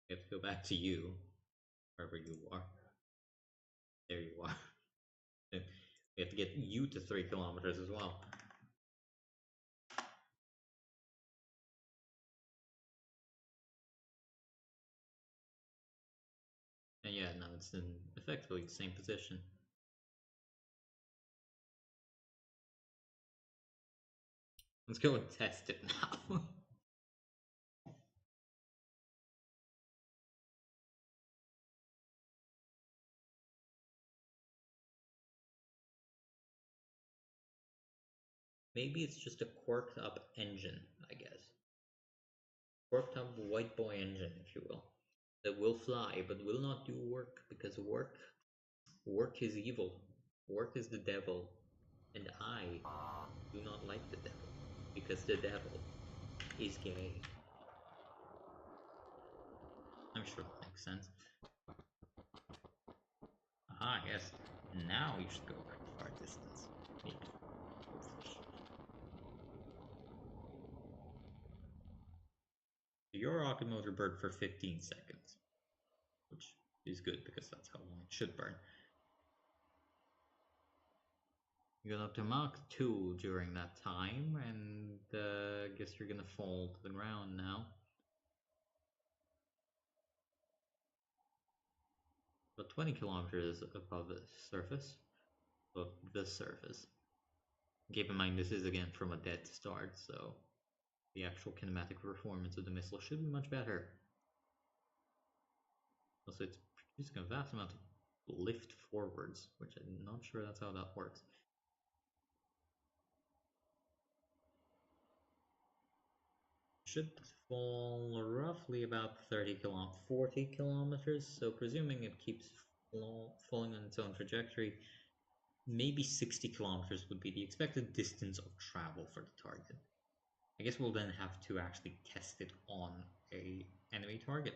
S1: We have to go back to you, wherever you are. There you are. We have to get you to 3 kilometers as well. And yeah, now it's in effectively the same position. Let's go and test it now. Maybe it's just a quirked up engine, I guess. Quirked up white boy engine, if you will. That will fly, but will not do work, because work is evil. Work is the devil. And I do not like the devil, because the devil is gay. I'm sure that makes sense. Ah, yes. Now you should go over the far distance. Maybe. Your rocket motor burned for 15 seconds, which is good because that's how long it should burn. You got up to Mach 2 during that time, and I guess you're gonna fall to the ground now. About 20 kilometers above the surface. Above the surface. Keep in mind, this is again from a dead start, so the actual kinematic performance of the missile should be much better. Also, it's producing a vast amount of lift forwards, which I'm not sure that's how that works. Should fall roughly about 40 kilometers, so presuming it keeps falling on its own trajectory, maybe 60 kilometers would be the expected distance of travel for the target. I guess we'll then have to actually test it on a enemy target.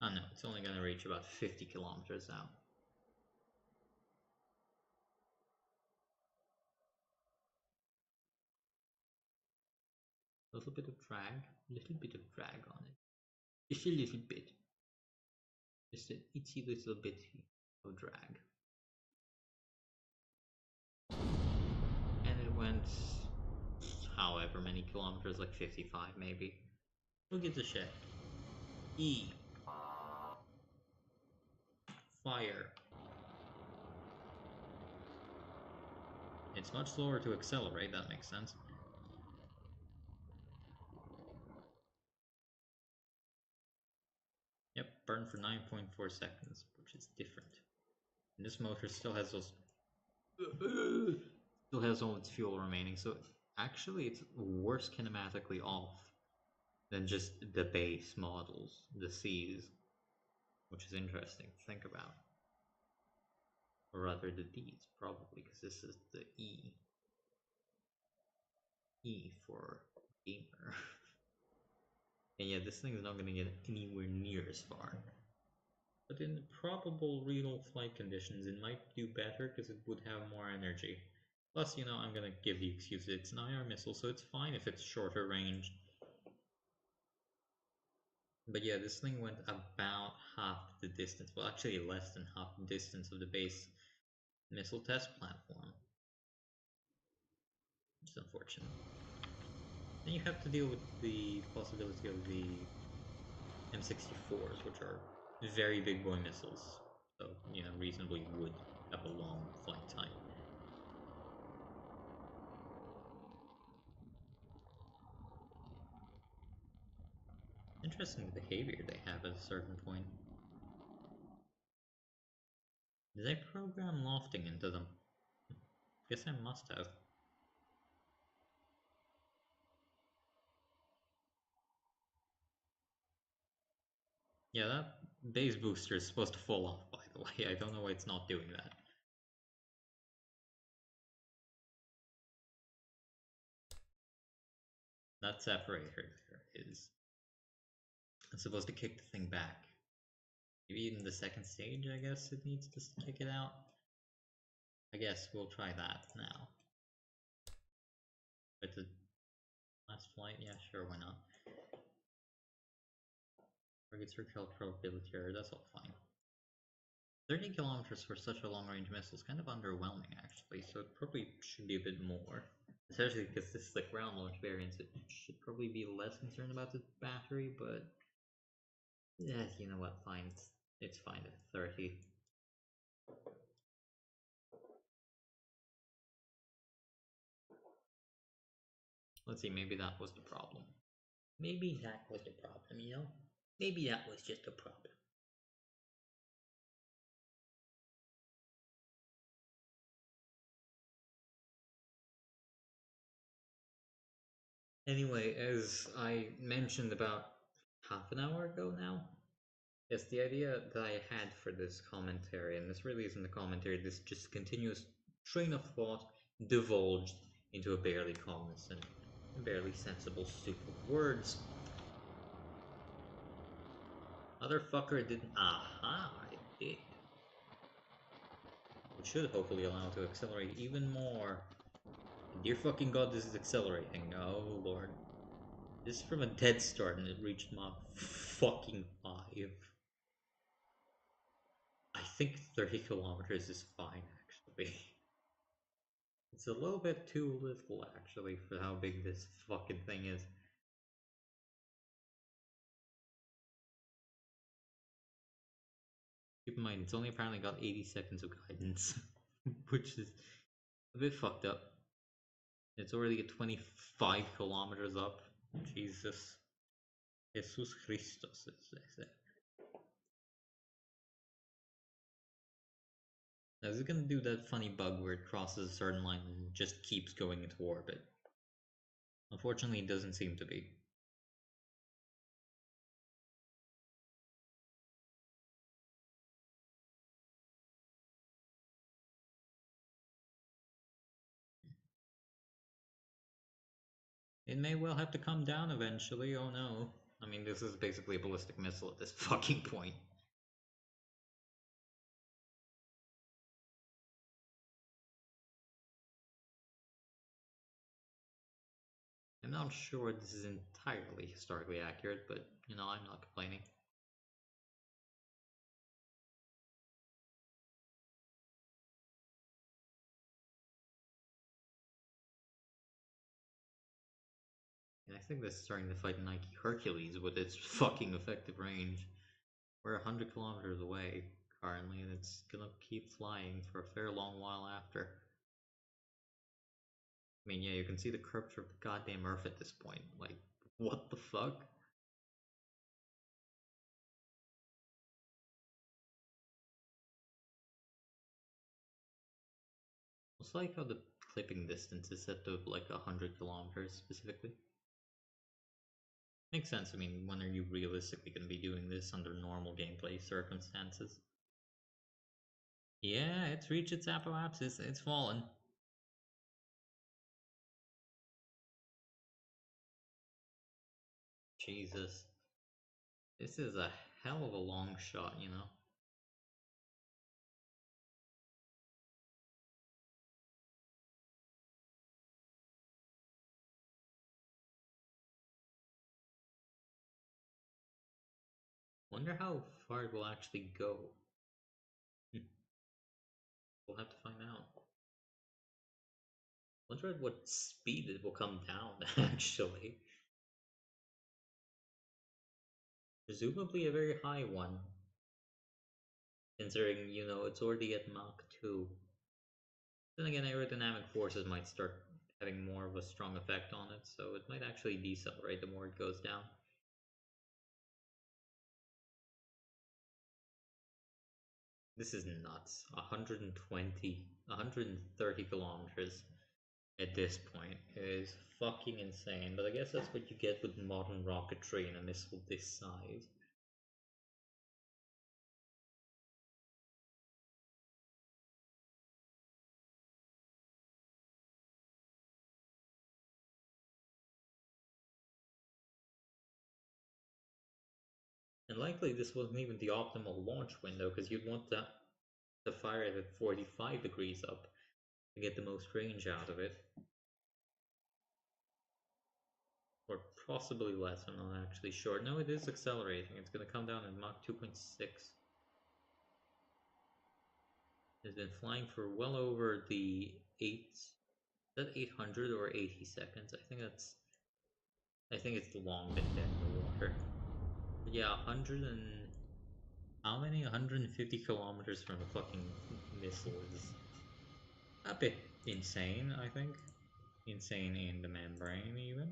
S1: Oh no, it's only going to reach about 50 kilometers now. A little bit of drag on it. Just a little bit. Just an itchy little bit of drag. And it went however many kilometers, like 55 maybe. Who gives a shit? E. Fire. It's much slower to accelerate, that makes sense. burn for 9.4 seconds, which is different. And this motor still has those still has all its fuel remaining, so actually it's worse kinematically off than just the base models, the C's, which is interesting to think about. Or rather the D's, probably, because this is the E. E for gamer. And yeah, this thing is not going to get anywhere near as far. But in probable real flight conditions, it might do better because it would have more energy. Plus, you know, I'm going to give the excuse that it's an IR missile, so it's fine if it's shorter range. But yeah, this thing went about half the distance, well actually less than half the distance of the base missile test platform. It's unfortunate. Then you have to deal with the possibility of the M64s, which are very big boy missiles, so you know, reasonably would have a long flight time. Interesting behavior they have at a certain point. Did I program lofting into them? Guess I must have. Yeah, that base booster is supposed to fall off, by the way. I don't know why it's not doing that. That separator there is supposed to kick the thing back. Maybe in the second stage, I guess it needs to kick it out. I guess we'll try that now. But the last flight, yeah, sure, why not? Target circle probability error, that's all fine. 30 kilometers for such a long-range missile is kind of underwhelming, actually, so it probably should be a bit more. Especially because this is the ground launch variant, it should probably be less concerned about the battery, but yeah, you know what, fine, it's fine at 30. Let's see, maybe that was the problem. Maybe that was the problem, you know? Maybe that was just a problem. Anyway, as I mentioned about half an hour ago now, yes, the idea that I had for this commentary, and this really isn't a commentary, this just continuous train of thought divulged into a barely cognizant, barely sensible soup of words. Motherfucker didn't. Aha, it did. Which should hopefully allow it to accelerate even more. Dear fucking god, this is accelerating. Oh lord. This is from a dead start and it reached Mach fucking 5. I think 30 kilometers is fine, actually. It's a little bit too little, actually, for how big this fucking thing is. Keep in mind, it's only apparently got 80 seconds of guidance, which is a bit fucked up. It's already at 25 kilometers up. Jesus. Jesus Christos, as they say. Now, is it gonna do that funny bug where it crosses a certain line and just keeps going into orbit? Unfortunately, it doesn't seem to be. It may well have to come down eventually, oh no. I mean, this is basically a ballistic missile at this fucking point. I'm not sure this is entirely historically accurate, but, you know, I'm not complaining. And I think this is starting to fight Nike Hercules with its fucking effective range. We're 100 kilometers away currently, and it's gonna keep flying for a fair long while after. I mean, yeah, you can see the curvature of the goddamn Earth at this point. Like, what the fuck? It's like how the clipping distance is set to like 100 kilometers specifically. Makes sense. I mean, when are you realistically going to be doing this under normal gameplay circumstances? Yeah, it's reached its apoapsis. It's fallen. Jesus. This is a hell of a long shot, you know? Wonder how far it will actually go. We'll have to find out. Wonder at what speed it will come down, actually. Presumably a very high one, considering, you know, it's already at Mach 2. Then again, aerodynamic forces might start having more of a strong effect on it, so it might actually decelerate the more it goes down. This is nuts. 120, 130 kilometers at this point is fucking insane, but I guess that's what you get with modern rocketry in a missile this size. And likely this wasn't even the optimal launch window, because you'd want that to fire it at 45 degrees up to get the most range out of it. Or possibly less, I'm not actually sure. No, it is accelerating. It's going to come down at Mach 2.6. It's been flying for well over the 8... Is that 800 or 80 seconds? I think it's long been dead in the water. But yeah, 100 and... How many? 150 kilometers from the fucking missile is a bit insane, I think. Insane in the membrane, even.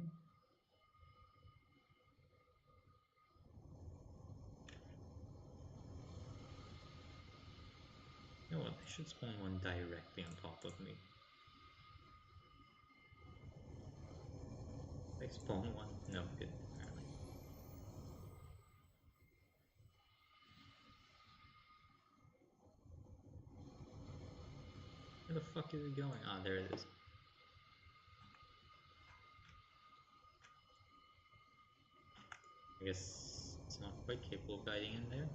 S1: You know what? I should spawn one directly on top of me. Did I spawn one? No, it didn't, apparently. Where the fuck is it going? Ah, there it is. I guess it's not quite capable of guiding in there.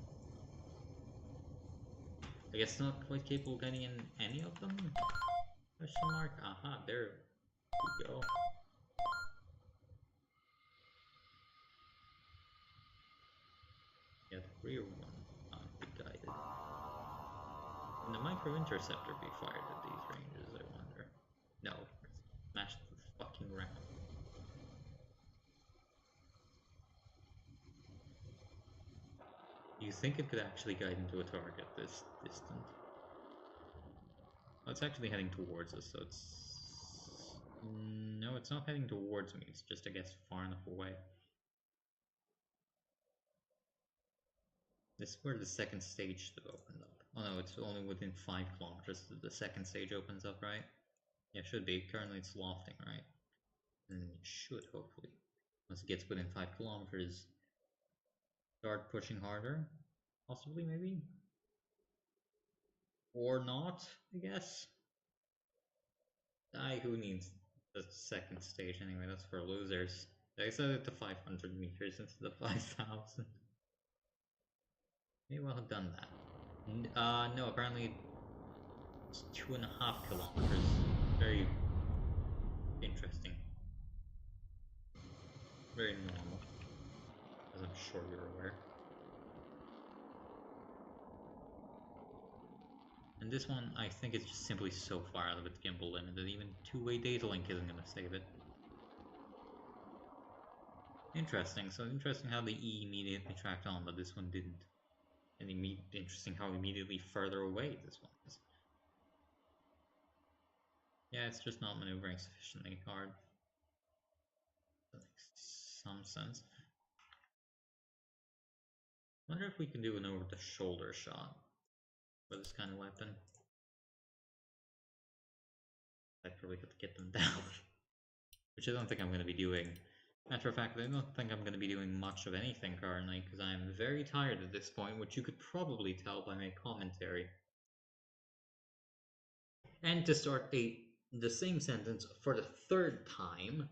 S1: I guess not quite capable of getting in any of them? Question mark? Aha, there we go. Yeah, the rear one can't be guided. Can the micro interceptor be fired at these ranges, I wonder? No, smash the fucking ground. Do you think it could actually guide into a target this distant? Oh, it's actually heading towards us, so it's... No, it's not heading towards me, it's just, I guess, far enough away. This is where the second stage opened up. Oh no, it's only within 5 kilometers that the second stage opens up, right? Yeah, it should be. Currently it's lofting, right? And it should, hopefully. Once it gets within 5 kilometers, start pushing harder. Possibly, maybe? Or not, I guess? Who needs the second stage anyway? That's for losers. I set it to 500 meters instead of 5,000. Maybe I'll have done that. No, apparently it's 2.5 kilometers. Very interesting. Very normal, as I'm sure you're aware. And this one, I think it's just simply so far out of its gimbal limit that even two-way data link isn't going to save it. Interesting. So interesting how the E immediately tracked on, but this one didn't. And interesting how immediately further away this one is. Yeah, it's just not maneuvering sufficiently hard. That makes some sense. Wonder if we can do an over-the-shoulder shot for this kind of weapon. I probably have to get them down, which I don't think I'm going to be doing. Matter of fact, I don't think I'm going to be doing much of anything currently because I'm very tired at this point, which you could probably tell by my commentary. And to start the same sentence for the third time,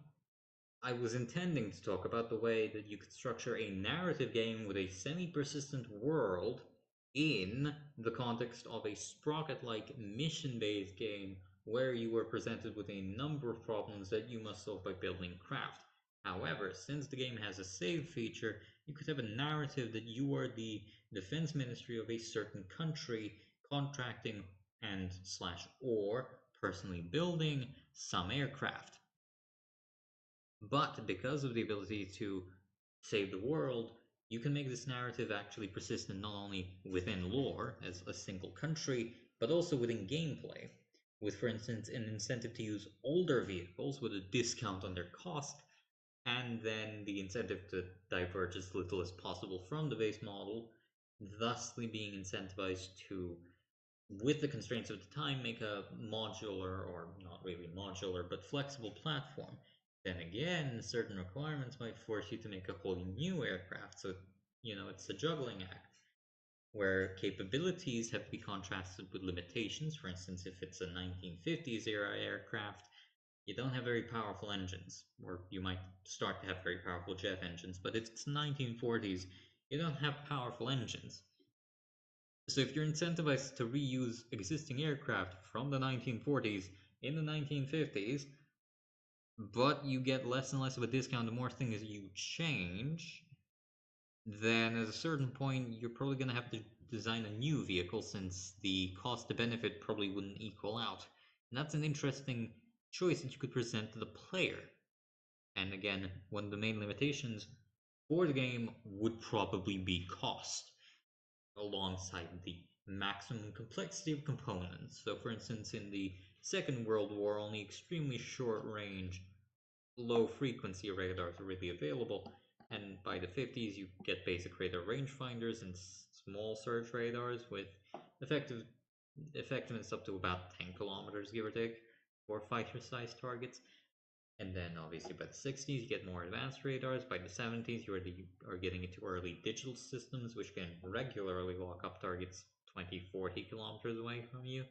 S1: I was intending to talk about the way that you could structure a narrative game with a semi-persistent world in the context of a sprocket-like mission-based game where you were presented with a number of problems that you must solve by building craft. However, since the game has a save feature, you could have a narrative that you are the defense ministry of a certain country contracting and slash or personally building some aircraft. But because of the ability to save the world, you can make this narrative actually persistent not only within lore as a single country, but also within gameplay. With, for instance, an incentive to use older vehicles with a discount on their cost, and then the incentive to diverge as little as possible from the base model, thusly being incentivized to, with the constraints of the time, make a modular, or not really modular, but flexible platform. Then again, certain requirements might force you to make a wholly new aircraft. So, it's a juggling act where capabilities have to be contrasted with limitations. For instance, if it's a 1950s era aircraft, you don't have very powerful engines, or you might start to have very powerful jet engines, but if it's 1940s, you don't have powerful engines. So if you're incentivized to reuse existing aircraft from the 1940s in the 1950s, but you get less and less of a discount the more things you change, then at a certain point you're probably going to have to design a new vehicle since the cost to benefit probably wouldn't equal out. And that's an interesting choice that you could present to the player. And again, one of the main limitations for the game would probably be cost, alongside the maximum complexity of components. So, for instance, in the Second World War, only extremely short range, low frequency radars are really available. And by the 50s, you get basic radar rangefinders and small search radars with effectiveness up to about 10 kilometers, give or take, for fighter sized targets. And then obviously by the 60s, you get more advanced radars. By the 70s, you are getting into early digital systems, which can regularly lock up targets 20, 40 kilometers away from you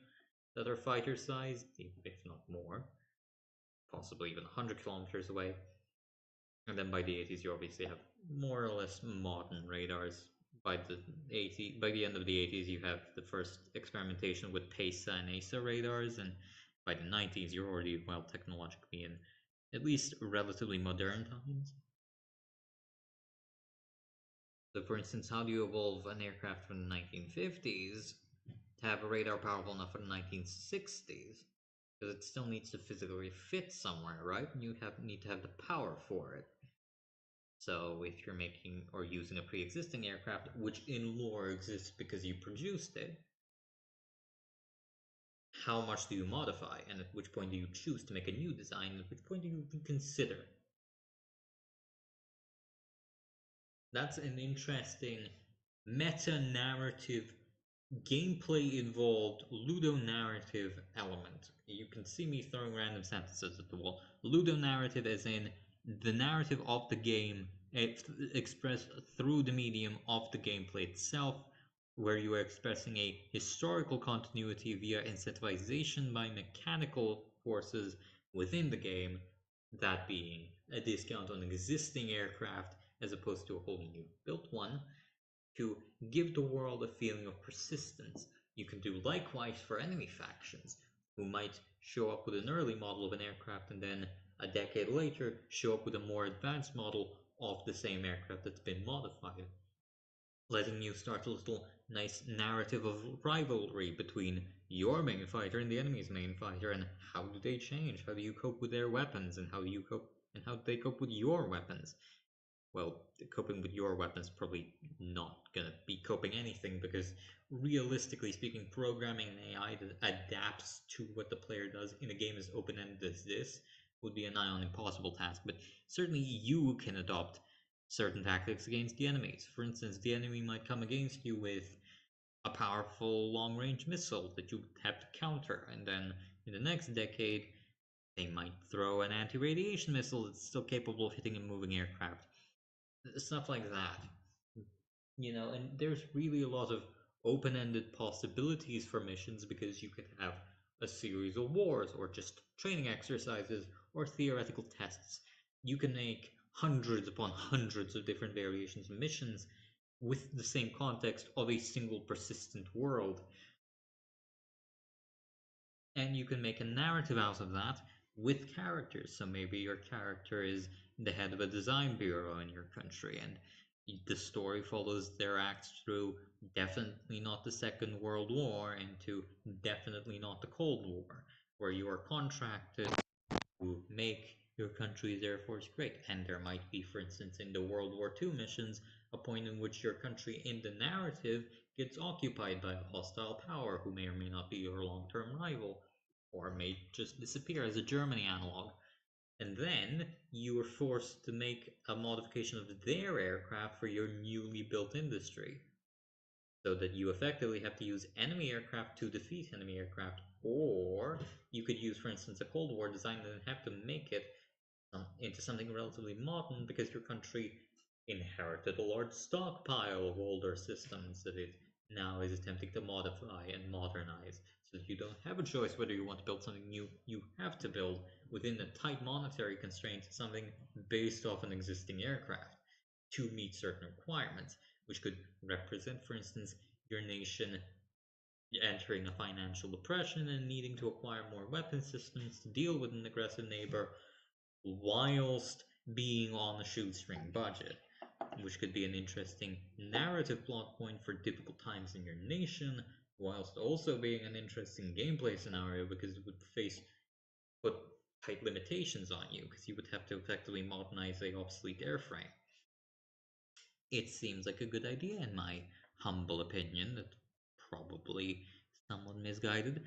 S1: that are fighter sized, if not more, possibly even 100 kilometers away. And then by the 80s, you obviously have more or less modern radars. By the end of the 80s, you have the first experimentation with PESA and ASA radars, and by the 90s, you're already well technologically in at least relatively modern times. So, for instance, how do you evolve an aircraft from the 1950s to have a radar powerful enough for the 1960s? Because it still needs to physically fit somewhere, right? And you need to have the power for it. So, if you're making or using a pre-existing aircraft, which in lore exists because you produced it, how much do you modify? And at which point do you choose to make a new design? At which point do you reconsider? That's an interesting meta-narrative, gameplay-involved ludo-narrative element. You can see me throwing random sentences at the wall. Ludo-narrative as in the narrative of the game expressed through the medium of the gameplay itself, where you are expressing a historical continuity via incentivization by mechanical forces within the game, that being a discount on existing aircraft as opposed to a whole new built one, to give the world a feeling of persistence. You can do likewise for enemy factions, who might show up with an early model of an aircraft and then a decade later show up with a more advanced model of the same aircraft that's been modified, letting you start a little nice narrative of rivalry between your main fighter and the enemy's main fighter, and how do they change? How do you cope with their weapons, and how do you cope and how do they cope with your weapons? Well, coping with your weapons probably not gonna be coping anything, because realistically speaking, programming an AI that adapts to what the player does in a game as open-ended as this would be a nigh on impossible task. But certainly you can adopt certain tactics against the enemies. For instance, the enemy might come against you with a powerful long-range missile that you have to counter, and then in the next decade They might throw an anti radiation missile that's still capable of hitting a moving aircraft. Stuff like that. And there's really a lot of open ended possibilities for missions because you could have a series of wars or just training exercises or theoretical tests. You can make hundreds upon hundreds of different variations of missions with the same context of a single persistent world. And you can make a narrative out of that with characters. So maybe your character is the head of a design bureau in your country, and the story follows their acts through definitely not the Second World War into definitely not the Cold War, where you are contracted to make your country's air force great. And there might be, for instance, in the World War II missions, a point in which your country in the narrative gets occupied by a hostile power who may or may not be your long term rival, or may just disappear as a Germany analog. And then you are forced to make a modification of their aircraft for your newly built industry. So that you effectively have to use enemy aircraft to defeat enemy aircraft, or you could use, for instance, a Cold War design and have to make it into something relatively modern because your country inherited a large stockpile of older systems that it now is attempting to modify and modernize. So that you don't have a choice whether you want to build something new, you have to build within a tight monetary constraint something based off an existing aircraft to meet certain requirements, which could represent, for instance, your nation entering a financial depression and needing to acquire more weapon systems to deal with an aggressive neighbor whilst being on a shoestring budget, which could be an interesting narrative plot point for difficult times in your nation, whilst also being an interesting gameplay scenario because it would put tight limitations on you because you would have to effectively modernize a obsolete airframe. It seems like a good idea in my humble opinion, that probably somewhat misguided.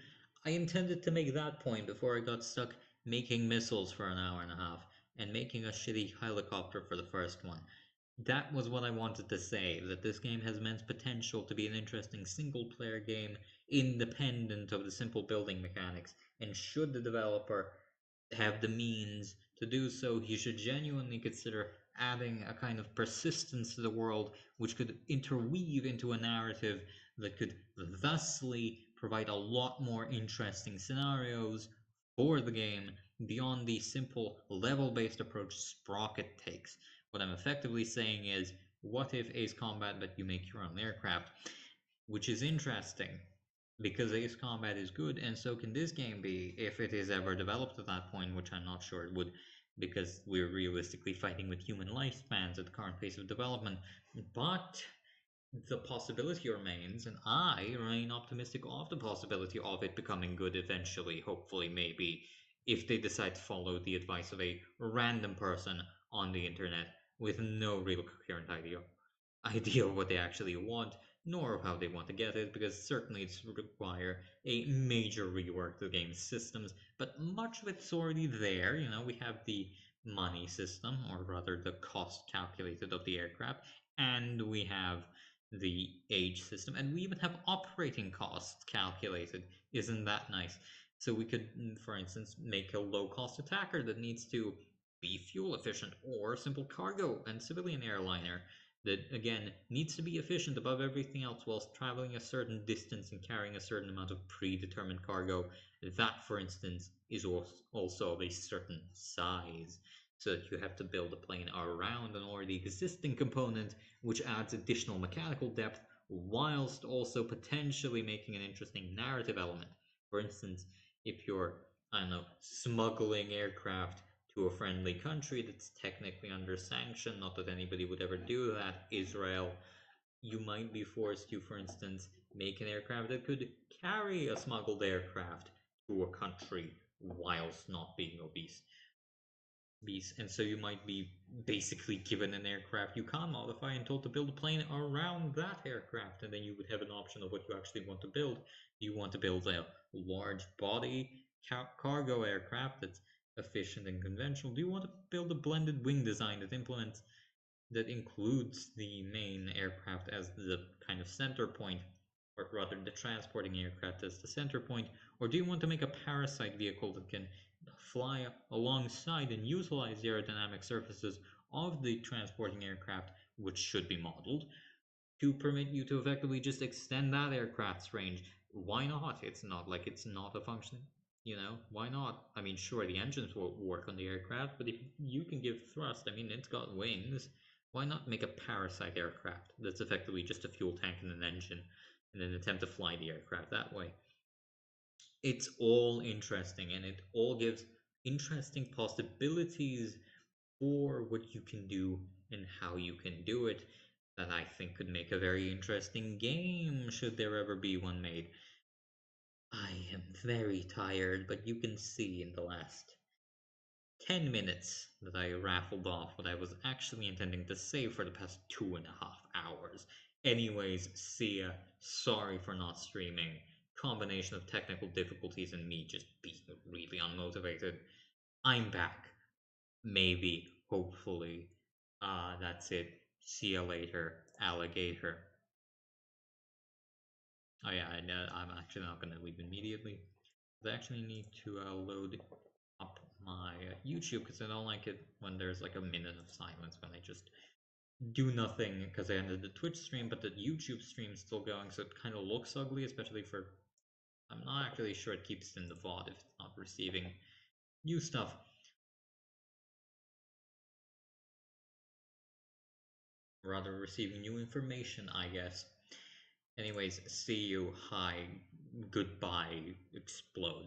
S1: I intended to make that point before I got stuck making missiles for an hour and a half and making a shitty helicopter for the first one. That was what I wanted to say, that this game has immense potential to be an interesting single player game independent of the simple building mechanics, and should the developer have the means to do so, he should genuinely consider adding a kind of persistence to the world which could interweave into a narrative that could thusly provide a lot more interesting scenarios for the game beyond the simple level based approach Sprocket takes. What I'm effectively saying is, what if Ace Combat but you make your own aircraft? Which is interesting because Ace Combat is good, and so can this game be if it is ever developed at that point, which I'm not sure it would, because we're realistically fighting with human lifespans at the current pace of development. But the possibility remains, and I remain optimistic of the possibility of it becoming good eventually, hopefully, maybe, if they decide to follow the advice of a random person on the internet with no real coherent idea of what they actually want, nor of how they want to get it, because certainly it's require a major rework to the game's systems, but much of it's already there. We have the money system, or rather the cost calculated of the aircraft, and we have the age system, and we even have operating costs calculated. Isn't that nice? So we could, for instance, make a low cost attacker that needs to be fuel efficient, or simple cargo and civilian airliner that again needs to be efficient above everything else whilst traveling a certain distance and carrying a certain amount of predetermined cargo. That, for instance, is also of a certain size, so that you have to build a plane around an already existing component, which adds additional mechanical depth whilst also potentially making an interesting narrative element. For instance, if you're, I don't know, smuggling aircraft to a friendly country that's technically under sanction, not that anybody would ever do that, Israel, you might be forced to, for instance, make an aircraft that could carry a smuggled aircraft to a country whilst not being obese. And so you might be basically given an aircraft you can't modify and told to build a plane around that aircraft, and then you would have an option of what you actually want to build. Do you want to build a large body cargo aircraft that's efficient and conventional? Do you want to build a blended wing design that includes the main aircraft as the kind of center point, or rather the transporting aircraft as the center point? Or do you want to make a parasite vehicle that can fly alongside and utilize the aerodynamic surfaces of the transporting aircraft, which should be modeled, to permit you to effectively just extend that aircraft's range. Why not? It's not like it's not a function. Why not? I mean, sure, the engines will work on the aircraft, but if you can give thrust, I mean, it's got wings. Why not make a parasite aircraft that's effectively just a fuel tank and an engine, and then attempt to fly the aircraft that way? It's all interesting, and it all gives interesting possibilities for what you can do and how you can do it, that I think could make a very interesting game should there ever be one made. I am very tired, but you can see in the last 10 minutes that I raffled off what I was actually intending to say for the past 2.5 hours. Anyways, see ya. Sorry for not streaming. Combination of technical difficulties and me just being really unmotivated. I'm back. Maybe, hopefully. That's it. See ya later, alligator. Oh yeah, I'm actually not gonna leave immediately. I actually need to load up my YouTube because I don't like it when there's like a minute of silence when I just do nothing because I ended the Twitch stream, but the YouTube stream is still going, so it kind of looks ugly, especially for. I'm not actually sure it keeps it in the VOD if it's not receiving new stuff. Rather receiving new information, I guess. Anyways, see you. Hi. Goodbye. Explode.